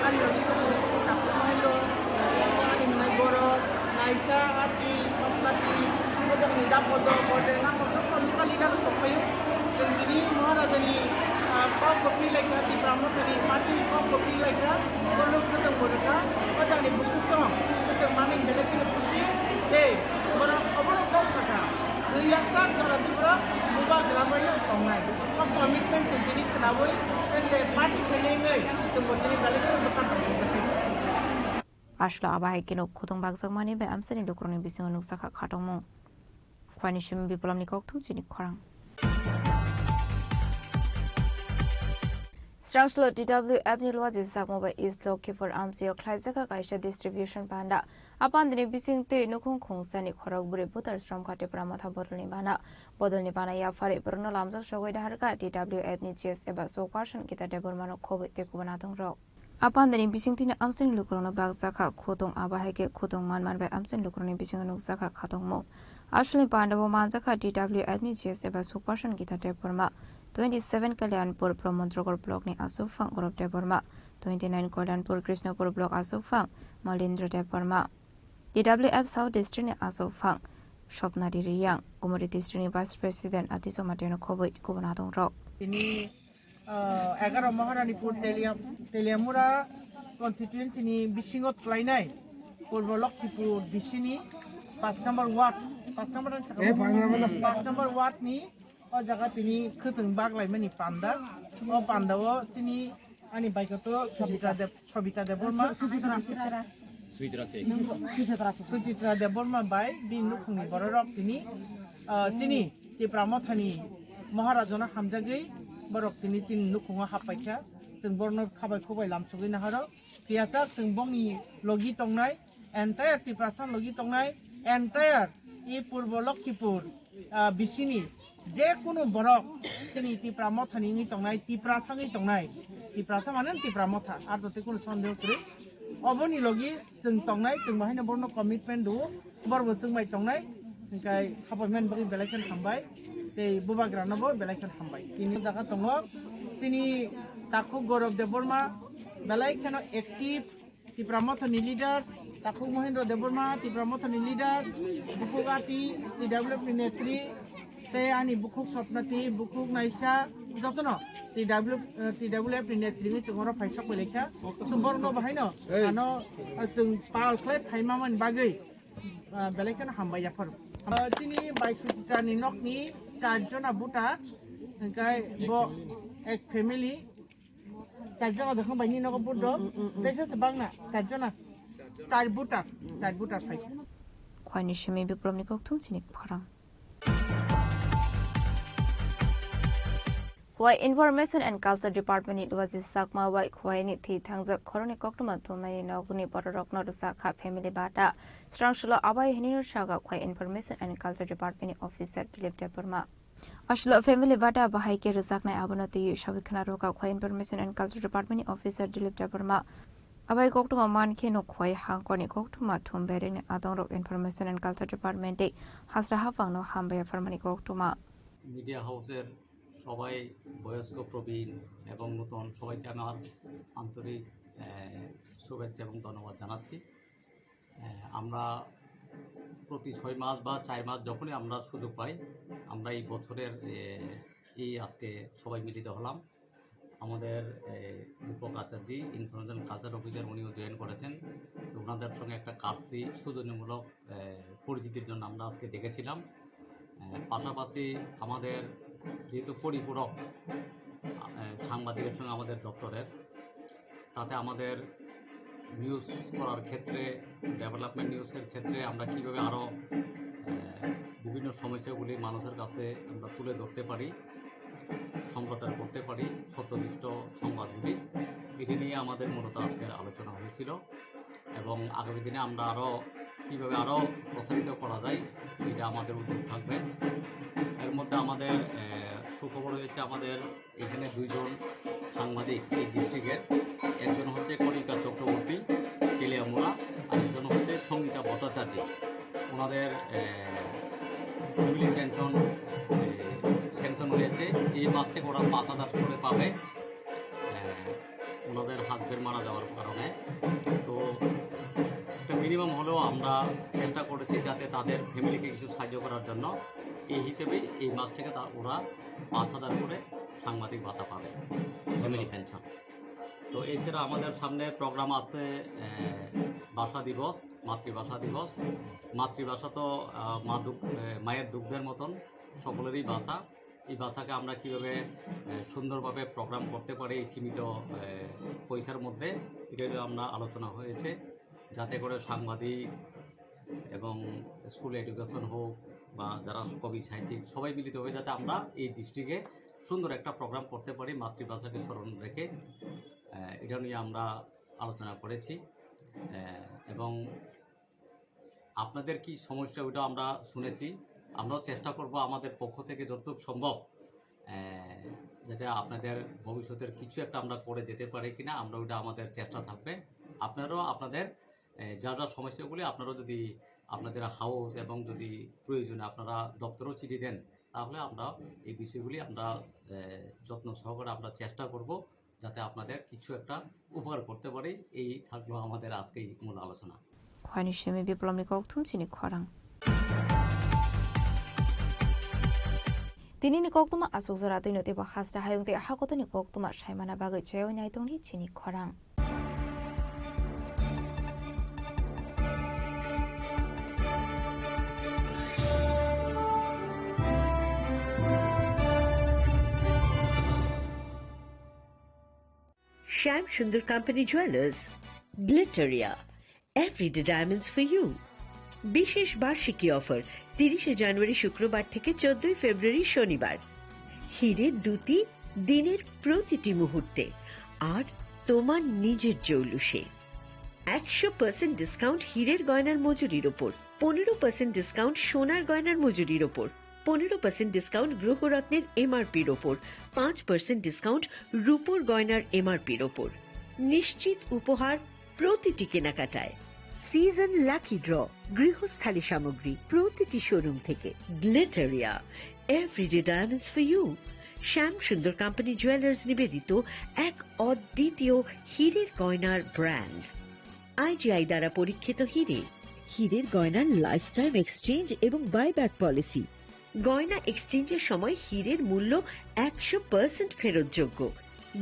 and Lolita, Tapamilo, in Nagoro, Naisa, Ati, Oplati, with the Nidapodo, Bodena, Kalida, Topayo, Zendini, Maharajani, Pop of like that, the Brahmotani, Martin Pop of like that, Golo for the Bodaka, but I book song. Money Belekina Puchi, they were a Kaka. We left that Galadura, Muba Gramaya from night. Of commitment to Jini Kanaway and the party filling to Motini Belekina. Ashla Abahikino Kutung Bagzamani by Amsani Lukroni Bisun Nusaka Katomo. Quanishim Bipolomnikok to Jini Korang. Srangshla TWF Nilwazi Sakmoba is located for Amsio Klaizaka Kaisha distribution panda. Upon the Bising Te Nukung Kong Sani Koroguri Butters from Kate Pramata Bodolnibana, Bodolnibana Yafari, Bruno Lamzo Shaway Harka, TWF Nichias Eba So Passion, Kita Debormano Kobe, Tekubanatong Rock. Upon the Bising Tina Amsin Lukrona Bagzaka, Kotong Abaheke, Kotong Manman by Amsin Lukroni Bising Nusaka Katong Mo. Ashley Pandavo Manzaka, TWF Nichias Eba So Passion, Kita Deborma. 27 Kalyanpur Promontrogor Block ni Asufang Gorob Deborma, 29 Kalyanpur Krishnapur Block Asufang, Malindra Deborma, TWF South District ni Asufang, Shopnati Riyang, Gumuri District ni Vice President Atiso Mateno Kobe, Kubanatong Rock. Ini 11 Maharanipur Teliamura constituency ni Bishingot Klainai, Purbo Lokipur Bishini, 5 number Watt ni o jaga tini khutung bag lai mani panda o panda o tini ani baikoto Sobita Deborma Suchitra Deborma bai bin nukhungni bororok tini ti pramothani Maharajana hamjagei borok tini tin nukhunga hapaikha जों बरनो खाबाय खोबाय लामसुगै नाहारो तियाचा जों बंनि लगी तंनाय entire Tiprasa लगी तंनाय entire इ पूर्व लखीपुर बिसिनी जे कुनु बरक जोंनि तिप्रामथानि तंनाय तिप्रासाङै तंनाय तिप्रासा माने तिप्रामथा आर दते कुनु सन्देह करे अबनि लगी जों तंनाय जों बाहायनो बरनो कमिटमेन्ट दो बरबो जों बाय तंनाय ओंखाय हाबायमेन बरि बेलायखन थांबाय ते बुबाग्रानबो बेलायखन थांबाय तिनि जागा दङ तिनि ताकु गौरव देबबर्मा बेलायखन एक्टिभ तिप्रामथानि लिडार ताकु महेन्द्र देबबर्मा तिप्रामथानि लिडार बुकुगाति टिडब्लिउएफनि नेत्री ते आनि बुकुक सपनाति बुकुक नाइसा जतन टिडब्लिउएफनि नेत्रिनि जोंरो फाइसा कइलेखा सुबर्न बाहायनो आनो जों पालख्लाय फाइमामन बागै बेलायखन हामबाय जाफोर तिनि बाइसुटिटानि नकनि चारजना बुटा ओंखाय ब एक फेमिली चारजना देखांबाय नि नक बुट देसेस बांना चारजना चार बुटा फाइ खयनि सिमी बिप्लबनि कक्थुमसिनि फरां Why Information and Culture Department it was Sakma Wai Kwai Thi Thangza Koroni Koktuma Tumnai Noguni Borok Nodusaka Family Bata Strangshula Abai Hinir Shaga Kwai Information and Culture Department Officer Philip Deborma Ashla Family Bata Bahaike Razakna Abunati Shavikana Roka Kwai Information and Culture Department Officer Philip Deborma Abai Koktuma Man Keno Kwai Hankoni Koktuma Tumbering Adonro Information and Culture Department Hasra Hafang no Hambaya Farmani Koktuma Media House সবাই বয়স্ক, প্রবীণ এবং নতুন সবাইকে আমার আন্তরিক শুভেচ্ছা এবং ধন্যবাদ জানাচ্ছি। আমরা প্রতি 6 মাস বা 4 মাস যখনই আমরা সুযোগ পাই, আমরা এই বছরের এই আজকে সবাই মিলিত হলাম। আমাদের দীপক আচার্য ইনফরমেশন কালচার অফিসার, উনিও জয়েন করেছেন। তো ওনাদের সঙ্গে একটা কাজটি সৌজন্যমূলক পরিচিতির জন্য আমরা আজকে দেখেছিলাম। পাশাপাশি আমাদের যেহেতু পরিপূরক সাংবাদিকের সঙ্গে আমাদের দপ্তরের, তাতে আমাদের নিউজ করার ক্ষেত্রে, ডেভেলপমেন্ট নিউজের ক্ষেত্রে আমরা কীভাবে আরও বিভিন্ন সমস্যাগুলি মানুষের কাছে আমরা তুলে ধরতে পারি, সম্প্রচার করতে পারি, সত্যনিষ্ঠ সংবাদগুলি, এটি নিয়ে আমাদের মূলত আজকের আলোচনা হয়েছিল। এবং আগামী দিনে আমরা কীভাবে আরও প্রসারিত করা যায়, এটা আমাদের উদ্যোগ থাকবে। এর মধ্যে আমাদের সুখবর হয়েছে, আমাদের এখানে 2 জন সাংবাদিক এই ডিস্ট্রিক্টের, একজন হচ্ছে কণিকা চক্রবর্তী তেলিয়ামুড়া, আর একজন হচ্ছে সঙ্গীতা ভট্টাচার্য। ওনাদের ফ্যামিলি পেনশন স্যাংশন হয়েছে। এই মাস থেকে ওরা 5,000 করে পাবে ওনাদের হাজবেন্ড মারা যাওয়ার কারণে। তো একটা মিনিমাম হলেও আমরা চেষ্টা করেছি যাতে তাদের ফ্যামিলিকে কিছু সাহায্য করার জন্য। এই হিসেবেই এই মাস থেকে ওরা 5,000 করে সাংবাদিক ভাতা পাবে, ফ্যামিলি পেনশন। তো এছাড়া আমাদের সামনে প্রোগ্রাম আছে ভাষা দিবস, মাতৃভাষা দিবস। মাতৃভাষা তো মায়ের দুগ্ধের মতন সকলেরই ভাষা। এই ভাষাকে আমরা কীভাবে সুন্দরভাবে প্রোগ্রাম করতে পারি এই সীমিত পয়সার মধ্যে, এটা আমরা আলোচনা হয়েছে, যাতে করে সাংবাদিক এবং স্কুল এডুকেশন হোক বা যারা কবি সাহিত্যিক সবাই মিলিত হয়ে যাতে আমরা এই ডিস্ট্রিক্টে সুন্দর একটা প্রোগ্রাম করতে পারি মাতৃভাষাকে স্মরণ রেখে। এটা নিয়ে আমরা আলোচনা করেছি এবং আপনাদের কি সমস্যা ওইটা আমরা শুনেছি। আমরাও চেষ্টা করব আমাদের পক্ষ থেকে যতটুকু সম্ভব, যেটা আপনাদের ভবিষ্যতের কিছু একটা আমরা করে যেতে পারি কিনা, আমরা ওইটা আমাদের চেষ্টা থাকবে। আপনারাও আপনাদের যা যা সমস্যাগুলি আপনারাও যদি আপনাদের হাউস এবং যদি প্রয়োজনে আপনারা দপ্তরেও চিঠি দেন, তাহলে আমরা এই বিষয়গুলি আমরা যত্ন সহকারে আমরা চেষ্টা করব যাতে আপনাদের কিছু একটা উপকার করতে পারি। এই থাকলো আমাদের আজকেই মূল আলোচনা। খয়নিশমি বিপ্লবনি কক্তুম চিনি খরাং তিনি কক্তুমা আসুজরা তৈনতে বা হাসটা হায়ংতে হাকতনি কক্তুমা সাইমানা বাগৈ চয়ও নাইতংনি চিনি খরাং। Shyam Sundar Company Jewelers, Glitteria, Everyday Diamonds for you. বিশেষ বার্ষিকী অফার 30 জানুয়ারি শুক্রবার থেকে 14 ফেব্রুয়ারি শনিবার। হীরের দুটি দিনের প্রতিটি মুহূর্তে আর তোমার নিজের জৌলুসে। 100% ডিসকাউন্ট হীরের গয়নার মজুরির ওপর, 15% ডিসকাউন্ট সোনার গয়নার মজুরির ওপর, 15% ডিসকাউন্ট গ্রহরত্নের এমআরপির ওপর, 5% ডিসকাউন্ট রূপোর গয়নার এমআরপির ওপর। নিশ্চিত উপহার প্রতিটি কেনাকাটায়। সিজন লাকি ড্র গৃহস্থালী সামগ্রী প্রতিটি শোরুম থেকে। Glitteria, everyday diamonds for you. Shyam Sundar company jewellers নিবেদিত এক অদ্বিতীয় হীরের গয়নার ব্র্যান্ড। আইজিআই দ্বারা পরীক্ষিত হীরে। হীরের গয়নার লাইফ টাইম এক্সচেঞ্জ এবং বাইব্যাক পলিসি। গয়না এক্সচেঞ্জের সময় হীরের মূল্য 100% ফেরতযোগ্য।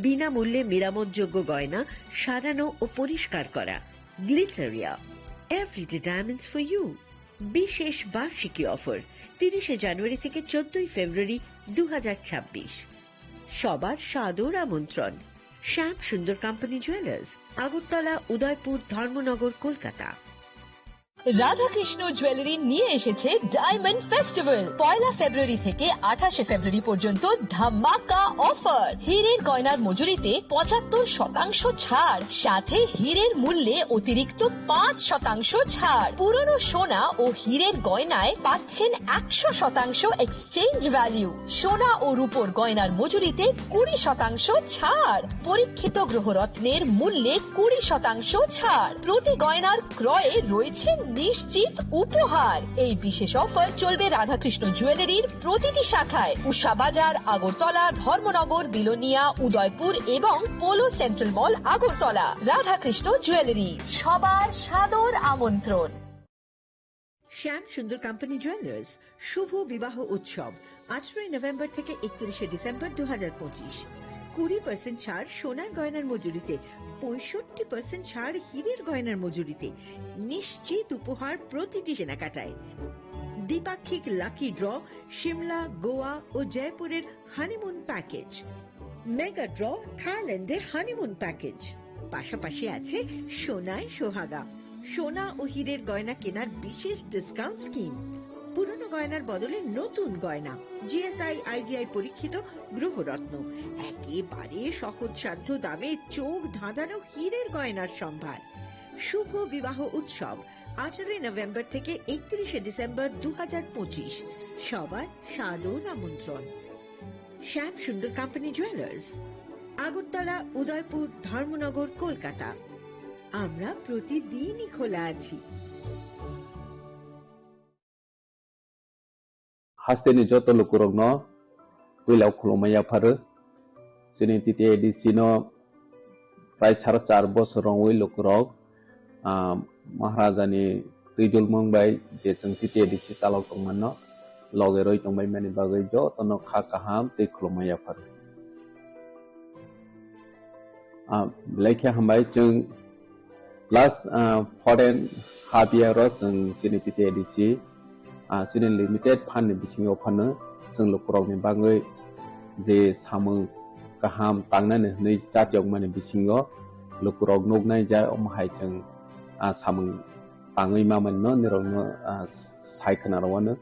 বিনামূল্যে মেরামতযোগ্য গয়না সারানো ও পরিষ্কার করা। Glitteria, everyday diamonds for you. বিশেষ বার্ষিকী অফার 30 জানুয়ারি থেকে 14 ফেব্রুয়ারি 2026। সবার সাদর আমন্ত্রণ। শ্যাম Sundar company jewellers, Agartala, Udaipur, Dharmanagar, Kolkata. Radhakrishna jewellery নিয়ে এসেছে ডায়মন্ড ফেস্টিভ্যাল। 1 ফেব্রুয়ারি থেকে 28 ফেব্রুয়ারি পর্যন্ত ধামাকা অফার। হীরের গয়নার মজুরিতে 75% ছাড়, সাথে হীরের মূল্যে অতিরিক্ত 5% ছাড়। পুরনো সোনা ও হীরের গয়নায় পাচ্ছেন 100% এক্সচেঞ্জ ভ্যালু। সোনা ও রূপোর গয়নার মজুরিতে 20% ছাড়। পরীক্ষিত গ্রহরত্নের মূল্যে 20% ছাড়। প্রতি গয়নার ক্রয়ে রয়েছে নিশ্চিত উপহার। এই বিশেষ অফার চলবে রাধাকৃষ্ণ জুয়েলারির প্রতিটি শাখায়, উষা বাজার, আগরতলা, ধর্মনগর, বিলোনিয়া, উদয়পুর এবং পোলো সেন্ট্রাল মল, আগরতলা। রাধাকৃষ্ণ জুয়েলারি, সবার সাদর আমন্ত্রণ। শ্যাম সুন্দর কোম্পানি জুয়েলার্স শুভ বিবাহ উৎসব 18 নভেম্বর থেকে 31 ডিসেম্বর 2025। 20% ছাড় সোনার গয়নার মজুরিতে, 65% ছাড় হীরের গয়নার মজুরিতে, নিশ্চিত উপহার প্রতিটি কেনাকাটায়। দ্বিপাক্ষিক লাকি ড্র, শিমলা, গোয়া ও জয়পুরের হানিমুন প্যাকেজ, মেগা ড্র, থাইল্যান্ডে হানিমুন প্যাকেজ। পাশাপাশি আছে সোনায় সোহাগা, সোনা ও হীরের গয়না কেনার বিশেষ ডিসকাউন্ট স্কিম। পুরনো গয়নার বদলে নতুন গয়না, জিএসআই আইজিআই পরীক্ষিত গ্রহরত্ন, একেবারে সহজসাধ্য দামে চোখ ধাঁধানো হীরের গয়নার সম্ভার। শুভ বিবাহ উৎসব 18 নভেম্বর থেকে 31 ডিসেম্বর 2025। সবার সাদর আমন্ত্রণ। শ্যাম সুন্দর কোম্পানি জুয়েলার্স, আগরতলা, উদয়পুর, ধর্মনগর, কলকাতা। আমরা প্রতিদিনই খোলা আছি। Hasteni joto lukurogno wilau khulumaya pharu sini titi edisi no prai 4.5 bosorong wi lukurog Maharajani Trijul Mungbai je chung titi edisi salok tongmanno loge roi tongbai mani bagai jo tono kha kaham te khulumaya pharu lekha hambai chung last foreign half year ro chung sini titi edisi sini limited fan ni bisingo phano जों लुकुरगनि बागै जे सामु गाहाम तांनानै नै जातियक माने बिसिङो लुकुरग नगनाय जा अमहाय जों सामु ताङै मामनो निरंनो सायखनारवानो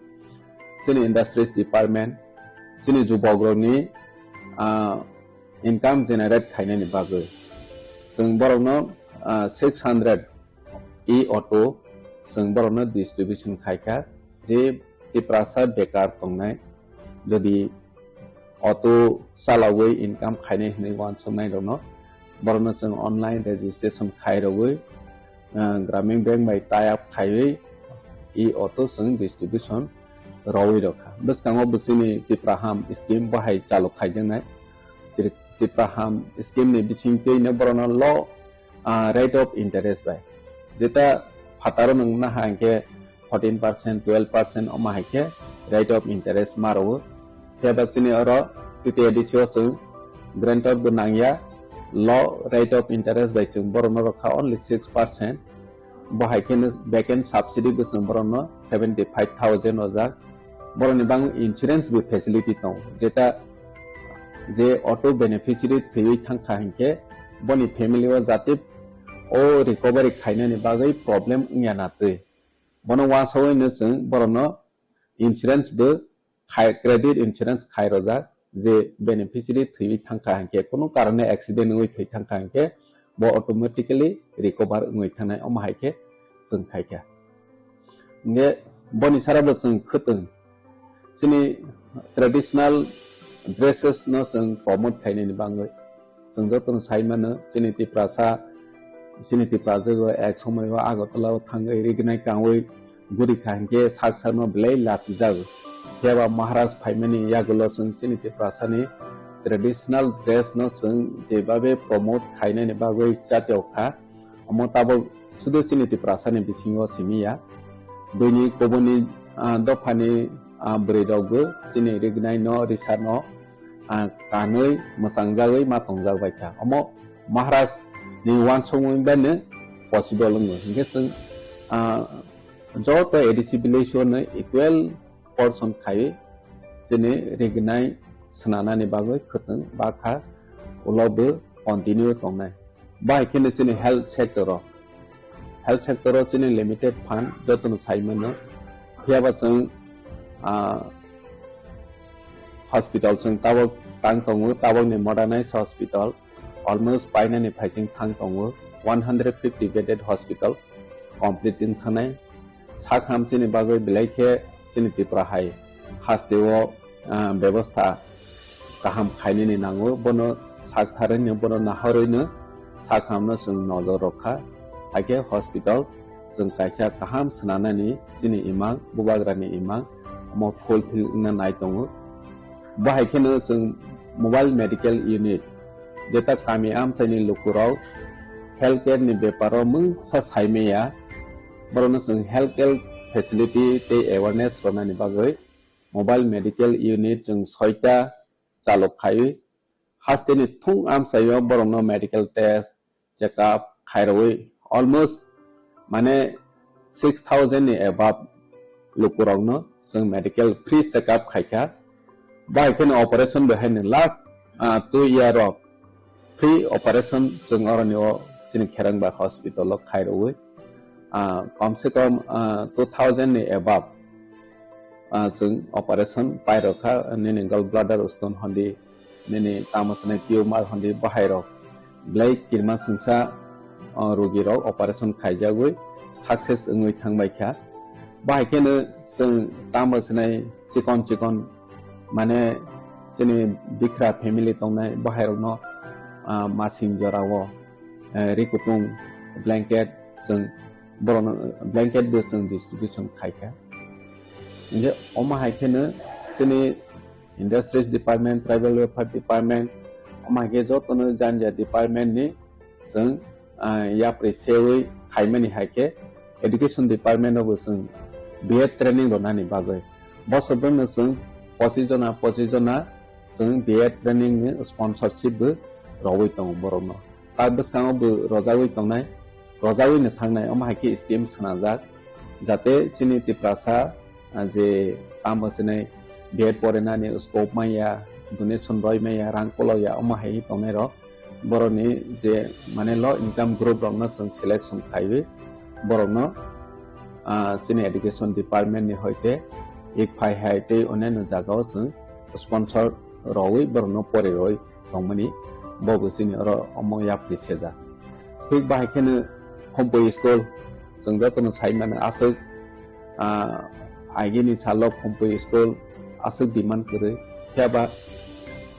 जोंनि इंडस्ट्रीज डिपार्टमेंट जोंनि जुबग्रनि इनकाम जेनेरेट खायनायनि बागै जों बरनो 600 ई ऑटो जों बरनो डिस्ट्रीब्यूशन खायका जे टिप्रासा बेकार तंनाय যদি অটো চালাওই ইনকাম খাইনে হনে ওয়ান সমনাই দনো বরনো जों অনলাइन রেজিস্ট্রেশন খাইরওই Gramin bank by tie up খাইওই ই অটো जों ডিস্ট্রিবিউশন রওই রখা বসকাङो বসিনি টিপ্রাহাम স্কিম बाहाय चालु खाइजोंनाय टिप्राहाम स्किम नि बिथिंतेनो बरनो ल रेट ऑफ इंटरेस्ट बाय जेता फातारो नंगना हांके 14% 12% अमाहायके रेट ऑफ इंटरेस्ट मारो Sebasini oro titi edisio sung grantor benangya low rate of interest by sung borono rokha only 6%. Bohaikin backend subsidy by sung borono 75,000 ozak. Boroni bang insurance by facility tong. Jeta je auto beneficiary three thangka hinke boni family wa zatip o recovery khaina ni bagai problem nyanate. Bono wasawai ne sung borono insurance by credit insurance खाई रोजा जे beneficiary थी थांका हंके कोनो कारणे accident हुई थी थांका हंके वो automatically recover हुई थाने अमाहायके जों खायका ने बनि साराबो जों खतों जोंनि ट्रेडिशनल ड्रेसेस न जों प्रमोट खायनायनि बागै जों जतन साइमानो जोंनि टिप्राजो एक समय आगरतलाव थाङो रिगनाय कावै गुरि खांके सागसानो ब्लै लाति जागो Dewa Maharaj Paimani Yagulo Sung Chiniti Prasani traditional dress no Sung Jebabe promote Kaine Bago Chatioka Amotabo Sudo Chiniti Prasani Bisingo Simia Duni Kobuni Dopani Bredogu Chini Rignai no Risano Kanui Masangaway Matongza Vaika Amo Maharaj Ni Wan Sung Bene possible Ngesung Jota Edisibilation equal person खाए जेने रेगनाय सनानानि बागै खतन बाखा उलावबो continue तंनाय बाहायखिनो जेने health sector जेने limited fund जतन साइमनो फियाबा जों hospital जों तावक तांग तंगो तावकनि modernise hospital almost बायनानि फाइजिं थांग तंगो 150 bedded hospital completing थानाय साखाम जेने बागै बिलाइखे Chiniti Prahai Hastewo Bebasta Kaham Kainini Nango Bono Sakharin Bono Naharino Sakamno Sung Nozo Roka Ake Hospital जों कायसा गाहाम सोनानै दिनै इमां बुबाग्रानि इमां अमा फुलफिल नाय दङ बाहायखेनो जों मबाइल मेडिकेल इउनिट जेता कामी आमसाइनि लुकुराव हेल्थ केयर नि बेपाराव मुं सा साइमेया बरनो जों हेल्थ केयर फेसिलिटी ते अवेयरनेस रनानि बागै मोबाइल मेडिकल यूनिट जों 6टा चालक खायो हास्तेनि थुं आमसायो बरनो मेडिकल टेस्ट चेकअप खायरवे अलमोस्ट माने 6000 नि एबाब लुकुरावनो जों मेडिकल फ्री चेकअप खायखा बायखेन ऑपरेशन बेहायनो last 2 year of free operation जों अरनियो जों खेरंबा हॉस्पिटल खायरवे कम से कम 2000 नि एबाब जों ऑपरेशन पायरखा निने गल ब्लाडर स्टोन हंदी निने तामसने ट्यूमर हंदी बाहायरो ब्लेक किरमा संसा रोगिरो ऑपरेशन खायजागै सक्सेस 응ै थांबायखा बाहायखेनो जों तामसने चिकन माने जोंनि बिख्रा फेमिलि दंनाय बाहायरनो मासिं जरावो रिकुटुं ब्लैंकेट जों बरनो ब्लैंकेट बो जों डिस्ट्रीब्यूशन खायखा जे अमा हायखेनो जोंनि industries department tribal welfare department अमा के जतनो जानजा डिपार्टमेंट नि जों या प्रेसेवै खायमानि हायखे एजुकेशन डिपार्टमेंट अबो जों बीएड ट्रेनिंग रनानि बागै बसबनो जों 25 जना जों बीएड ट्रेनिंग नि स्पॉन्सरशिप बो रवै दं बरनो ताबसाङावबो रजावै दंनाय रजावैनो थांनाय अमा हायखे स्कीम सनाजाक जाते जोंनि तिप्रासा जे तामसने बीएड परेनानि स्कोप माया डोनेशन रय माया रांकलया अमा हाय दंनाय बरनि जे माने लो इनकम ग्रुप रनो जों सिलेक्शन खायो बरनो जोंनि एजुकेशन डिपार्टमेंट नि होते एक फाइ हायते अनेनो जागाव जों स्पॉन्सर रवै बरनो परे रय दंमनि बबो जोंनि अर अमया प्रिसेजा ठीक बाहायखेनो हमपो स्कूल जों जतनो साइमाने आसो आइगिनि सालक हमपो स्कूल आसो डिमांड करे त्याबा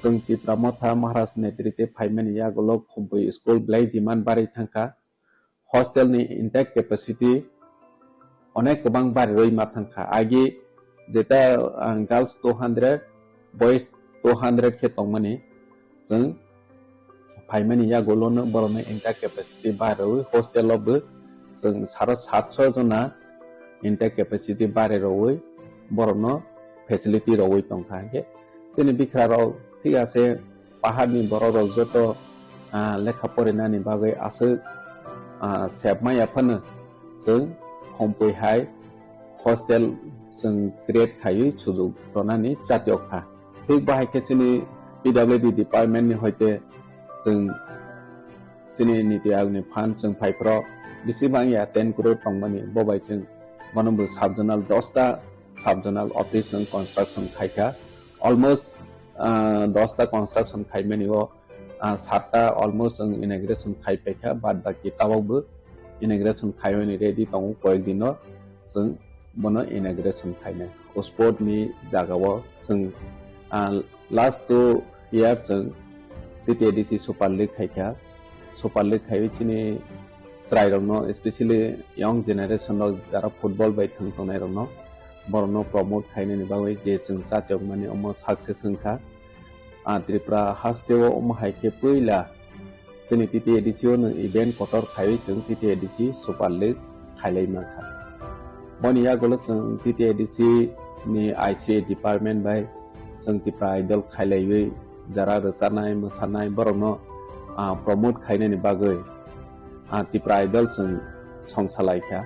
जों तिप्रा मथा महाराज नेतृत्व फाइमानि यागलो हमपो स्कूल ब्लाई डिमांड बारै थांखा हॉस्टेल नि इंटेक कैपेसिटी अनेक गोबां बारै रय मा थांखा आगे जेता गर्ल्स 200 बॉयज 200 के तंगमनि जों फाइमानि यागलोनो बरनो इंटेक कैपेसिटी बारै हॉस्टेल अब जों 750 जना इंटेक कैपेसिटी बारे रवै बरनो फैसिलिटी रवै तंखा के जोंनि बिख्राराव ठीक आसे पाहाड़नि बरराव जत लेखा फरायनायनि बागै आसो सेबमायाफोनो जों हमपैहाय हॉस्टेल जों क्रिएट खायो सुजुग रनानि जातियखा ठीक बाहायखे जोंनि पीडब्ल्यूडी डिपार्टमेंट नि होते जों जोंनि नीति आयोगनि फान्ड जों फाइफ्र बेसेबां या 10 करोड़ तंमनि बबाय जों मनबो सबजोनाल 10टा सबजोनाल ऑफिस जों कंस्ट्रक्शन खायखा ऑलमोस्ट 10टा कंस्ट्रक्शन खायमेनि वो 7टा ऑलमोस्ट जों इनॉग्रेशन खायपेखा बाद बाकी तावबो इनॉग्रेशन खायनि रेडी दं कय दिनो जों बनो इनॉग्रेशन खायने स्पोर्ट नि जागाव जों लास्ट 2 इयर जों टीटीएडीसी सुपर लीग खायखा सुपर लीग खायचिनि ट्राइरनो स्पेशली यंग जनरेशन जरा फुटबल बाय थांनाय रनो बरनो प्रमोट खायनि बागै जे जों जातियक माने अम सक्सेस होनखा त्रिपुरा हास्तेव अम हायके पहिला जोंनि टीटीएडीसी नो इवेंट कटर खाय जों टीटीएडीसी सुपर लीग खायलाय माखा बनिया गलो जों टीटीएडीसी नि आईसीए डिपार्टमेंट बाय जों त्रिपुरा आइडल खायलायै जरा रसानाय मोसानाय बरनो प्रमोट खायनि बागै त्रिपुरा आइडल जों संसालायखा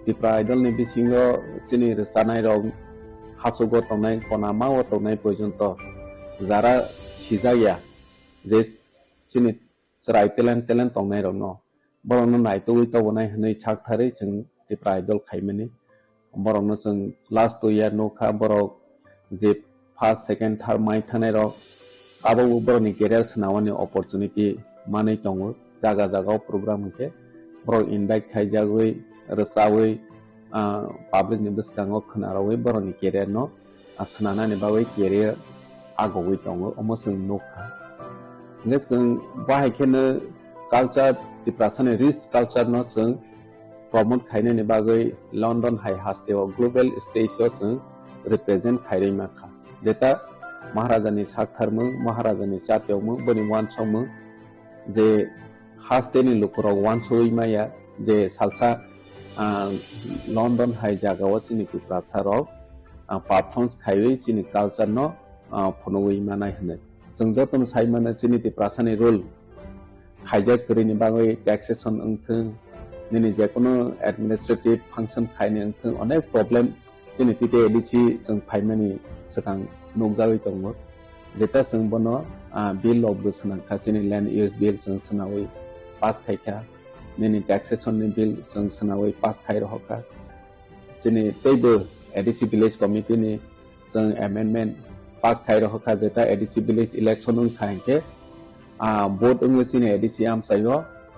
त्रिपुरा आइडल नि बिसिङो जोंनि रसानाय रं हासुगो तंनाय कनामाव तंनाय पर्यन्त जरा सिजाया जे जोंनि जराय टेलेन्ट तंनाय रनो बरनो नायतोयै तवनाय हनै छाकथारै जों त्रिपुरा आइडल खायमनि बरनो जों लास्ट 2 इयर नोखा बर जे फर्स्ट सेकेंड थर्ड माइ थानाय र आबो बरनि कैरियर सनावनि अपॉर्चुनिटी मानै दङ जागा जागाव प्रोग्राम के बर इनवाइट खायजागै रसावै पब्लिक नि बसकाङो खनारावै बरनि कैरियर न असनानानि बावै कैरियर आगवै दङ अमसों नोखा ने जों बाहायखेनो कल्चर त्रिपुरासानि रिच कल्चर न जों promote khainani bagai London High Hasteo global stage o represent khairi makha jeta Maharajani Saktharmung Maharajani Chatyomung boni wansomung je hasteni lukurok wansoi maya je salsa London High jagao chini prasarok performance khaiwi chini culture no phonoi manai hne sungjoton saimana chini ti prasani rule hijack krini bagai taxation engthung nini jekono administrative function khaini engthung onek problem chini tite edichi jeng phaimani sakang nokjagoi tongo jeta jeng bono bill of the sanang chini land use bill jeng sanawi pass khaika nini taxation ni bill jeng sanawi pass khai roka chini teibo ADC village committee ni jeng amendment pass khai roka jeta ADC village election ung khaike vote ung chini ADC am sayo